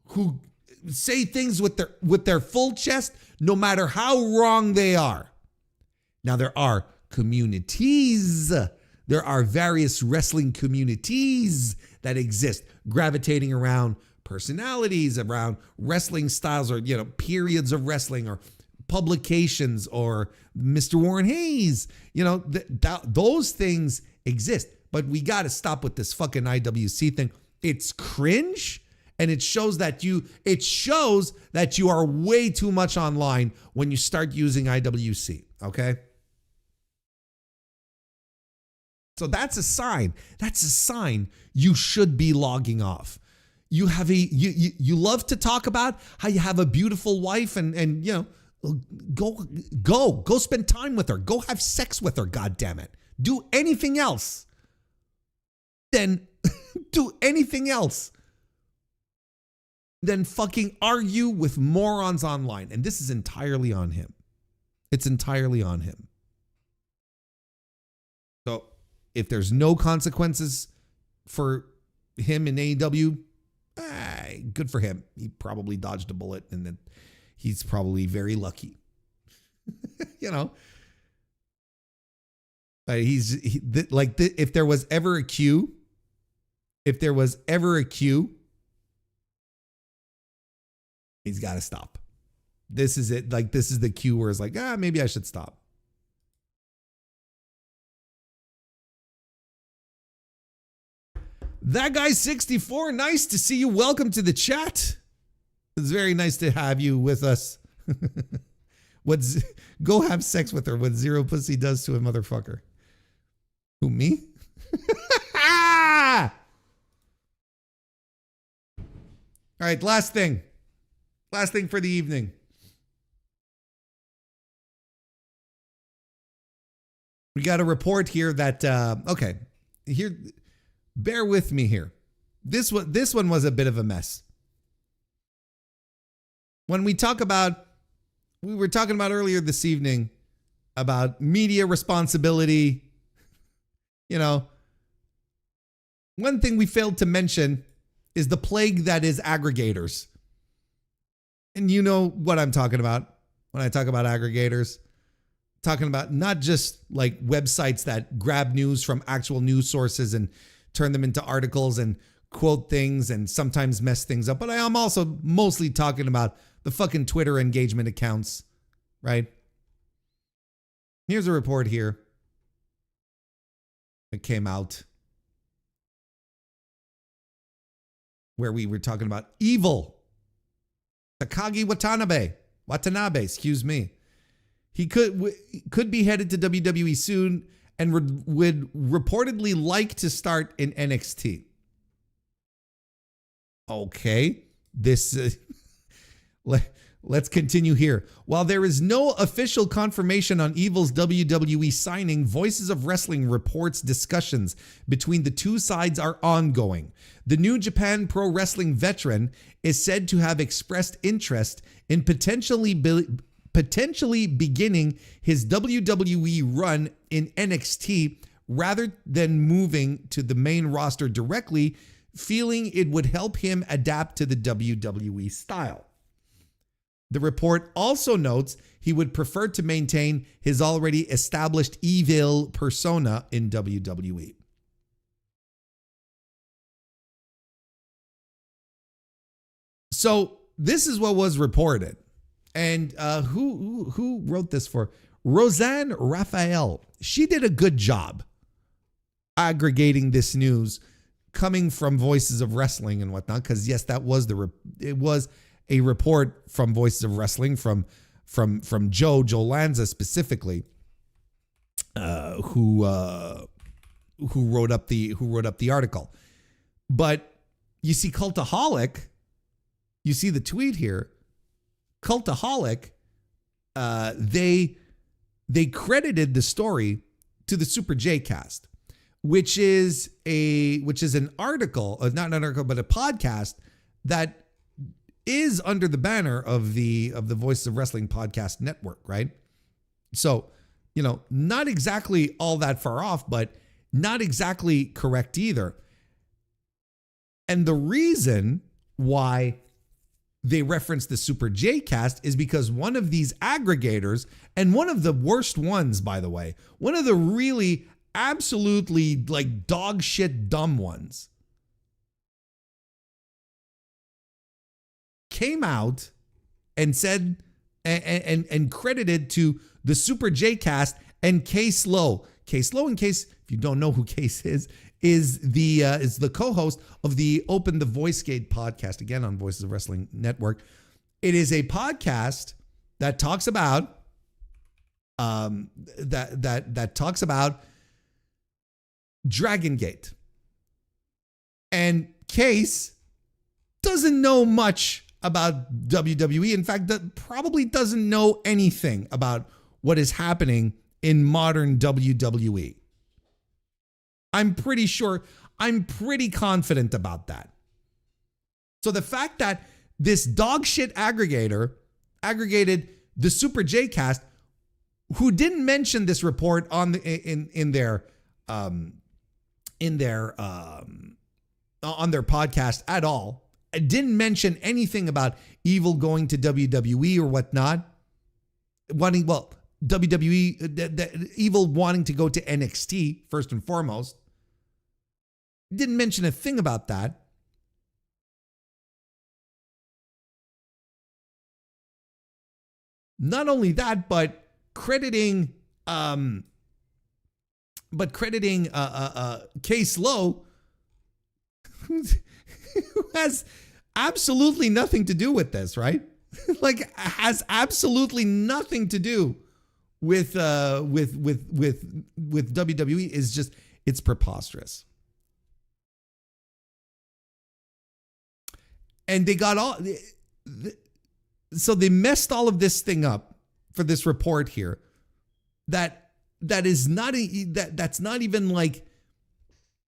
who say things with their full chest, no matter how wrong they are. Now, there are communities. There are various wrestling communities that exist, gravitating around personalities, around wrestling styles, or, periods of wrestling, or publications, or MrWarrenHayes. Those things exist. But we got to stop with this fucking IWC thing. It's cringe, and it shows that you are way too much online when you start using IWC, okay? So that's a sign. That's a sign you should be logging off. You have you love to talk about how you have a beautiful wife, and go spend time with her. Go have sex with her, God damn it. Do anything else. Then do anything else. Then fucking argue with morons online. And this is entirely on him. It's entirely on him. So if there's no consequences for him in AEW, good for him. He probably dodged a bullet, and then he's probably very lucky. If there was ever a cue, he's got to stop. This is it. Like, this is the cue where it's like, maybe I should stop. That guy's 64. Nice to see you. Welcome to the chat. It's very nice to have you with us. Go have sex with her. What zero pussy does to a motherfucker. Who, me? All right, last thing. Last thing for the evening. We got a report here that, here, bear with me here. This one was a bit of a mess. When we were talking about earlier this evening about media responsibility, one thing we failed to mention is the plague that is aggregators. And you know what I'm talking about when I talk about aggregators. Talking about not just like websites that grab news from actual news sources and turn them into articles and quote things and sometimes mess things up, but I am also mostly talking about the fucking Twitter engagement accounts, right? Here's a report here that came out where we were talking about evil Takagi Watanabe, excuse me. He could be headed to WWE soon and would reportedly like to start in NXT. Okay, let's continue here. While there is no official confirmation on Evil's WWE signing, Voices of Wrestling reports discussions between the two sides are ongoing. The New Japan Pro Wrestling veteran is said to have expressed interest in potentially beginning his WWE run in NXT rather than moving to the main roster directly, feeling it would help him adapt to the WWE style. The report also notes he would prefer to maintain his already established evil persona in WWE. So this is what was reported. And who wrote this for? Roseanne Raphael. She did a good job aggregating this news coming from Voices of Wrestling and whatnot. Because yes, that was it was a report from Voices of Wrestling from Joe Lanza specifically, who wrote up the article. But you see, Cultaholic. You see the tweet here. Cultaholic, they credited the story to the Super J Cast, which is an article, not an article, but a podcast that is under the banner of the Voices of Wrestling podcast network, right? So, not exactly all that far off, but not exactly correct either. And the reason why they reference the Super J cast is because one of these aggregators, and one of the worst ones, by the way, one of the really absolutely like dog shit dumb ones, came out and said and credited to the Super J cast and Case Lowe. Case Lowe, in case if you don't know who Case is the co-host of the Open the Voice Gate podcast, again on Voices of Wrestling Network. It is a podcast that talks about that talks about Dragon Gate. And Case doesn't know much about WWE. In fact, that probably doesn't know anything about what is happening in modern WWE. I'm pretty sure, I'm pretty confident about that. So the fact that this dog shit aggregator aggregated the Super J cast, who didn't mention this report on the in their on their podcast at all, didn't mention anything about Evil going to WWE or whatnot. WWE, Evil wanting to go to NXT first and foremost. Didn't mention a thing about that. Not only that, but crediting Case Lowe, who has absolutely nothing to do with this, right? Like, has absolutely nothing to do with WWE. Is just, it's preposterous. And they got all, so they messed all of this thing up for this report here. That's not even like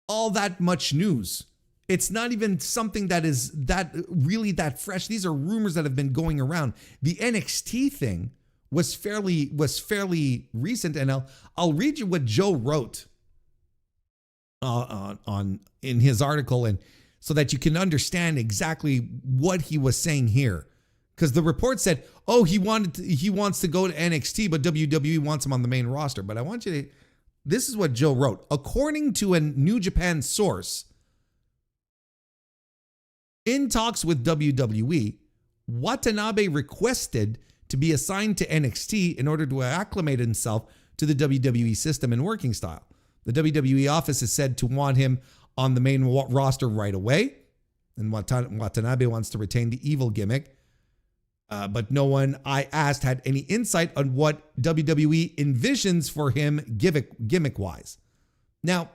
all that much news. It's not even something that is that really that fresh. These are rumors that have been going around. The NXT thing was fairly recent, and I'll read you what Joe wrote on in his article, and so that you can understand exactly what he was saying here. Because the report said, oh, he wants to go to NXT, but WWE wants him on the main roster. But I want you to, this is what Joe wrote. According to a New Japan source, in talks with WWE, Watanabe requested to be assigned to NXT in order to acclimate himself to the WWE system and working style. The WWE office is said to want him on the main roster right away, and Watanabe wants to retain the Evil gimmick. But no one I asked had any insight on what WWE envisions for him gimmick-wise. Now,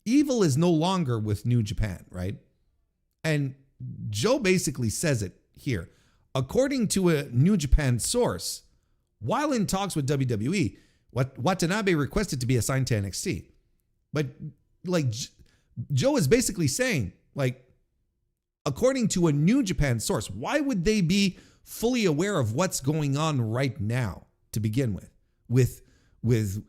Evil is no longer with New Japan, right? And Joe basically says it here. According to a New Japan source, while in talks with WWE, Watanabe requested to be assigned to NXT. But like Joe is basically saying, like, according to a New Japan source, why would they be fully aware of what's going on right now to begin with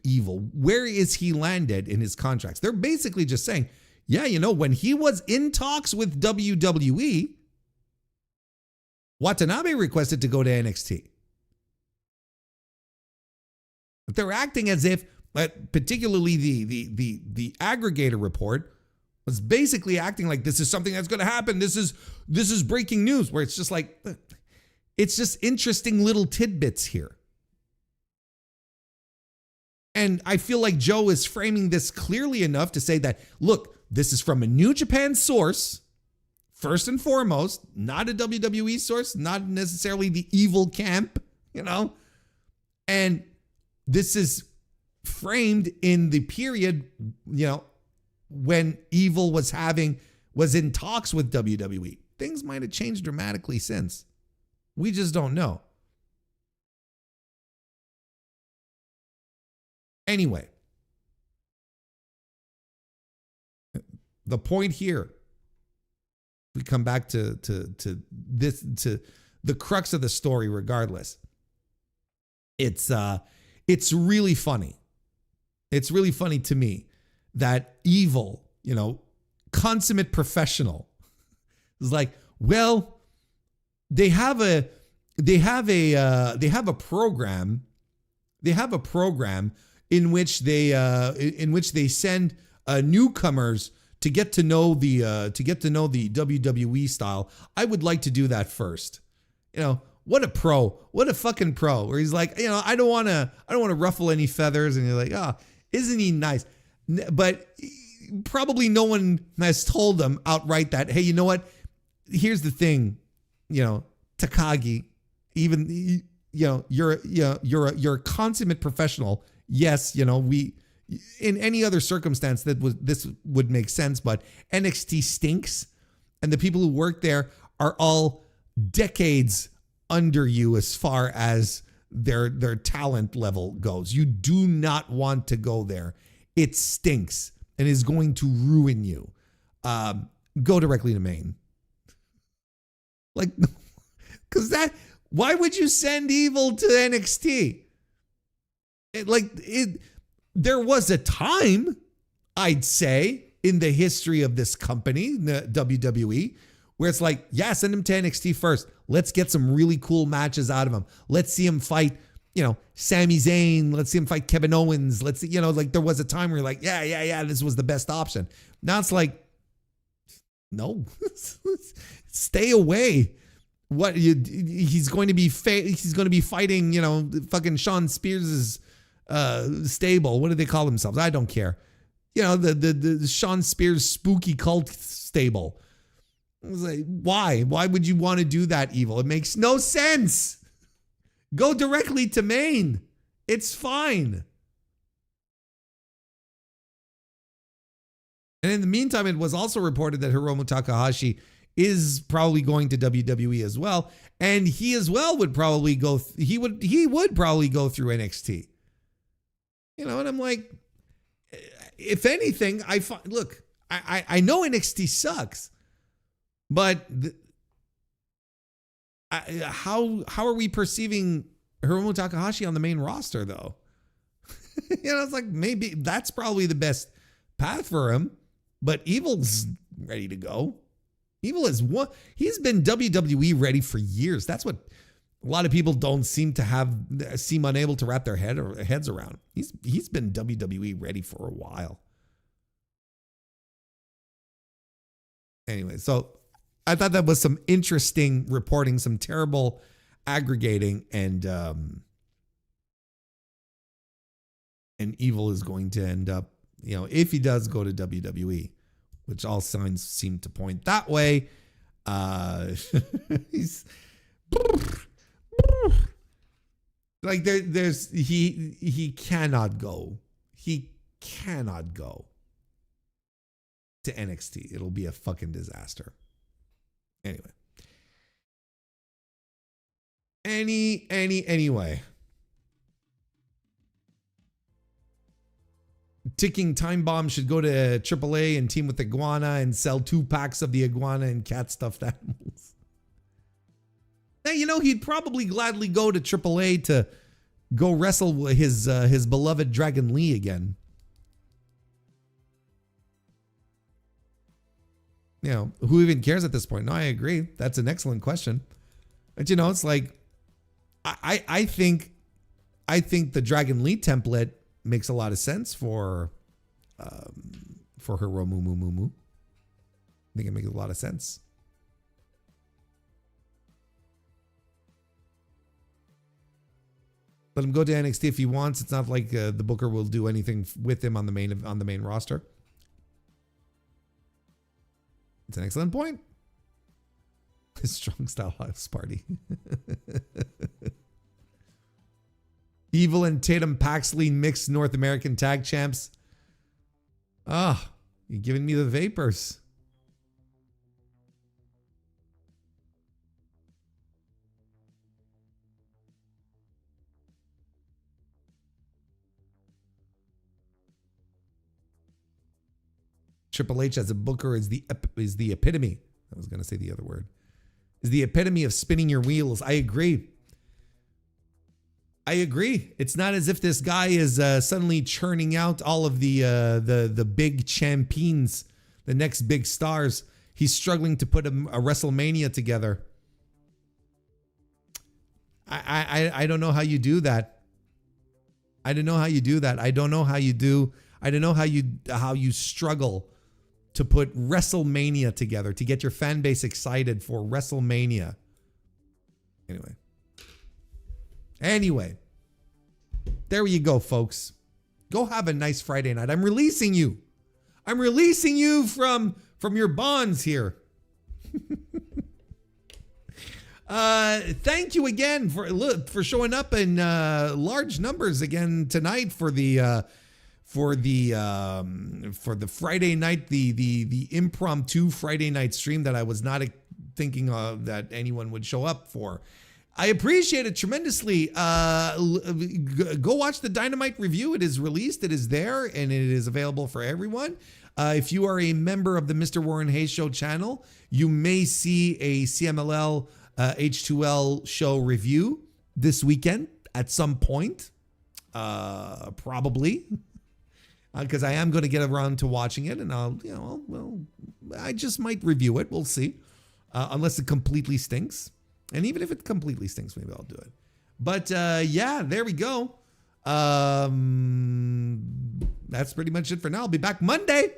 Evil? Where is he landed in his contracts? They're basically just saying, yeah, when he was in talks with WWE, Watanabe requested to go to NXT. But they're acting as if, particularly the aggregator report, was basically acting like this is something that's going to happen. This is breaking news, where it's just like, it's just interesting little tidbits here. And I feel like Joe is framing this clearly enough to say that, look, this is from a New Japan source, first and foremost, not a WWE source, not necessarily the Evil camp, and this is framed in the period, when Evil was in talks with WWE. Things might have changed dramatically since. We just don't know. Anyway, the point here We come back to the crux of the story regardless. It's really funny. It's really funny to me that Evil, consummate professional, is like, well, they have a program in which they send newcomers to get to know the WWE style. I would like to do that first. What a pro. What a fucking pro. Where he's like, I don't want to ruffle any feathers. And you're like, oh, isn't he nice? But probably no one has told them outright that, hey, you know what? Here's the thing, Takagi, even, you're a consummate professional. Yes, we, in any other circumstance this would make sense, but NXT stinks, and the people who work there are all decades under you as far as their talent level goes. You do not want to go there. It stinks and is going to ruin you. Go directly to Maine. Like, because why would you send Evil to NXT? There was a time, I'd say, in the history of this company, the WWE, where it's like, yeah, send him to NXT first. Let's get some really cool matches out of him. Let's see him fight, Sami Zayn. Let's see him fight Kevin Owens. Let's see, there was a time where you're like, yeah, this was the best option. Now it's like, no, stay away. He's going to be fighting, fucking Sean Spears' stable. What do they call themselves? I don't care. The Sean Spears spooky cult stable. I was like, why? Why would you want to do that, Evil? It makes no sense. Go directly to Maine. It's fine. And in the meantime, it was also reported that Hiromu Takahashi is probably going to WWE as well, and he as well would probably go. He would probably go through NXT. And I'm like, if anything, I know NXT sucks, but how are we perceiving Hiromu Takahashi on the main roster though? It's like maybe that's probably the best path for him, but Evil's ready to go. Evil is he's been WWE ready for years. That's what a lot of people don't seem unable to wrap their heads around. He's been WWE ready for a while. Anyway, so I thought that was some interesting reporting, some terrible aggregating, and Evil is going to end up, if he does go to WWE, which all signs seem to point that way. He's like he cannot go. He cannot go to NXT. It'll be a fucking disaster. Anyway. Ticking Time Bomb should go to AAA and team with Iguana and sell 2 packs of the Iguana and cat stuffed animals. Now, he'd probably gladly go to AAA to go wrestle with his beloved Dragon Lee again. Who even cares at this point? No, I agree. That's an excellent question. But it's like, I think the Dragon Lee template makes a lot of sense for Hiromu. I think it makes a lot of sense. Let him go to NXT if he wants. It's not like the Booker will do anything with him on the main roster. It's an excellent point. Strong style house party. Evil and Tatum Paxley mixed North American tag champs. Ah, you're giving me the vapors. Triple H as a booker is the epitome. I was going to say the other word. Is the epitome of spinning your wheels. I agree. It's not as if this guy is suddenly churning out all of the big champions, the next big stars. He's struggling to put a WrestleMania together. I don't know how you do that. I don't know how you struggle to put WrestleMania together, to get your fan base excited for WrestleMania. Anyway, there you go, folks. Go have a nice Friday night. I'm releasing you from your bonds here. Thank you again for showing up in large numbers again tonight for the Friday night, the impromptu Friday night stream that I was not thinking that anyone would show up for. I appreciate it tremendously. Go watch the Dynamite review. It is released. It is there, and it is available for everyone. If you are a member of the Mr. Warren Hayes Show channel, you may see a CMLL H2L show review this weekend at some point, probably, because I am going to get around to watching it, and I just might review it. We'll see, unless it completely stinks. And even if it completely stinks, maybe I'll do it. But yeah, there we go. That's pretty much it for now. I'll be back Monday.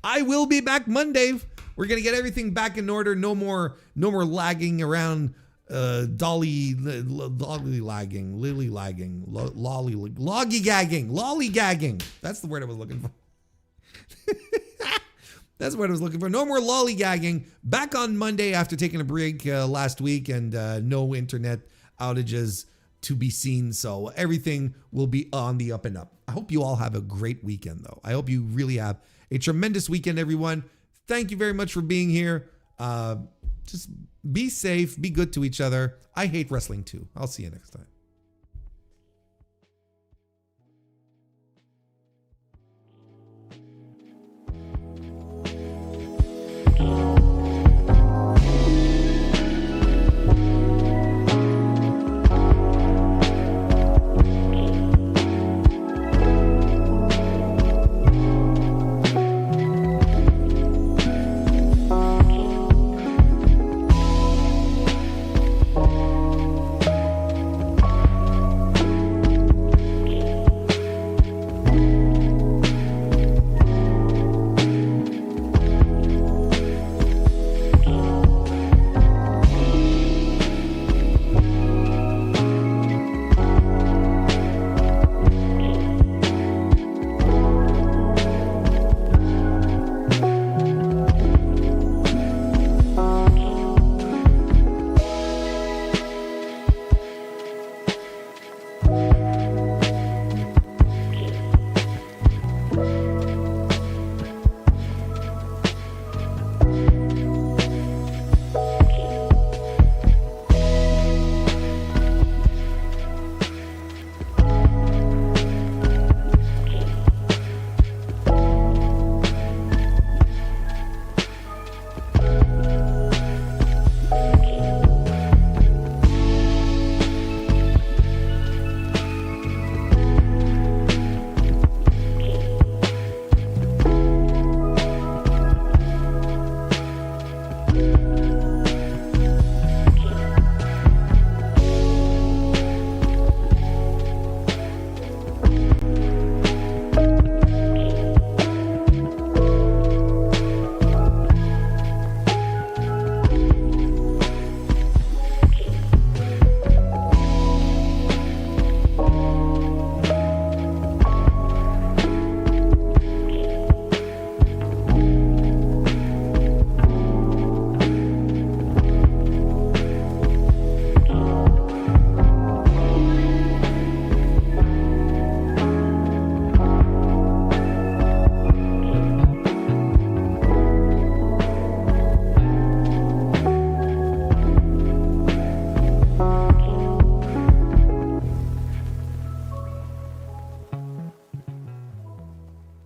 I will be back Monday. We're gonna get everything back in order. No more lagging around. Lolly lagging. That's the word I was looking for. That's what I was looking for. No more lollygagging. Back on Monday after taking a break last week, and no internet outages to be seen. So everything will be on the up and up. I hope you all have a great weekend, though. I hope you really have a tremendous weekend, everyone. Thank you very much for being here. Just be safe. Be good to each other. I hate wrestling, too. I'll see you next time.